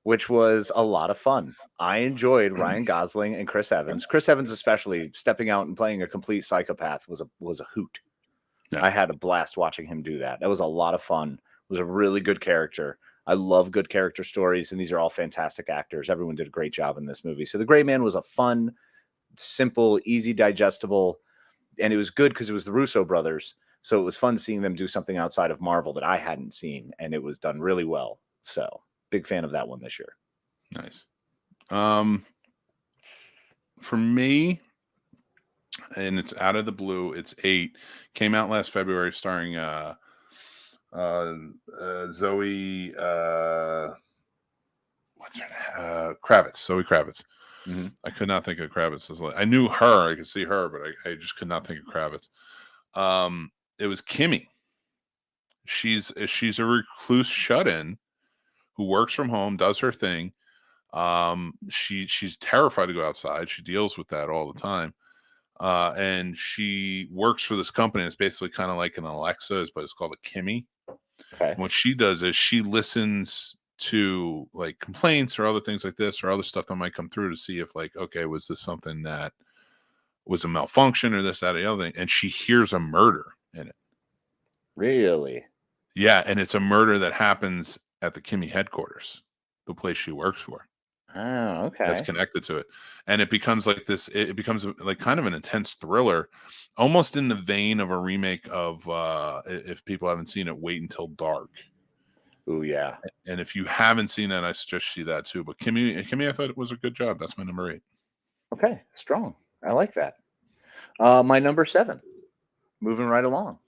which was a lot of fun. I enjoyed Ryan Gosling and Chris Evans. Chris Evans especially stepping out and playing a complete psychopath was a hoot. Yeah. I had a blast watching him do that. That was a lot of fun. It was a really good character. I love good character stories, and these are all fantastic actors. Everyone did a great job in this movie. So The Gray Man was a fun, simple, easy, digestible, and it was good because it was the Russo brothers. So it was fun seeing them do something outside of Marvel that I hadn't seen, and it was done really well. So big fan of that one this year. Nice. For me, and it's out of the blue, it's 8. Came out last February, starring Zoe what's her name? Kravitz. Zoe Kravitz. I could not think of Kravitz. I knew her, I could see her, but I just could not think of Kravitz. It was Kimmy. She's a recluse shut-in who works from home, does her thing. She's terrified to go outside. She deals with that all the time. And she works for this company. It's basically kind of like an Alexa, but it's called a Kimmy. Okay. And what she does is she listens to like complaints or other things like this or other stuff that might come through to see if like, okay, was this something that was a malfunction or this, that, or the other thing? And she hears a murder in it. Really? Yeah. And it's a murder that happens at the Kimmy headquarters, the place she works for. Oh, okay. That's connected to it, and it becomes like this. It becomes like kind of an intense thriller, almost in the vein of a remake of if people haven't seen it, Wait Until Dark. Oh yeah. And if you haven't seen that, I suggest you see that too. But Kimmy, I thought it was a good job. That's my number 8. Okay, strong. I like that. My number 7, moving right along,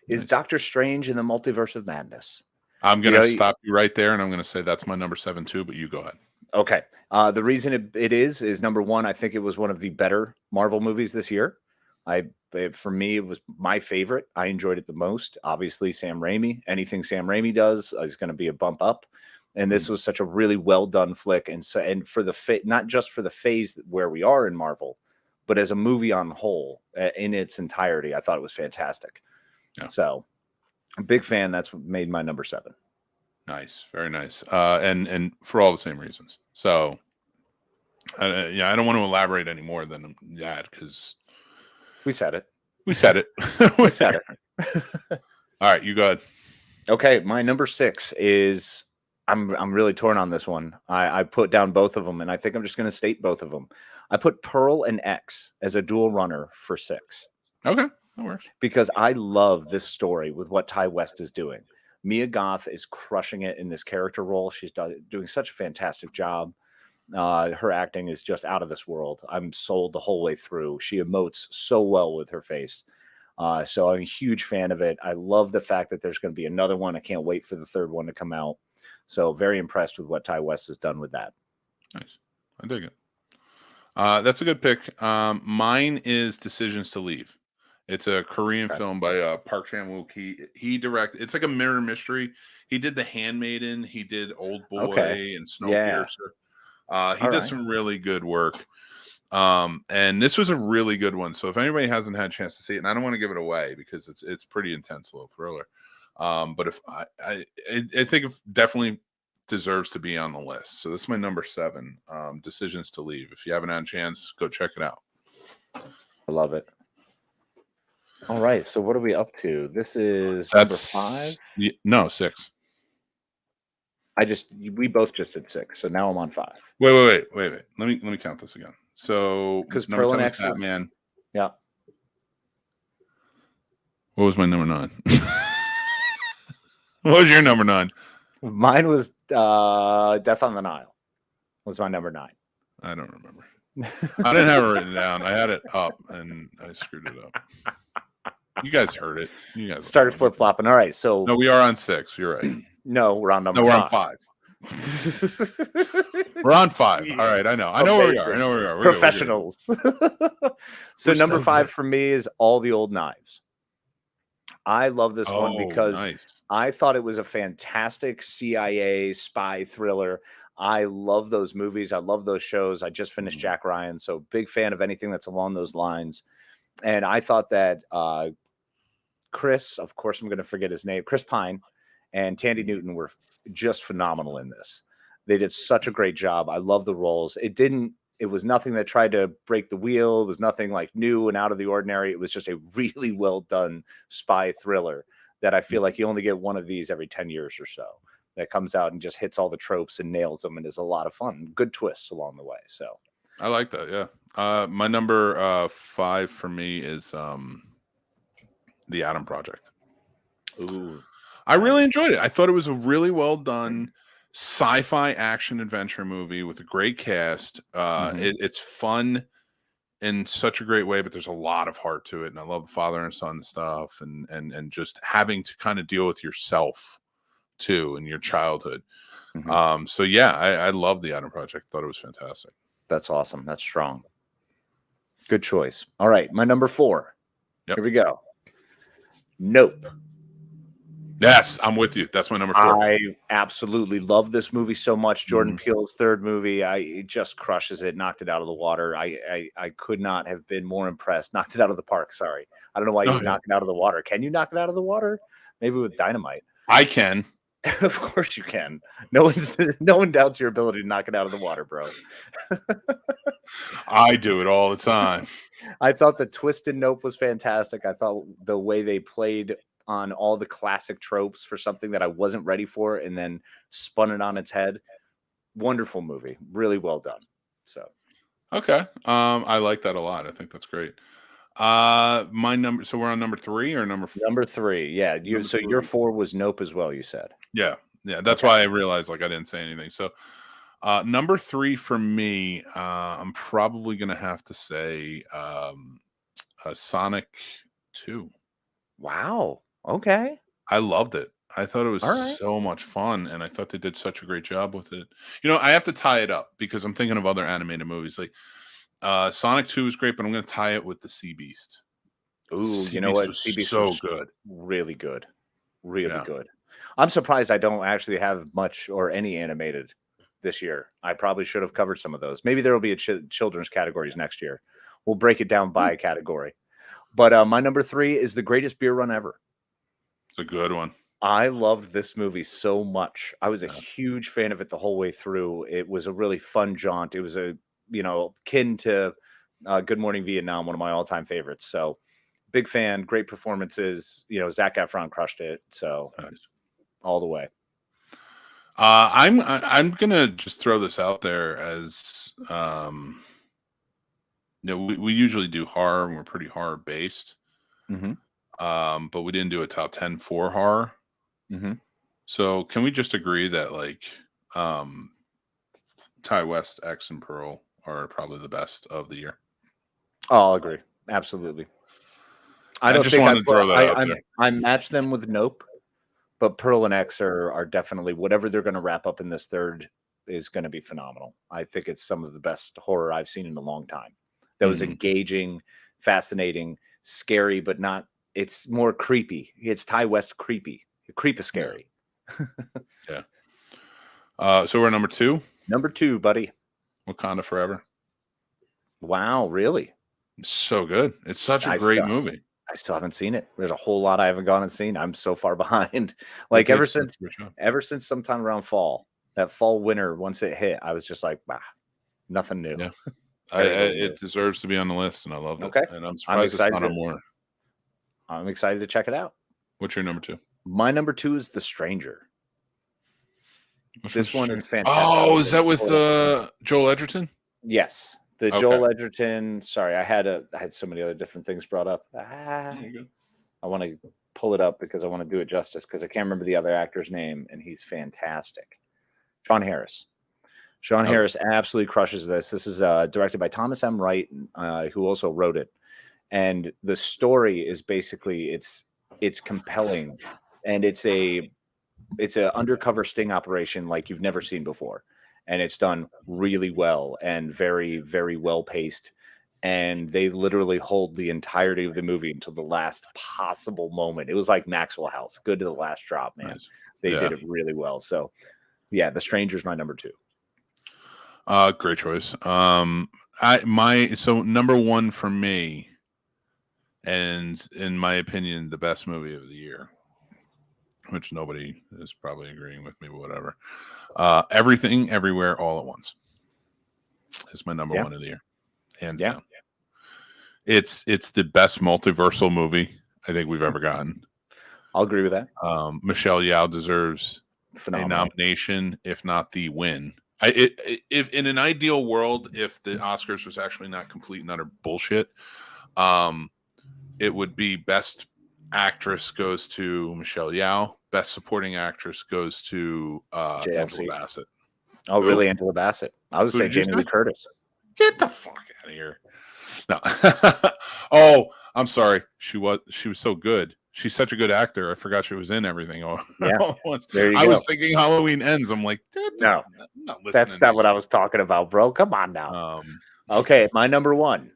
is Nice. Doctor Strange in the Multiverse of Madness. I'm gonna stop you right there, and I'm gonna say that's my number 7 too. But you go ahead. Okay. The reason it is number 1. I think it was one of the better Marvel movies this year. For me, it was my favorite. I enjoyed it the most. Obviously, Sam Raimi. Anything Sam Raimi does is going to be a bump up. And this was such a really well done flick. And for the not just for the phase where we are in Marvel, but as a movie on whole, in its entirety, I thought it was fantastic. Yeah. So, a big fan. That's what made my number 7. Nice, very nice, and for all the same reasons. So, yeah, I don't want to elaborate any more than that because we said it. We said it. We said it. All right, you go ahead. Okay, my number 6 is I'm really torn on this one. I put down both of them, and I think I'm just going to state both of them. I put Pearl and X as a dual runner for 6. Okay, that works. Because I love this story with what Ty West is doing. Mia Goth is crushing it in this character role. She's doing such a fantastic job. Her acting is just out of this world. I'm sold the whole way through. She emotes so well with her face. So I'm a huge fan of it. I love the fact that there's going to be another one. I can't wait for the third one to come out. So very impressed with what Ty West has done with that. Nice. I dig it. That's a good pick. Mine is Decisions to Leave. It's a Korean film by Park Chan-wook. He directed. It's like a mirror mystery. He did The Handmaiden. He did Old Boy and Snowpiercer. He does some really good work. And this was a really good one. So if anybody hasn't had a chance to see it, and I don't want to give it away because it's pretty intense little thriller. But if I think it definitely deserves to be on the list. So this is my number 7, Decisions to Leave. If you haven't had a chance, go check it out. I love it. All right. So what are we up to? This is number 5? No, 6. We both just did 6. So now I'm on 5. Wait. Let me count this again. So because Pearl and X, Batman. Yeah. What was my number 9? What was your number 9? Mine was Death on the Nile. Was my number 9. I don't remember. I didn't have it written down. I had it up and I screwed it up. You guys heard it. You guys started flip flopping. All right, so no, we are on 6. You're right. No, we're on number. No, we're 5. on 5. We're on 5. All right, I know where we are. We're professionals. So number 5 for me is All the Old Knives. I love this one because I thought it was a fantastic CIA spy thriller. I love those movies. I love those shows. I just finished Jack Ryan, so big fan of anything that's along those lines. And I thought that Chris, of course, I'm going to forget his name, Chris Pine and Tandy Newton were just phenomenal in this. They did such a great job. I love the roles. It was nothing that tried to break the wheel. It was nothing like new and out of the ordinary. It was just a really well done spy thriller that I feel like you only get one of these every 10 years or so, that comes out and just hits all the tropes and nails them and is a lot of fun. Good twists along the way. So I like that. Yeah. My number 5 for me is The Atom Project. Ooh. I really enjoyed it. I thought it was a really well done sci-fi action adventure movie with a great cast. It's fun in such a great way, but there's a lot of heart to it. And I love the father and son stuff and just having to kind of deal with yourself too in your childhood. So yeah, I love The Atom Project. Thought it was fantastic. That's awesome. That's strong. Good choice. All right, my number 4. Yep. Here we go. Nope. Yes, I'm with you. That's my number 4. I absolutely love this movie so much. Jordan Peele's third movie. It just crushes it. Knocked it out of the water. I could not have been more impressed. Knocked it out of the park. Sorry. I don't know why you knock it out of the water. Can you knock it out of the water? Maybe with dynamite. I can. Of course you can. No one doubts your ability to knock it out of the water, bro. I do it all the time. I thought the twist in Nope was fantastic. I thought the way they played on all the classic tropes for something that I wasn't ready for and then spun it on its head. Wonderful movie. Really well done. So okay. I like that a lot. I think that's great. My number, so we're on number 3 or number 4? Number 3. Yeah. Your 4 was Nope as well, you said. Yeah. That's why I realized I didn't say anything. So number 3 for me, I'm probably gonna have to say Sonic 2. Wow. Okay. I loved it. I thought it was so much fun, and I thought they did such a great job with it. I have to tie it up because I'm thinking of other animated movies. Like Sonic 2 is great, but I'm going to tie it with the Sea Beast. Ooh, Sea you know Beast what? was Sea Beast so was good. Really good. Really good. I'm surprised I don't actually have much or any animated this year. I probably should have covered some of those. Maybe there will be a children's categories next year. We'll break it down by category. But my number 3 is The Greatest Beer Run Ever. It's a good one. I loved this movie so much. I was a huge fan of it the whole way through. It was a really fun jaunt. It was kin to Good Morning Vietnam, one of my all-time favorites. So big fan, great performances. Zac Efron crushed it. So all the way. I'm gonna just throw this out there as we usually do horror and we're pretty horror based. But we didn't do a top 10 for horror. So can we just agree that like Ty West, X, and Pearl are probably the best of the year? Oh, I'll agree. Absolutely. I don't just think wanted to throw that out there. I match them with Nope, but Pearl and X are definitely whatever they're going to wrap up in this third is going to be phenomenal. I think it's some of the best horror I've seen in a long time. That was engaging, fascinating, scary, but not. It's more creepy. It's Ty West creepy, scary. Yeah. So we're number 2. Number 2, buddy. Wakanda Forever. Wow, really? So good. It's such a great movie. I still haven't seen it. There's a whole lot I haven't gone and seen. I'm so far behind. Like ever since sometime around fall, that fall winter, once it hit, I was just like, bah, nothing new. Yeah. It deserves to be on the list, and I love it. Okay. And I'm surprised it's not on more. I'm excited to check it out. What's your number 2? My number 2 is The Stranger. This one is fantastic. Oh, is that with Joel Edgerton? Yes. Joel Edgerton. Sorry, I had so many other different things brought up. I want to pull it up because I want to do it justice because I can't remember the other actor's name, and he's fantastic. Sean Harris. Sean Harris absolutely crushes this. This is directed by Thomas M. Wright, who also wrote it. And the story is basically it's compelling, and it's an undercover sting operation like you've never seen before. And it's done really well and very, very well paced. And they literally hold the entirety of the movie until the last possible moment. It was like Maxwell House, good to the last drop, man. Nice. They did it really well. So, yeah, The Stranger's my number 2. Great choice. So number 1 for me, and in my opinion, the best movie of the year, which nobody is probably agreeing with me, but whatever. Everything, Everywhere, All at Once is my number 1 of the year, hands down. It's the best multiversal movie I think we've ever gotten. I'll agree with that. Michelle Yeoh deserves a nomination, if not the win. If in an ideal world, if the Oscars was actually not complete and utter bullshit, it would be Best Actress goes to Michelle Yeoh. Best Supporting Actress goes to Angela Bassett. Oh, really? Angela Bassett? I would say Jamie Lee Curtis. Get the fuck out of here! No. Oh, I'm sorry. She was so good. She's such a good actor. I forgot she was in everything. All once. There you go. I was thinking Halloween Ends. I'm like, no, that's not what I was talking about, bro. Come on now. Okay, my number 1.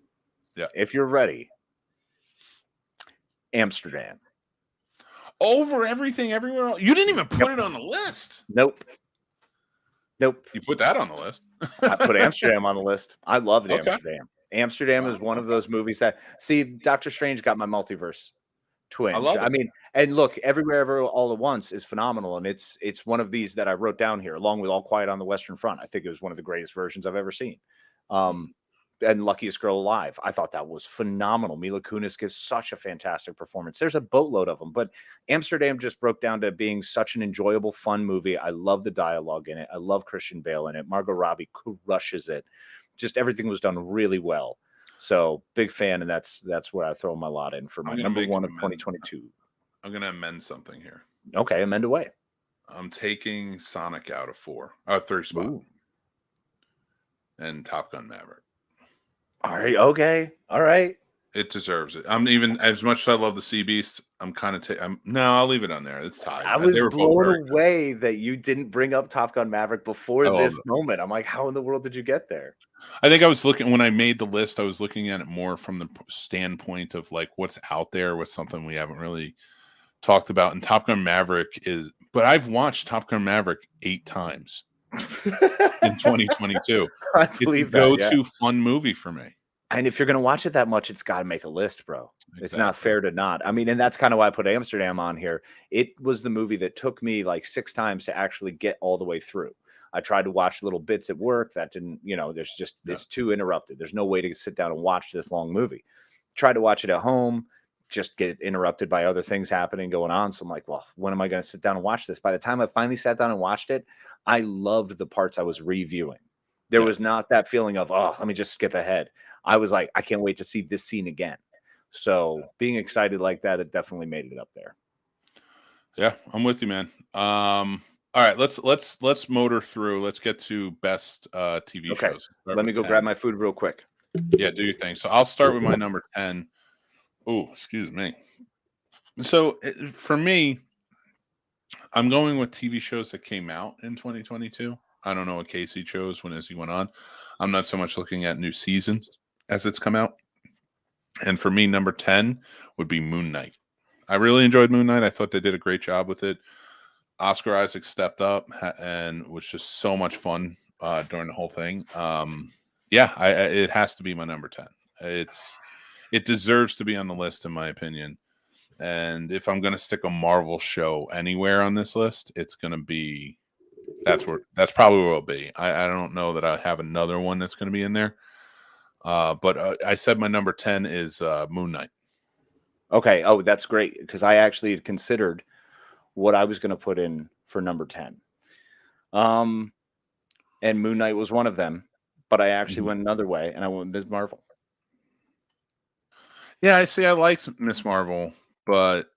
Yeah. If you're ready. Amsterdam. Over Everything, Everywhere. You didn't even put it on the list. Nope. You put that on the list. I put Amsterdam on the list. I loved Amsterdam. Amsterdam is one of those movies that Doctor Strange got my multiverse twinge. I love it. I mean, and look, Everywhere, Everywhere, All at Once is phenomenal, and it's one of these that I wrote down here, along with All Quiet on the Western Front. I think it was one of the greatest versions I've ever seen. And Luckiest Girl Alive. I thought that was phenomenal. Mila Kunis gives such a fantastic performance. There's a boatload of them, but Amsterdam just broke down to being such an enjoyable, fun movie. I love the dialogue in it. I love Christian Bale in it. Margot Robbie crushes it. Just everything was done really well. So big fan, and that's where I throw my lot in for my number 1 of 2022. I'm going to amend something here. Okay, amend away. I'm taking Sonic out of 3 spot. Ooh. And Top Gun Maverick. All right. Okay. All right. It deserves it. I'm even as much as I love the Sea Beast. I'm kind of. I'll leave it on there. It's tied. I was blown away that you didn't bring up Top Gun Maverick before this moment. I'm like, how in the world did you get there? I think I was looking when I made the list. I was looking at it more from the standpoint of like what's out there, what's something we haven't really talked about. And Top Gun Maverick is. But I've watched Top Gun Maverick 8 times. In 2022. I believe it's a go-to fun movie for me. And if you're going to watch it that much, it's got to make a list, bro. Exactly. It's not fair to not. I mean, and that's kind of why I put Amsterdam on here. It was the movie that took me like 6 times to actually get all the way through. I tried to watch little bits at work that didn't, it's too interrupted. There's no way to sit down and watch this long movie. Tried to watch it at home, just get interrupted by other things happening, going on. So I'm like, well, when am I going to sit down and watch this? By the time I finally sat down and watched it, I loved the parts I was reviewing. There was not that feeling of, oh, let me just skip ahead. I was like, I can't wait to see this scene again. So being excited like that, it definitely made it up there. Yeah, I'm with you, man. All right, let's motor through. Let's get to best TV Okay. shows. Start Let me with go 10. grab my food real quick. Yeah, do your thing. So I'll start with my number 10. Oh, excuse me. So for me, I'm going with TV shows that came out in 2022. I don't know what Casey chose as he went on. I'm not so much looking at new seasons as it's come out. And for me, number 10 would be Moon Knight. I really enjoyed Moon Knight. I thought they did a great job with it. Oscar Isaac stepped up and was just so much fun during the whole thing. It has to be my number 10. It deserves to be on the list, in my opinion. And if I'm going to stick a Marvel show anywhere on this list, it's going to be that's probably where it'll be. I don't know that I have another one that's going to be in there. But I said my number 10 is Moon Knight. Okay. Oh, that's great, because I actually had considered what I was going to put in for number 10. And Moon Knight was one of them, but I actually went another way, and I went Ms. Marvel. Yeah, I liked Miss Marvel, but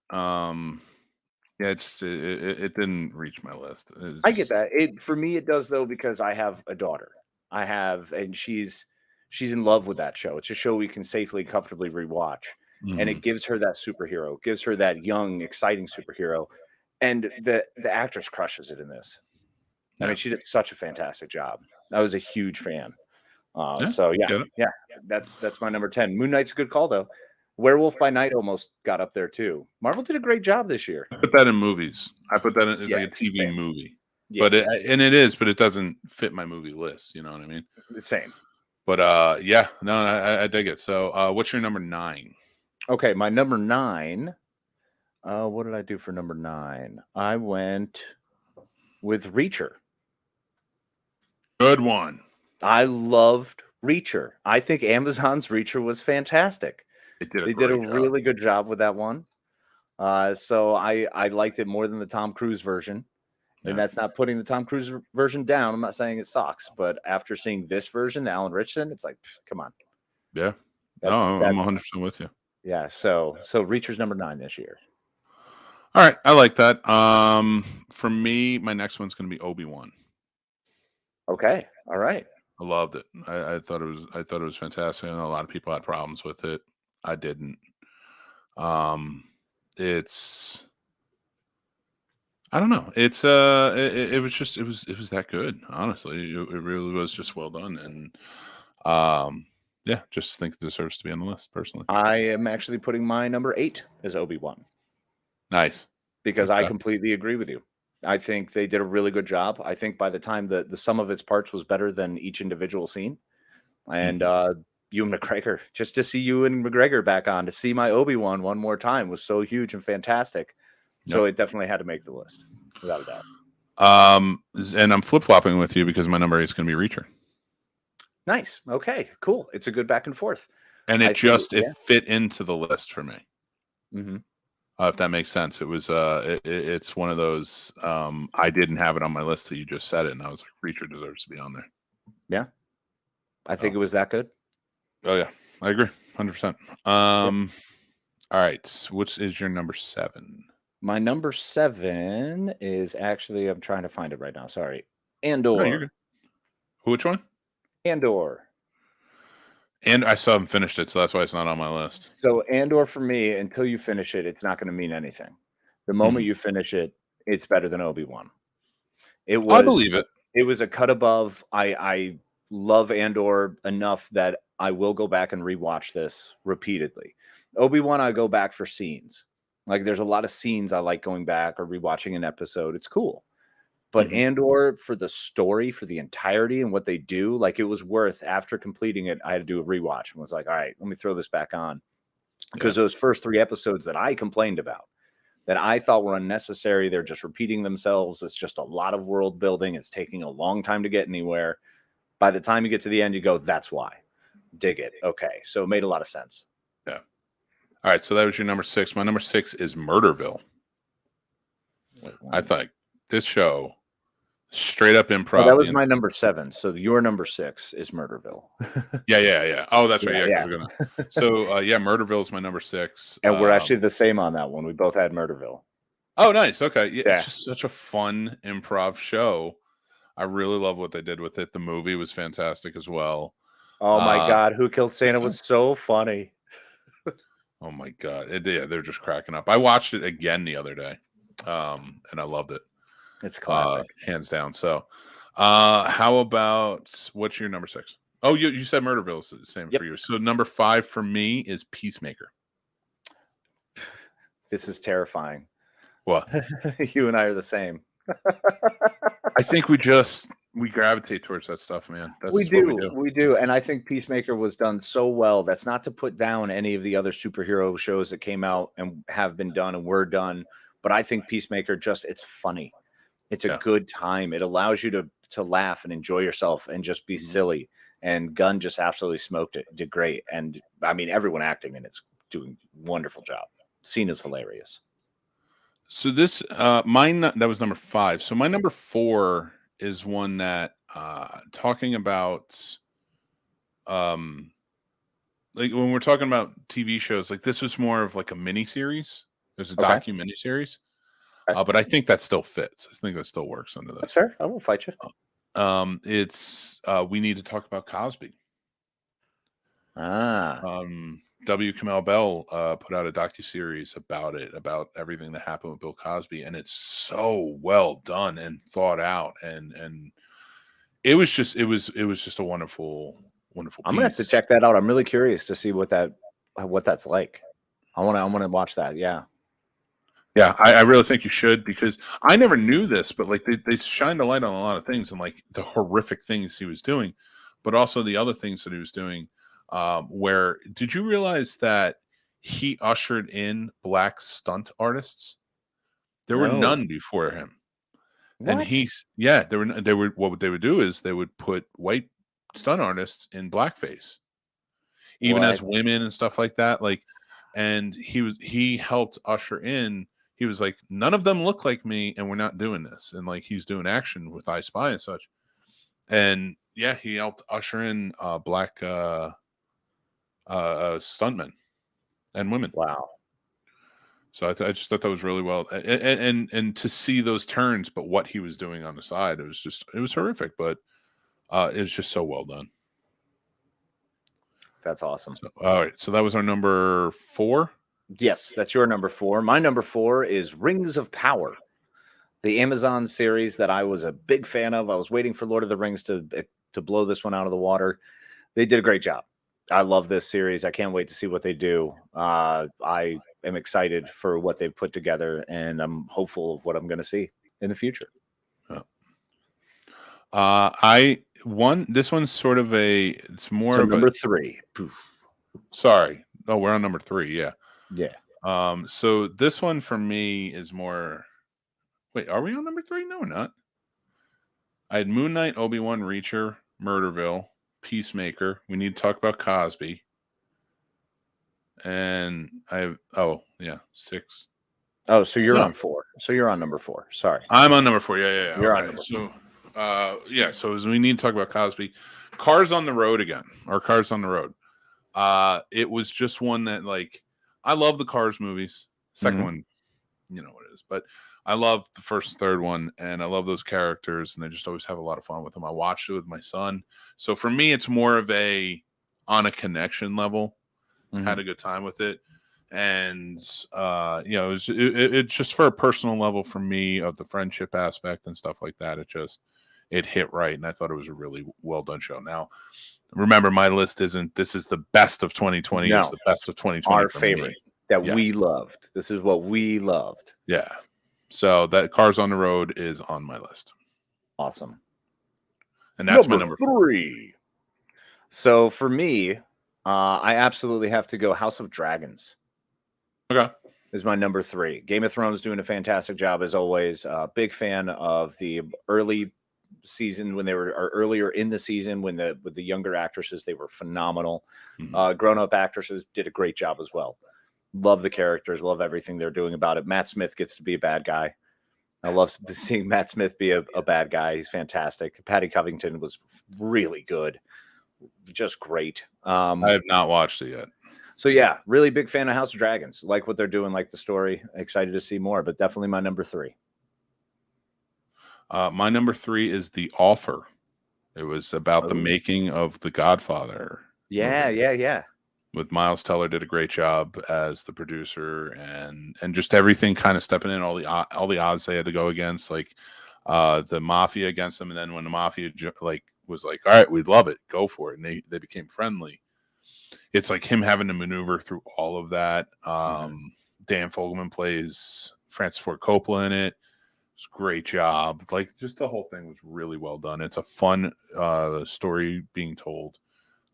it didn't reach my list. I get that. For me it does, though, because I have a daughter. And she's in love with that show. It's a show we can safely, comfortably rewatch. And it gives her that superhero, gives her that young, exciting superhero. And the actress crushes it in this. I mean, she did such a fantastic job. I was a huge fan. So that's my number 10. Moon Knight's a good call, though. Werewolf by Night almost got up there too. Marvel did a great job this year. I put that in movies. I put that in as like a TV movie. Yeah. But it doesn't fit my movie list. You know what I mean? The same. But I dig it. So what's your number 9? Okay, my number 9. What did I do for number 9? I went with Reacher. Good one. I loved Reacher. I think Amazon's Reacher was fantastic. They did a really good job with that one. So I liked it more than the Tom Cruise version. And that's not putting the Tom Cruise version down. I'm not saying it sucks, but after seeing this version, the Alan Richardson, it's like, come on. Yeah. I'm 100% with you. Yeah. So Reacher's number 9 this year. All right. I like that. For me, my next one's going to be Obi-Wan. Okay. All right. I loved it. I thought it was fantastic. I know a lot of people had problems with it. I didn't. It's, I don't know. It's it was that good. Honestly, it really was just well done, and just think it deserves to be on the list personally. I am actually putting my number 8 as Obi-Wan. Nice, because I completely agree with you. I think they did a really good job. I think by the time the sum of its parts was better than each individual scene, and Ewan McGregor, just to see Ewan McGregor back on, to see my Obi-Wan one more time was so huge and fantastic. So it definitely had to make the list, without a doubt. And I'm flip-flopping with you because my number 8 is going to be Reacher. Nice. Okay, cool. It's a good back and forth. And it fit into the list for me. Mm-hmm. If that makes sense. It was it's one of those I didn't have it on my list that you just said it, and I was like, Reacher deserves to be on there. Yeah. I think it was that good. Oh yeah, I agree. 100%. All right. Which is your number 7? My number 7 is actually, I'm trying to find it right now. Sorry. Andor. No, you're good. Which one? Andor. And I still haven't finished it, so that's why it's not on my list. So Andor, for me, until you finish it, it's not going to mean anything. The moment you finish it, it's better than Obi-Wan. I believe it. It was a cut above. I love Andor enough that I will go back and rewatch this repeatedly. Obi-Wan, I go back for scenes. Like, there's a lot of scenes I like going back or rewatching an episode. It's cool. But Andor, for the story, for the entirety and what they do, like, it was worth, after completing it, I had to do a rewatch and was like, all right, let me throw this back on. Because those first 3 episodes that I complained about, that I thought were unnecessary, they're just repeating themselves. It's just a lot of world building. It's taking a long time to get anywhere. By the time you get to the end, you go, that's why. Dig it. Okay. So it made a lot of sense. Yeah. All right. So that was your number 6. My number 6 is Murderville. I thought this show, straight up improv. That was my number 7. So your number 6 is Murderville. Yeah. Oh, that's right. Yeah. So Murderville is my number 6. And we're actually the same on that one. We both had Murderville. Oh, nice. Okay. Yeah, Yeah. it's just such a fun improv show. I really love what they did with it. The movie was fantastic as well. Oh my God, Who Killed Santa it's was so funny. Oh my God. Yeah, they're just cracking up. I watched it again the other day. And I loved it. It's classic. Hands down. So how about what's your number 6? Oh, you said Murderville is the same for you. So number 5 for me is Peacemaker. This is terrifying. What? You and I are the same. I think we gravitate towards that stuff, man. That's We what do. And I think Peacemaker was done so well. That's not to put down any of the other superhero shows that came out and have been done and were done. But I think Peacemaker it's funny. It's a good time. It allows you to laugh and enjoy yourself and just be silly. And Gunn just absolutely smoked it. Did great. And I mean, everyone acting in it's doing a wonderful job. Scene is hilarious. So this mine that was number 5. So my number 4 is one that talking about like when we're talking about TV shows, like this was more of like a mini series. There's a docu mini series. But I think that still fits. I think that still works under this. Sir, I won't fight you. It's we need to talk about Cosby. W. Kamau Bell put out a docuseries about it, about everything that happened with Bill Cosby, and it's so well done and thought out, and it was just a wonderful piece. I'm gonna have to check that out. I'm really curious to see what that's like. I want to watch that. Yeah. Yeah, I really think you should, because I never knew this, but like they shined a light on a lot of things and like the horrific things he was doing, but also the other things that he was doing. Where did you realize that he ushered in black stunt artists? There were none before him. What? And they were what they would do is they would put white stunt artists in blackface, even as women and stuff like that. Like, and he helped usher in. He was like, none of them look like me, and we're not doing this. And like he's doing action with I Spy and such. And yeah, he helped usher in black stuntmen and women. Wow. So I just thought that was really well, and to see those turns, but what he was doing on the side, it was horrific, but it was just so well done. That's awesome. So, all right, so that was our number 4. Yes, that's your number 4. My number 4 is Rings of Power, the Amazon series that I was a big fan of. I was waiting for Lord of the Rings to blow this one out of the water. They did a great job. I love this series. I can't wait to see what they do. I am excited for what they've put together, and I'm hopeful of what I'm going to see in the future. This one's sort of it's more so of number 3. Sorry. Oh, we're on number 3. Yeah. Yeah. So this one for me is more. Wait, are we on number 3? No, we're not. I had Moon Knight, Obi-Wan, Reacher, Murderville, Peacemaker. We need to talk about Cosby. And I have 6. Oh, so you're on 4. So you're on number 4. Sorry. I'm on number 4. Yeah. You're on number 4. So so as we need to talk about Cosby. Cars on the Road again. Or Cars on the Road. It was just one that, like, I love the Cars movies. Second one, you know what it is. But I love the first and third one, and I love those characters, and I just always have a lot of fun with them. I watched it with my son. So for me, it's more of on a connection level. Had a good time with it. And, it's just for a personal level for me, of the friendship aspect and stuff like that. It hit right, and I thought it was a really well done show. Now, remember, my list isn't, this is the best of 2020. No, it's the best of 2020. Our favorite that we loved. This is what we loved. Yeah. So that Cars on the Road is on my list. Awesome. And that's my number 3. So for me, I absolutely have to go House of Dragons. Okay. Is my number 3. Game of Thrones doing a fantastic job as always. Big fan of the early season when they were, or earlier in the season with the younger actresses. They were phenomenal. Grown-up actresses did a great job as well. Love the characters, love everything they're doing about it. Matt Smith gets to be a bad guy. I love seeing Matt Smith be a bad guy. He's fantastic. Patty Covington was really good. Just great. I have not watched it yet. So yeah, really big fan of House of Dragons. Like what they're doing, like the story. Excited to see more, but definitely my number 3. My number 3 is The Offer. It was about the making of The Godfather. Yeah. With Miles Teller did a great job as the producer, and just everything kind of stepping in, all the odds they had to go against, like the mafia against them, and then when the mafia was like, all right, we'd love it, go for it, and they became friendly. It's like him having to maneuver through all of that. Dan Fogelman plays Francis Ford Coppola in it. It's a great job. Like, just the whole thing was really well done. It's a fun story being told.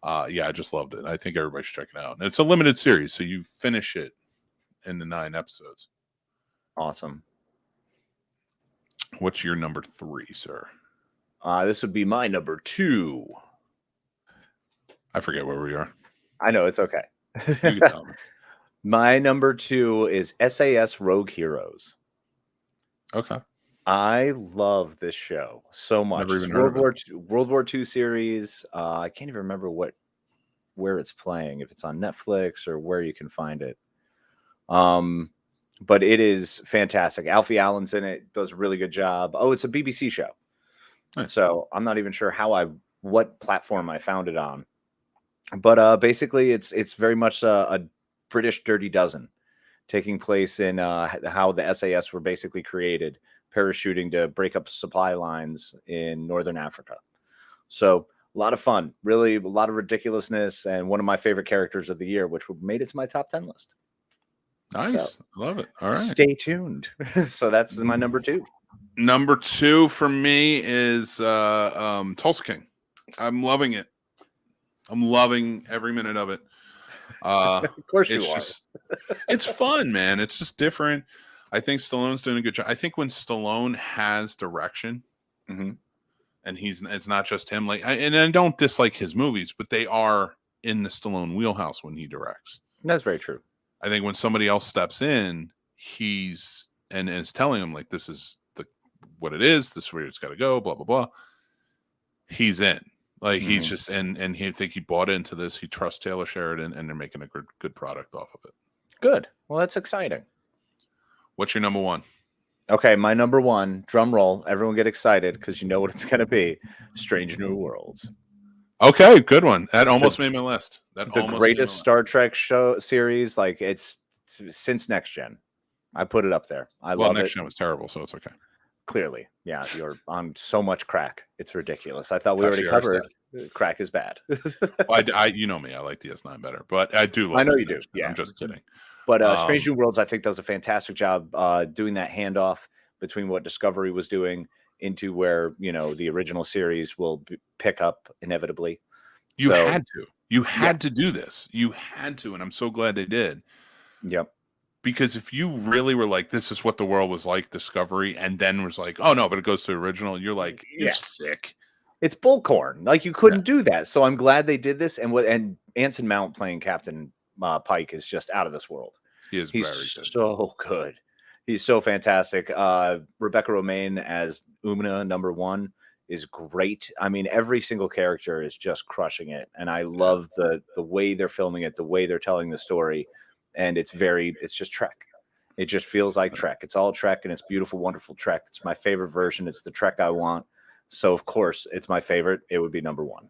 I just loved it. I think everybody should check it out. And it's a limited series, so you finish it in the 9 episodes. Awesome. What's your number 3, sir? This would be my number 2. I forget where we are. I know, it's okay. You can tell me. My number 2 is SAS Rogue Heroes. Okay. I love this show so much. Never even heard of it. World War II series. I can't even remember where it's playing, if it's on Netflix or where you can find it. But it is fantastic. Alfie Allen's in it, does a really good job. Oh, it's a BBC show. Nice. So I'm not even sure what platform I found it on. But basically, it's very much a British Dirty Dozen, taking place in how the SAS were basically created, parachuting to break up supply lines in Northern Africa. So a lot of fun, really a lot of ridiculousness, and one of my favorite characters of the year, which made it to my top 10 list. Nice. So, I love it. All right. Stay tuned. So that's my number 2. Number 2 for me is Tulsa King. I'm loving it. I'm loving every minute of it. Of course you are. It's fun, man. It's just different. I think Stallone's doing a good job. I think when Stallone has direction, and it's not just him. Like, and I don't dislike his movies, but they are in the Stallone wheelhouse when he directs. That's very true. I think when somebody else steps in, he's and is telling him, like, this is what it is. This is where it's got to go. Blah blah blah. He's in. Like, he's just and he think he bought into this. He trusts Taylor Sheridan, and they're making a good product off of it. Good. Well, that's exciting. What's your number 1? Okay, my number 1, drum roll. Everyone get excited because you know what it's going to be. Strange New Worlds. Okay, good one. That almost made my list. The greatest Star Trek show series, like, it's since Next Gen. I put it up there. I love it. Next Gen was terrible, so it's okay. Clearly, yeah, you're on so much crack. It's ridiculous. I thought we already covered crack is bad. Well, you know me. I like DS9 better, but I do. I know you do. Yeah, I'm just kidding. But Strange New Worlds, I think, does a fantastic job doing that handoff between what Discovery was doing into where, the original series will pick up inevitably. You had to do this. You had to, and I'm so glad they did. Yep. Because if you really were like, this is what the world was like, Discovery, and then was like, oh no, but it goes to original, you're like, you're sick. It's bullcorn. Like, you couldn't do that. So I'm glad they did this. And Anson Mount playing Captain Pike is just out of this world. He's very good. So good. He's so fantastic. Rebecca Romaine as Umna, number 1, is great. I mean, every single character is just crushing it. And I love the way they're filming it, the way they're telling the story. And it's just Trek. It just feels like Trek. It's all Trek, and it's beautiful, wonderful Trek. It's my favorite version. It's the Trek I want. So, of course, it's my favorite. It would be number 1.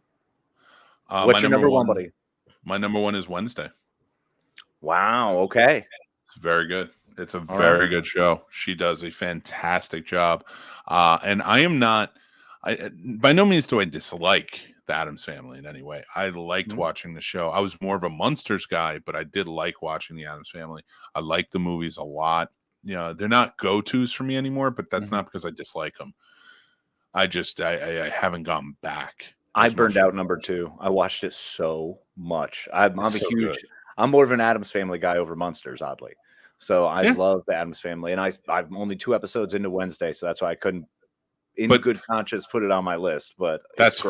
What's your number 1, buddy? My number 1 is Wednesday. Wow. Okay. It's very good. It's a very good show. She does a fantastic job. And I am not, by no means do I dislike the Addams Family in any way. I liked watching the show. I was more of a Munsters guy, but I did like watching the Addams Family. I like the movies a lot. They're not go-tos for me anymore, but that's not because I dislike them. I haven't gotten back. I burned out number 2. I watched it so much. I'm more of an Addams Family guy over Munsters, oddly. So I love the Addams Family, and I'm only 2 episodes into Wednesday, so that's why I couldn't, good conscience, put it on my list. But that's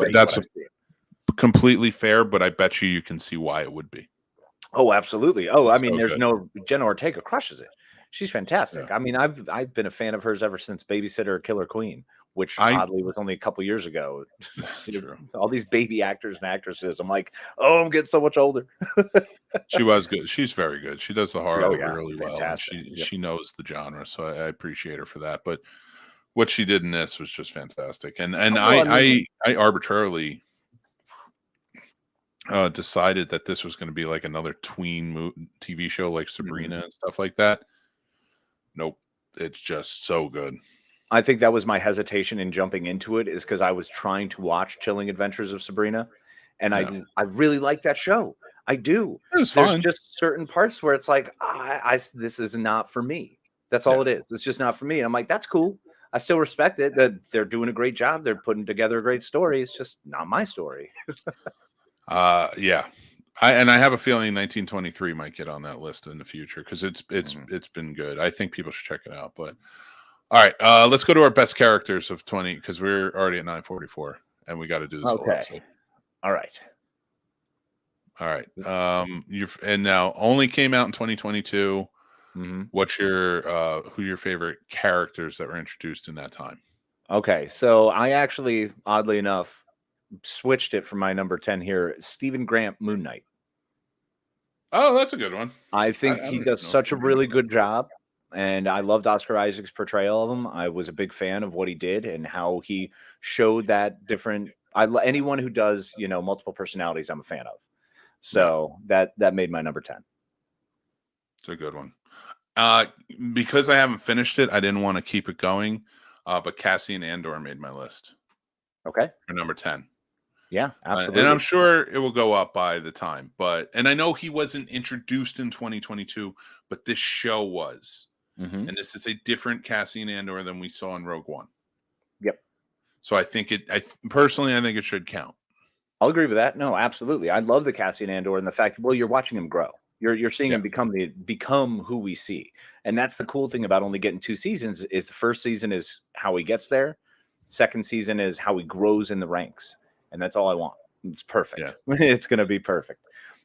completely fair. But I bet you can see why it would be. Oh, absolutely. Oh, I mean, there's no Jenna Ortega crushes it. She's fantastic. Yeah. I mean, I've been a fan of hers ever since Babysitter Killer Queen. which I- oddly was only a couple years ago. True. All these baby actors and actresses. I'm like, oh, I'm getting so much older. She was good. She's very good. She does the horror Oh, yeah. really well, and Fantastic. Yep. she knows the genre. So I appreciate her for that. But what she did in this was just fantastic. And I arbitrarily decided that this was going to be like another tween TV show like Sabrina and stuff like that. Nope, it's just so good. I think that was my hesitation in jumping into it, is because I was trying to watch Chilling Adventures of Sabrina, and I really like that show. I do. It was There's fun. just certain parts where it's like, this is not for me. That's all it is. It's just not for me. And I'm like, that's cool. I still respect it. That they're doing a great job. They're putting together a great story. It's just not my story. Yeah. I have a feeling 1923 might get on that list in the future because it's been good. I think people should check it out. But all right, let's go to our best characters of 20 because we're already at 9:44 and we got to do this. Okay. All right. All right. And now only came out in 2022. What's your who are your favorite characters that were introduced in that time? Okay, so I actually, oddly enough, switched it from my number 10 here. Stephen Grant, Moon Knight. Oh, that's a good one. I think he does such a really good job, and I loved Oscar Isaac's portrayal of him. I was a big fan of what he did and how he showed that different. Anyone who does, multiple personalities, I'm a fan of. So that made my number 10. It's a good one. Because I haven't finished it, I didn't want to keep it going. But Cassian Andor made my list. Okay. For number 10. Yeah, absolutely. And I'm sure it will go up by the time. And I know he wasn't introduced in 2022, but this show was. And this is a different Cassian Andor than we saw in Rogue One. Yep. So I think personally, I think it should count. I'll agree with that. No, absolutely. I love the Cassian Andor and the fact, you're watching him grow. You're seeing him become who we see. And that's the cool thing about only getting 2 seasons is the first season is how he gets there. Second season is how he grows in the ranks. And that's all I want. It's perfect. Yeah. It's going to be perfect.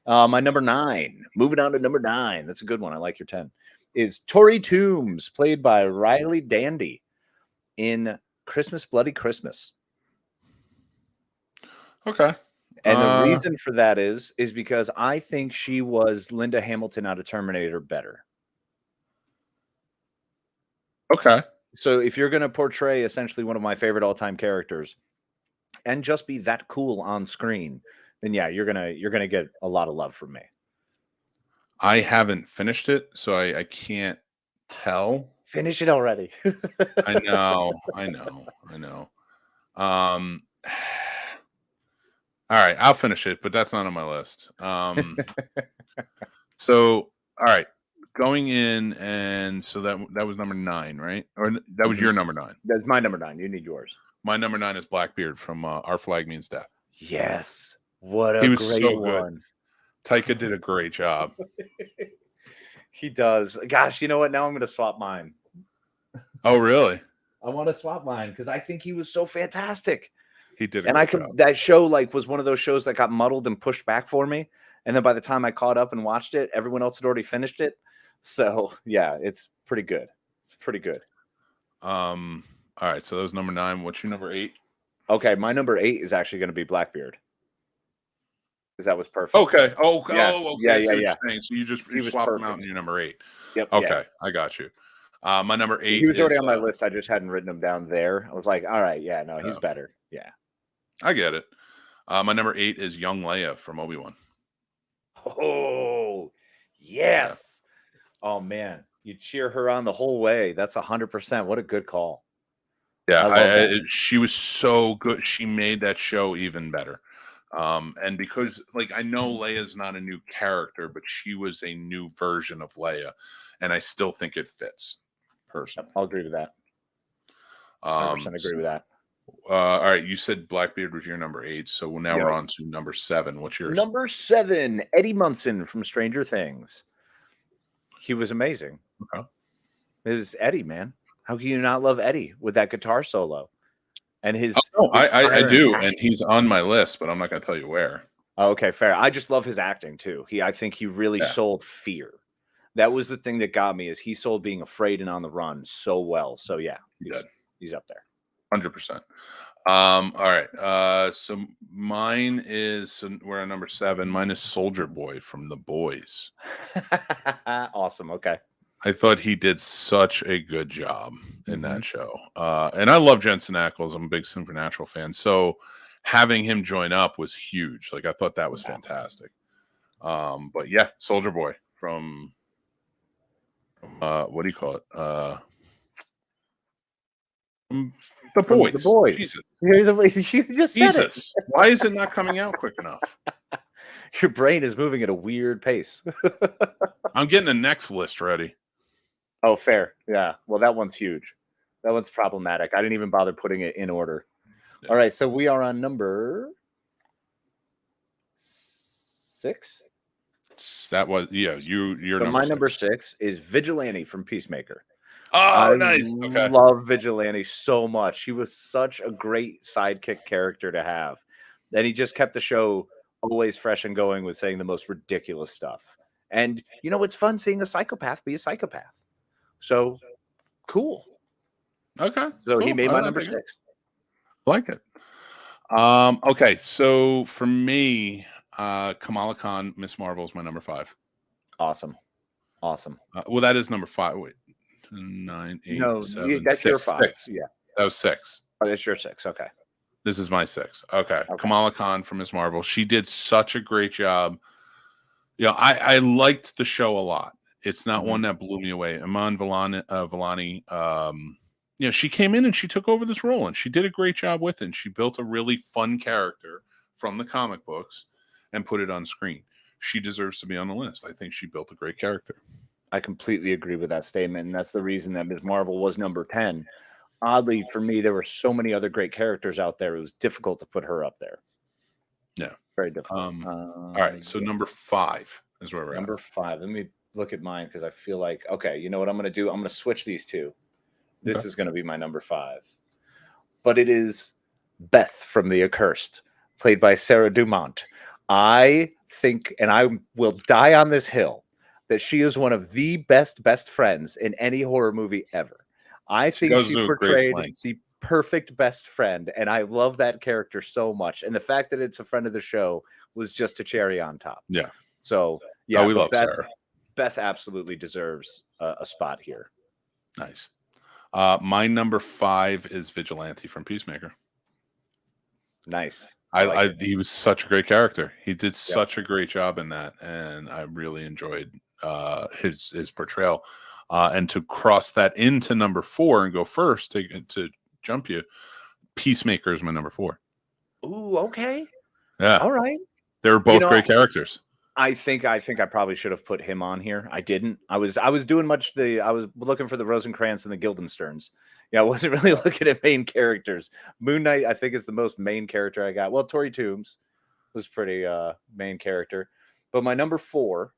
My number 9, moving on to number 9. That's a good one. I like your 10 is Tori Toombs, played by Riley Dandy in Christmas, Bloody Christmas. Okay. And the reason for that is because I think she was Linda Hamilton out of Terminator better. Okay. So if you're going to portray essentially one of my favorite all-time characters and just be that cool on screen, then you're gonna get a lot of love from me. I haven't finished it, so I can't tell. Finish it already. I know. All right, I'll finish it, but that's not on my list. So, all right, going in, and so that was number 9, right? Or that was your number 9. That's my number 9. You need yours. My number 9 is Blackbeard from Our Flag Means Death. Yes, what a he was great so one. Good. Taika did a great job. He does. Gosh, you know what? Now I'm going to swap mine. Oh, really? I want to swap mine because I think he was so fantastic. He did, that show was one of those shows that got muddled and pushed back for me. And then by the time I caught up and watched it, everyone else had already finished it. So yeah, it's pretty good. It's pretty good. All right, so that was number 9. What's your number 8? Okay, my number 8 is actually going to be Blackbeard. Because that was perfect. Okay. Okay. Yeah. So you just swap them out in your number 8. Yep. Okay, yeah. I got you. My number 8. He was already on my list. I just hadn't written him down there. I was like, all right, yeah, no, he's better. Yeah. I get it. My number 8 is young Leia from Obi-Wan. Oh, yes. Yeah. Oh, man. You cheer her on the whole way. That's 100%. What a good call. Yeah, she was so good. She made that show even better. And because, I know Leia's not a new character, but she was a new version of Leia. And I still think it fits, personally. I'll agree with that. 100% agree with that. All right, you said Blackbeard was your number 8, so now we're on to number 7. What's yours? Number 7, Eddie Munson from Stranger Things. He was amazing. Okay. It was Eddie, man. How can you not love Eddie with that guitar solo? And his I do, and he's on my list, but I'm not going to tell you where. Oh, okay, fair. I just love his acting too. I think he really sold fear. That was the thing that got me, is he sold being afraid and on the run so well. So yeah, he's up there. 100%. All right. So mine is, so we're on number 7. Mine is Soldier Boy from The Boys. Awesome. Okay. I thought he did such a good job in that show. And I love Jensen Ackles. I'm a big Supernatural fan. So having him join up was huge. Like, I thought that was fantastic. But yeah, Soldier Boy from what do you call it? The Boys. The Boys. Jesus. You just said Jesus. Why is it not coming out quick enough? it. Your brain is moving at a weird pace. I'm getting the next list ready. Oh, fair. Yeah. Well, that one's huge. That one's problematic. I didn't even bother putting it in order. Yeah. All right. So we are on number 6. That was, yeah, you're So number my 6. number 6 is Vigilante from Peacemaker. Oh, I nice. Okay. love Vigilante so much. He was such a great sidekick character to have. And he just kept the show always fresh and going with saying the most ridiculous stuff. And, you know, it's fun seeing a psychopath be a psychopath. So, cool. Okay. So he cool. made I my like number it. 6. Like it. Okay. So for me, Kamala Khan, Miss Marvel is my number 5. Awesome. Well, that is number 5. Wait. 9, 8, No, 7, that's 6, your 5. 6. Yeah. That was 6. Oh, that's your 6. Okay. This is my 6. Okay. Kamala Khan from Miss Marvel. She did such a great job. You know, I liked the show a lot. It's not one that blew me away. Iman Vellani, you know, she came in and she took over this role and she did a great job with it. And she built a really fun character from the comic books and put it on screen. She deserves to be on the list. I think she built a great character. I completely agree with that statement. And that's the reason that Ms. Marvel was number 10. Oddly, for me, there were so many other great characters out there. It was difficult to put her up there. Yeah. Very difficult. All right. So number 5 is where we're number at. 5. Let me look at mine because I feel like, okay, you know what I'm going to do? I'm going to switch these two. This is going to be my number 5. But it is Beth from The Accursed, played by Sarah Dumont. I think, and I will die on this hill, that she is one of the best friends in any horror movie ever. I think she portrayed the perfect best friend, and I love that character so much. And the fact that it's a friend of the show was just a cherry on top. Yeah. So, yeah, we love Beth, Sarah. Beth absolutely deserves a spot here. Nice. My number 5 is Vigilante from Peacemaker. Nice. He was such a great character. He did such a great job in that, and I really enjoyed his portrayal. And to cross that into number 4 and go first to jump you, Peacemaker is my number 4. Ooh, okay. Yeah. All right. They were both great characters. I think I probably should have put him on here. I didn't. I was doing I was looking for the Rosencrantz and the Guildensterns. Yeah, I wasn't really looking at main characters. Moon Knight, I think, is the most main character I got. Well, Tory Toombs was pretty main character. But my number 4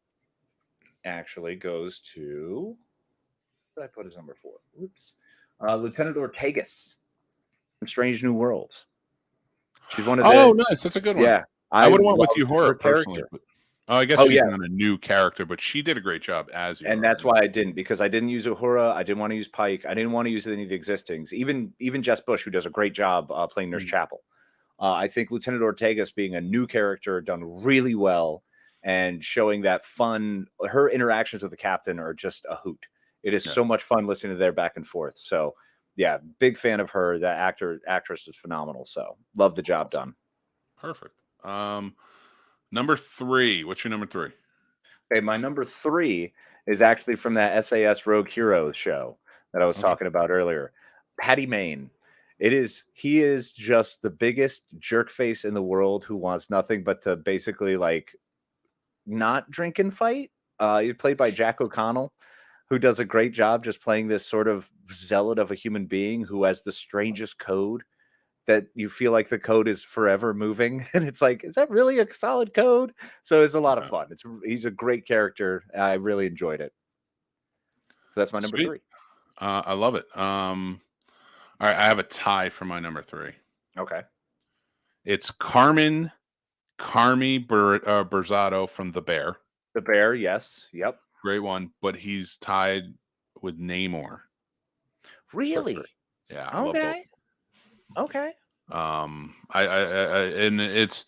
actually goes to, what did I put as number 4? Oops. Lieutenant Ortegas from Strange New Worlds. She's one of the... Oh, nice. That's a good one. Yeah. I would have went with Uhura personally. But, I guess she's not a new character, but she did a great job as Uhura. And that's why I didn't, because I didn't use Uhura. I didn't want to use Pike. I didn't want to use any of the existings. Even Jess Bush, who does a great job playing Nurse Chapel. I think Lieutenant Ortegas being a new character done really well and showing that fun. Her interactions with the captain are just a hoot. It is so much fun listening to their back and forth. So, yeah, big fan of her. That actress is phenomenal. So, love the job done. Perfect. Number 3. What's your number 3? Okay, my number 3 is actually from that SAS Rogue Heroes show that I was talking about earlier. Patty Mayne. He is just the biggest jerk face in the world who wants nothing but to basically not drink and fight. He's played by Jack O'Connell, who does a great job just playing this sort of zealot of a human being who has the strangest code that you feel like the code is forever moving. And it's like, is that really a solid code? So it's a lot of fun. He's a great character. I really enjoyed it. So that's my number 3. I love it. All right. I have a tie for my number 3. Okay. It's Carmi Berzatto from The Bear. The Bear. Yes. Yep. Great one. But he's tied with Namor. Really? Yeah. I love both. Okay. And it's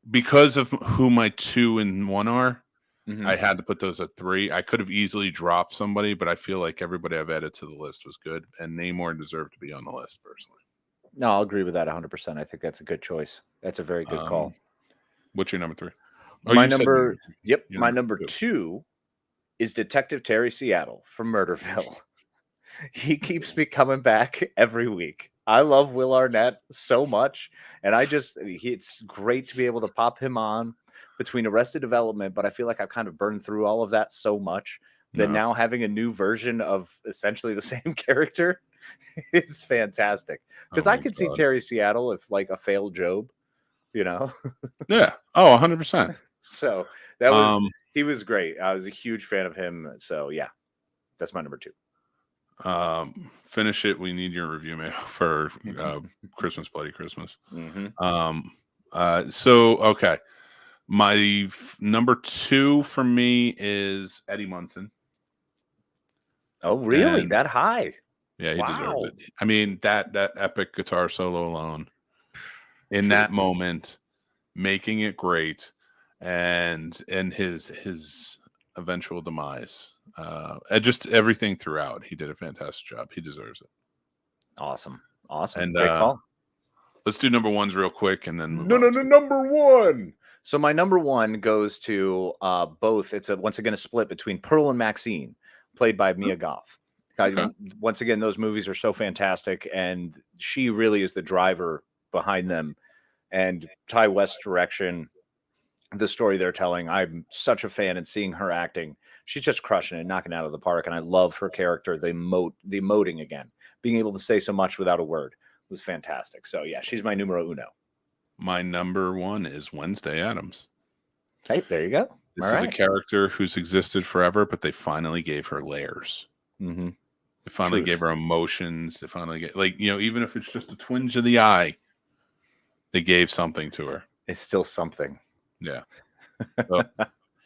because of who my 2 and 1 are. Mhm. I had to put those at 3. I could have easily dropped somebody, but I feel like everybody I've added to the list was good, and Namor deserved to be on the list personally. No, I'll agree with that 100%. I think that's a good choice. That's a very good call. What's your number 3? My you said number, yep, your my number number 2 is Detective Terry Seattle from Murderville. He keeps me coming back every week. I love Will Arnett so much, and it's great to be able to pop him on between Arrested Development, but I feel like I've kind of burned through all of that so much that No. now having a new version of essentially the same character is fantastic. Because Oh I my could see God. Terry Seattle if like a failed Job, you know. Yeah. Oh, 100%. So that was he was great. I was a huge fan of him. So yeah, that's my number 2. Finish it. We need your review mail for Christmas, Bloody Christmas. So okay, my number 2 for me is Eddie Munson. Oh, really? And- that high? Yeah, he Wow. deserved it. I mean, that epic guitar solo alone in True. that moment, making it great, and his eventual demise, and just everything throughout, he did a fantastic job. He deserves it. Awesome. And Great call. let's do number 1s real quick, and then move No, on to- number 1. So my number 1 goes to both. It's once again a split between Pearl and Maxine, played by Mia Goth. Okay. Once again, those movies are so fantastic, and she really is the driver behind them. And Ty West's direction, the story they're telling, I'm such a fan, and seeing her acting, she's just crushing it, knocking it out of the park. And I love her character, the emoting again, being able to say so much without a word was fantastic. So yeah, she's my numero uno. My number 1 is Wednesday Addams. Hey, there you go. This All is right. a character who's existed forever, but they finally gave her layers. Mm-hmm. They finally Truth. gave her emotions. They finally get, like, even if it's just a twinge of the eye, they gave something to her. It's still something. Yeah. So,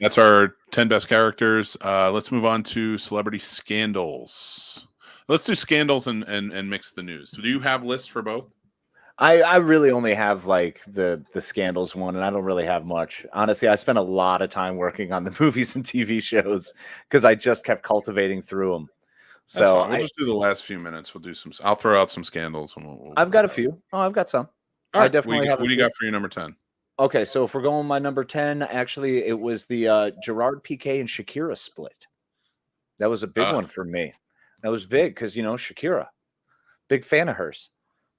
that's our 10 best characters. Let's move on to celebrity scandals. Let's do scandals and mix the news. So do you have lists for both? I really only have like the scandals one, and I don't really have much. Honestly, I spent a lot of time working on the movies and TV shows because I just kept cultivating through them. That's So fine. We'll just do the last few minutes. We'll do some. I'll throw out some scandals, and we'll I've got a few. Oh, I've got some. All right. I definitely have. What do you got for your number 10? Okay, so if we're going my number 10, actually, it was the Gerard Piqué and Shakira split. That was a big one for me. That was big because, Shakira, big fan of hers,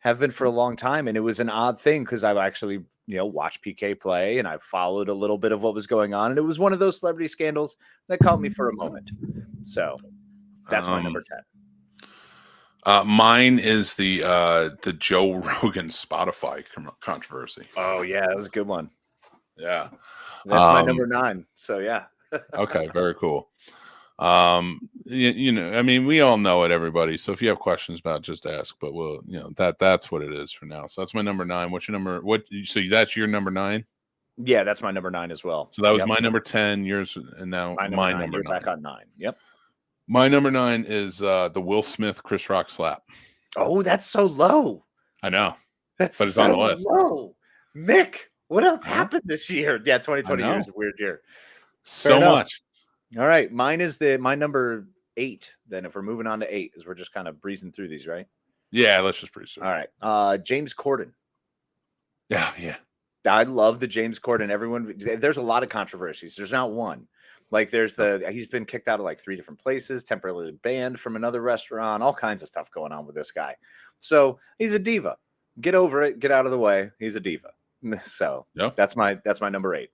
have been for a long time. And it was an odd thing because I've actually, watched Piqué play, and I followed a little bit of what was going on. And it was one of those celebrity scandals that caught me for a moment. So that's my number 10. Mine is the Joe Rogan Spotify controversy. Oh, yeah, that was a good one. Yeah. That's my number 9. So, yeah. Okay, very cool. I mean, we all know it, everybody. So if you have questions about it, just ask. But we'll, that's what it is for now. So that's my number 9. What's your number? So that's your number 9? Yeah, that's my number 9 as well. So that was my number 10, yours, and now my number 9. Back on 9. Yep. My number 9 is the Will Smith Chris Rock slap. Oh, that's so low. I know. But it's so on the list. Low. Mick, what else happened this year? Yeah, 2020 is a weird year. So much. All right. Mine is my number 8. Then if we're moving on to 8, as we're just kind of breezing through these, right? Yeah, let's just breeze through. All right. James Corden. Yeah. I love the James Corden. There's a lot of controversies. There's not one. Like he's been kicked out of like 3 different places, temporarily banned from another restaurant, all kinds of stuff going on with this guy. So he's a diva. Get over it. Get out of the way. He's a diva. So that's my number 8.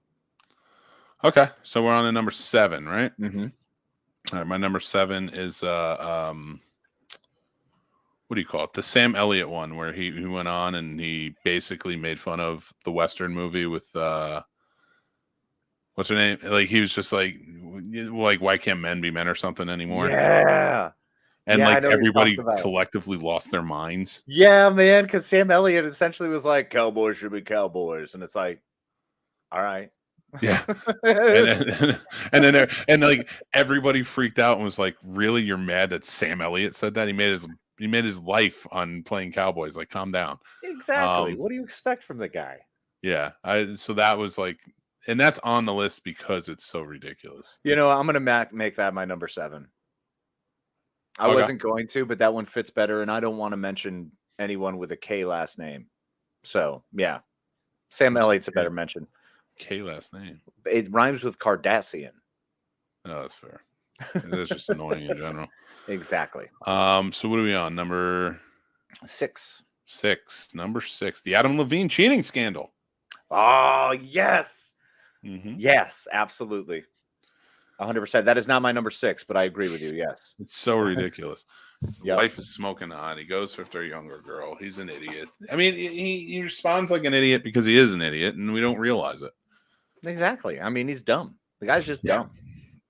Okay. So we're on to number 7, right? Mm-hmm. All right. My number 7 is what do you call it? The Sam Elliott one, where he went on and he basically made fun of the Western movie with what's her name? Like he was just like why can't men be men or something anymore? Yeah. And everybody collectively lost their minds. Yeah, man. Because Sam Elliott essentially was like, "Cowboys should be cowboys," and it's like, all right. Yeah. and then like everybody freaked out and was like, "Really? You're mad that Sam Elliott said that? He his life on playing cowboys. Like, calm down. Exactly. What do you expect from the guy? Yeah. So that was like, and that's on the list because it's so ridiculous. You know, I'm gonna make that my number 7. I Okay. wasn't going to, but that one fits better, and I don't want to mention anyone with a K last name. So yeah, Sam What's Elliott's a K? better mention. K last name. It rhymes with Cardassian. Oh, that's fair. That's just annoying in general. Exactly. So what are we on? Number 6. Number 6, the Adam Levine cheating scandal. Oh yes, Mm-hmm. yes, absolutely, 100%. That is not my number 6, but I agree with you. Yes, It's so ridiculous. Yep. Wife is smoking hot. He goes after a younger girl. He's an idiot. I mean, he responds like an idiot because he is an idiot, and we don't realize it. exactly. I mean, he's dumb. The guy's just dumb.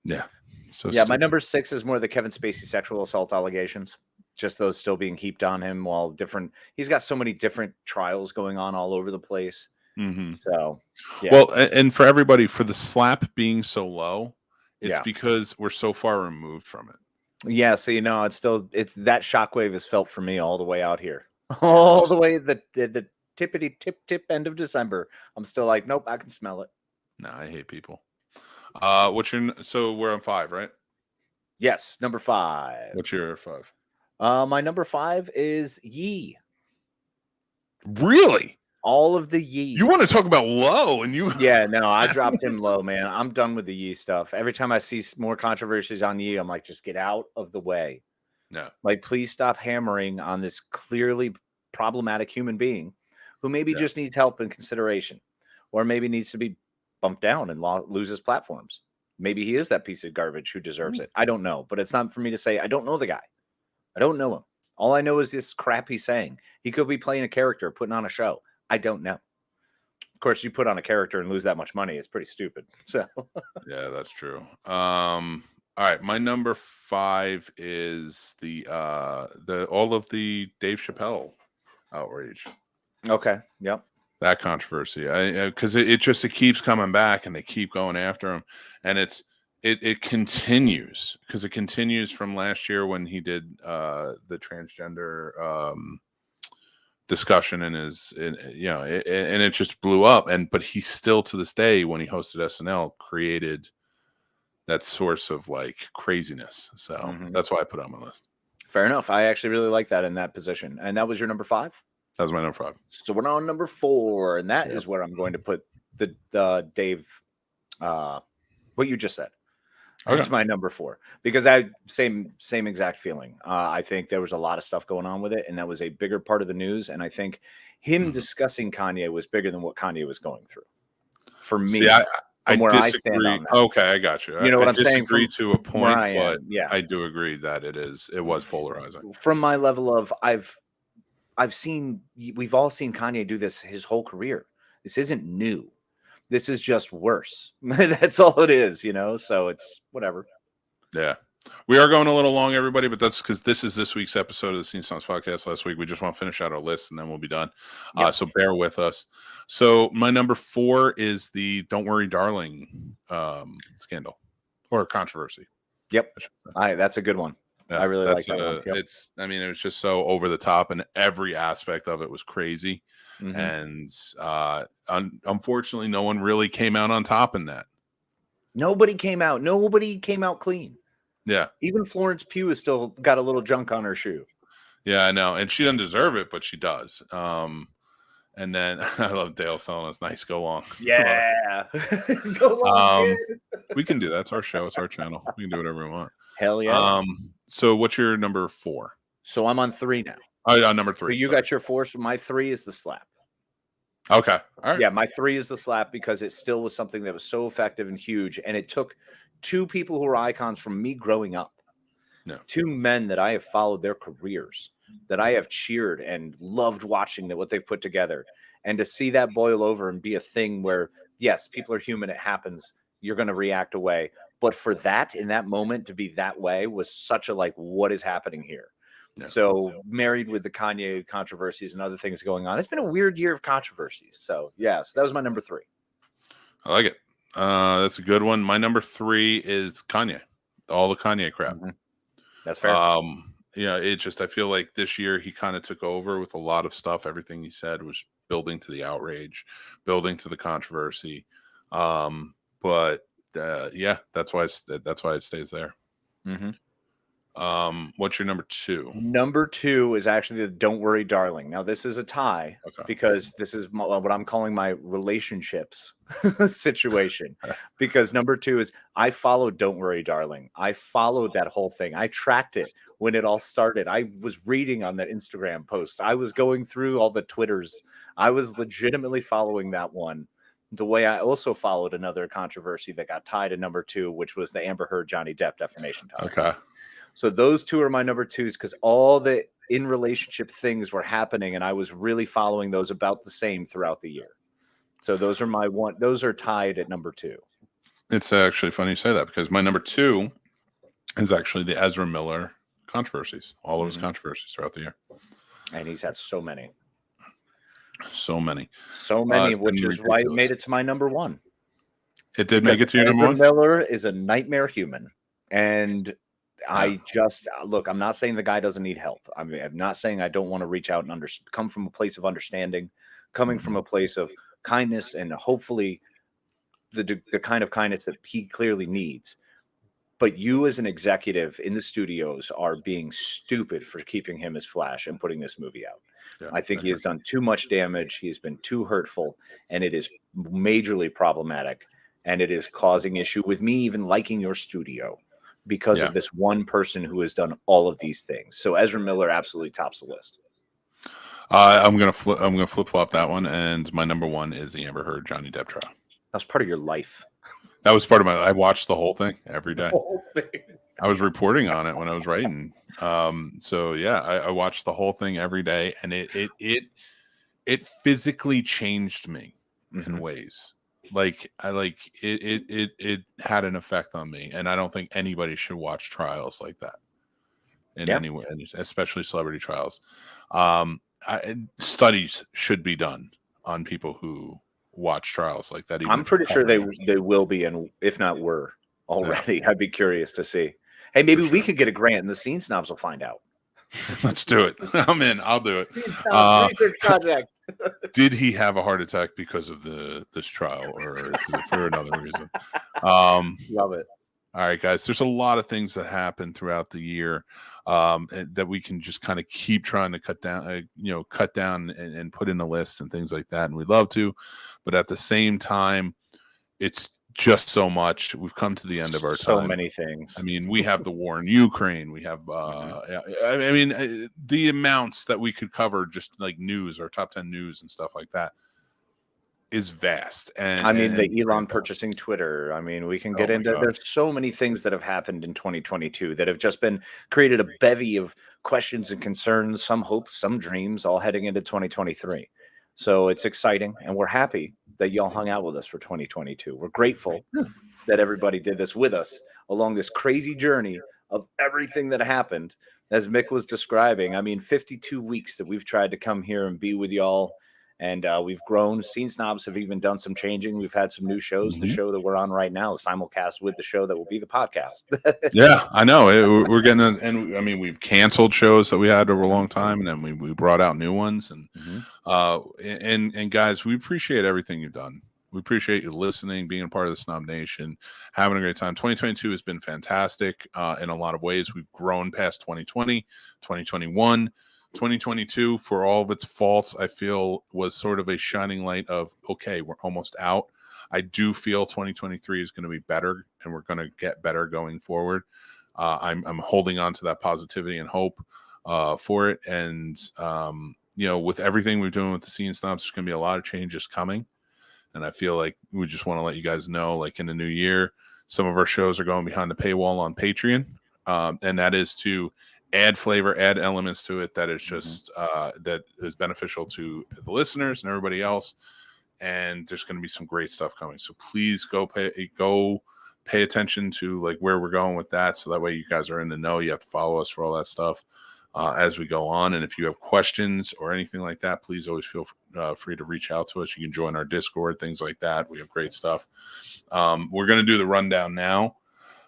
Yeah. So Yeah, my stupid. number 6 is more the Kevin Spacey sexual assault allegations. Just those still being heaped on him while he's got so many different trials going on all over the place. Mm-hmm. So, yeah. Well, and for everybody, for the slap being so low, it's Yeah. because we're so far removed from it. Yeah, so it's that shockwave is felt for me all the way out here. All the way the tippity tip end of December. I'm still like, nope, I can smell it. No, I hate people. So we're on 5, right? Yes, number 5. What's your 5? My number 5 is Yee. Really? All of the Yee. You want to talk about low, and you? Yeah, no, I dropped him low, man. I'm done with the Yee stuff. Every time I see more controversies on Yee, I'm like, just get out of the way. No. Like, please stop hammering on this clearly problematic human being who maybe just needs help and consideration, or maybe needs to be bumped down and loses platforms. Maybe he is that piece of garbage who deserves it. I don't know, but it's not for me to say. I don't know the guy. I don't know him. All I know is this crap he's saying. He could be playing a character, putting on a show. I don't know. Of course, you put on a character and lose that much money. It's pretty stupid. So Yeah, that's true. All right, my number 5 is the all of the Dave Chappelle outrage. okay, yep. That controversy, because it keeps coming back, and they keep going after him, and it continues, because it continues from last year when he did the transgender discussion and it just blew up, but he still to this day, when he hosted SNL, created that source of like craziness. So that's why I put it on my list. Fair enough. I actually really like that in that position. And that was your number 5? That was my number 5. So we're on number 4, and that is where I'm going to put the Dave what you just said. Okay. That's my number 4, because I same exact feeling. I think there was a lot of stuff going on with it, and that was a bigger part of the news. And I think him discussing Kanye was bigger than what Kanye was going through. For me, See, I where I stand disagree. on that. Okay, I got you. You know what I'm saying? Disagree to a point, I but yeah, I do agree that it was polarizing. from my level of we've all seen Kanye do this his whole career. This isn't new. This is just worse. That's all it is, so it's whatever. Yeah. We are going a little long, everybody, but that's because this is this week's episode of the Scene Snobs Podcast. Last week, we just want to finish out our list, and then we'll be done. Yep. So bear with us. So my number 4 is the Don't Worry, Darling scandal or controversy. Yep. That's a good one. Yeah, I really like that one. Yep. It was just so over the top, and every aspect of it was crazy. Mhm. And unfortunately, no one really came out on top in that. Nobody came out clean. Yeah. Even Florence Pugh has still got a little junk on her shoe. Yeah, I know. And she doesn't deserve it, but she does. And then I love Dale telling us, nice, go on. Yeah. Go on, kid. We can do that. It's our show. It's our channel. We can do whatever we want. Hell yeah. So what's your number 4? So I'm on 3 now. Oh, number 3. So you got your 4. So my 3 is the slap. Okay. All right. Yeah, my 3 is the slap, because it still was something that was so effective and huge. And it took 2 people who were icons from me growing up. No. 2 men that I have followed their careers, that I have cheered and loved watching what they've put together. And to see that boil over and be a thing where, yes, people are human. It happens. You're going to react away. But for that, in that moment, to be that way was such a what is happening here? Yeah. So married with the Kanye controversies and other things going on, it's been a weird year of controversies. So so that was my number 3. I like it. That's a good one. My number 3 is Kanye. All the Kanye crap. That's fair. I feel like this year he kind of took over with a lot of stuff. Everything he said was building to the outrage, building to the controversy. But that's why it stays there. Mm-hmm. What's your number 2? Number 2 is actually the Don't Worry, Darling. Now, this is a tie because this is what I'm calling my relationships situation. Because number 2 is I followed Don't Worry, Darling. I followed that whole thing. I tracked it when it all started. I was reading on that Instagram post. I was going through all the Twitters. I was legitimately following that one. The way I also followed another controversy that got tied to number 2, which was the Amber Heard Johnny Depp defamation tie. Okay. So those 2 are my number 2s because all the in relationship things were happening, and I was really following those about the same throughout the year. So those are my one. Those are tied at number 2. It's actually funny you say that because my number 2 is actually the Ezra Miller controversies. All of his controversies throughout the year, and he's had so many, which is why it made it to my number 1. It did make it to your number 1. Miller is a nightmare human, and I just look. I'm not saying the guy doesn't need help. I mean, I'm not saying I don't want to reach out and come from a place of understanding, coming from a place of kindness, and hopefully the kind of kindness that he clearly needs. But you, as an executive in the studios, are being stupid for keeping him as Flash and putting this movie out. Yeah, I think he has done too much damage. He has been too hurtful, and it is majorly problematic. And it is causing issue with me even liking your studio because of this one person who has done all of these things. So Ezra Miller absolutely tops the list. I'm gonna flip flop that one, and my number 1 is the Amber Heard Johnny Depp trial. That's part of your life. That was part of I watched the whole thing every day. I was reporting on it when I was writing. I watched the whole thing every day, and it physically changed me in ways. Like it had an effect on me, and I don't think anybody should watch trials like that in any way, especially celebrity trials. Studies should be done on people who watch trials like that. I'm pretty sure they will be, and if not were already. I'd be curious to see. Hey, maybe we could get a grant, and the Scene Snobs will find out. Let's do it. I'm in. I'll do it. Research project. Did he have a heart attack because of this trial, or is it for another reason? Love it. All right, guys. There's a lot of things that happen throughout the year that we can just kind of keep trying to cut down and put in a list and things like that, and we'd love to, but at the same time, it's just so much. We've come to the end of our time. So many things. I mean, we have the war in Ukraine. We have, the amounts that we could cover, just like news, our top 10 news and stuff like that, is vast. And the Elon purchasing Twitter. I mean, we can get into. There's so many things that have happened in 2022 that have just been created a bevy of questions and concerns, some hopes, some dreams, all heading into 2023. So it's exciting, and we're happy that y'all hung out with us for 2022. We're grateful that everybody did this with us along this crazy journey of everything that happened. As Mick was describing, I mean, 52 weeks that we've tried to come here and be with y'all, and we've grown. Scene Snobs have even done some changing. We've had some new shows. The show that we're on right now, simulcast with the show that will be the podcast. Yeah, I know. We're getting we've canceled shows that we had over a long time, and then we brought out new ones. And guys, we appreciate everything you've done. We appreciate you listening, being a part of the Snob Nation, having a great time. 2022 has been fantastic in a lot of ways. We've grown past 2020, 2021. 2022, for all of its faults, I feel was sort of a shining light of, okay, we're almost out. I do feel 2023 is going to be better, and we're going to get better going forward. I'm holding on to that positivity and hope for it. And, with everything we're doing with the Scene Snobs, there's going to be a lot of changes coming. And I feel like we just want to let you guys know, like in the new year, some of our shows are going behind the paywall on Patreon. And that is to add flavor, add elements to it that is just that is beneficial to the listeners and everybody else. And there's going to be some great stuff coming. So please go pay attention to like where we're going with that. So that way you guys are in the know. You have to follow us for all that stuff as we go on. And if you have questions or anything like that, please always feel free to reach out to us. You can join our Discord, things like that. We have great stuff. We're going to do the rundown now.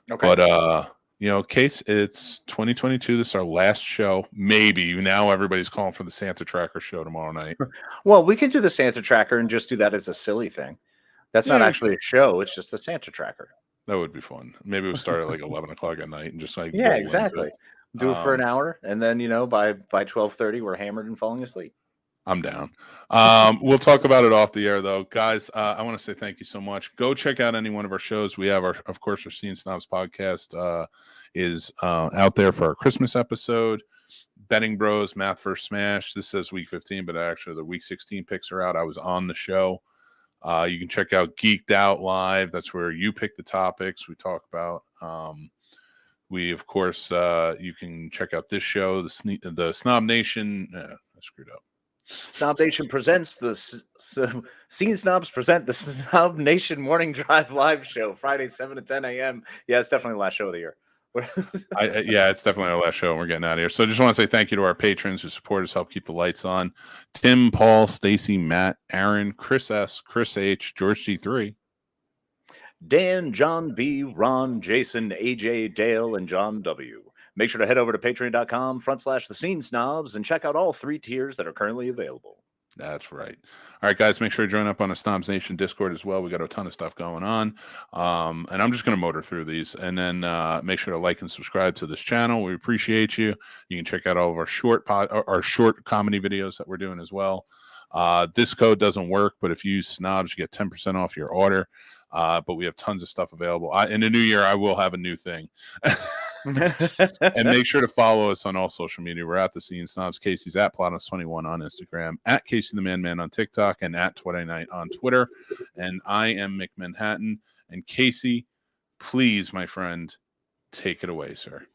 Okay. You know, Case, it's 2022. This is our last show. Maybe now everybody's calling for the Santa Tracker show tomorrow night. Well, we can do the Santa Tracker and just do that as a silly thing. That's not Yeah, we actually a show. It's just a Santa Tracker. That would be fun. Maybe we'll start at like 11 o'clock at night and just like Yeah, roll into exactly. it. Do it for an Um, hour, and then by 12:30 we're hammered and falling asleep. I'm down. We'll talk about it off the air, though, guys. I want to say thank you so much. Go check out any one of our shows. We have of course, our Scene Snobs podcast is out there for our Christmas episode. Betting Bros, Math vs. Smash. This says week 15, but actually the week 16 picks are out. I was on the show. You can check out Geeked Out Live. That's where you pick the topics we talk about. We, of course, you can check out this show, the Snobnation. I screwed up. Snobnation presents Scene Snobs present the Snobnation Morning Drive Live Show, Friday 7 to 10 a.m. Yeah, it's definitely the last show of the year. Yeah, it's definitely our last show, and we're getting out of here. So I just want to say thank you to our patrons who support us, help keep the lights on. Tim, Paul, Stacy, Matt, Aaron, Chris S, Chris H, George G3. Dan, John B, Ron, Jason, AJ, Dale, and John W. Make sure to head over to patreon.com/the Scene Snobs and check out all 3 tiers that are currently available. That's right. All right, guys, make sure to join up on a Snobnation Discord as well. We got a ton of stuff going on. And I'm just going to motor through these, and then make sure to like and subscribe to this channel. We appreciate you. You can check out all of our short comedy videos that we're doing as well. This code doesn't work, but if you use Snobs, you get 10% off your order. But we have tons of stuff available. In the new year, I will have a new thing. And make sure to follow us on all social media. We're at the Scene Snobs. Casey's at Plotus21 on Instagram, at Casey the Man on TikTok, and at Twitternight on Twitter. And I am Mick Manhattan. And Casey, please, my friend, take it away, sir.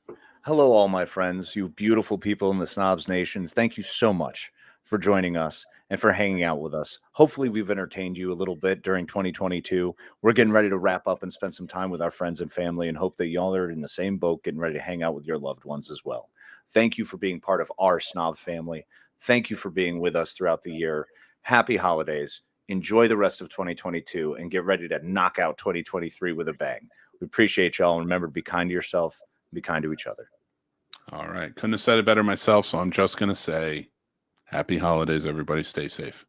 Hello, all my friends, you beautiful people in the Snobs Nations. Thank you so much for joining us and for hanging out with us. Hopefully we've entertained you a little bit during 2022. We're getting ready to wrap up and spend some time with our friends and family, and hope that y'all are in the same boat, getting ready to hang out with your loved ones as well. Thank you for being part of our Snob family. Thank you for being with us throughout the year. Happy holidays. Enjoy the rest of 2022 and get ready to knock out 2023 with a bang. We appreciate y'all, and remember to be kind to yourself, be kind to each other. All right. Couldn't have said it better myself, so I'm just going to say happy holidays, everybody. Stay safe.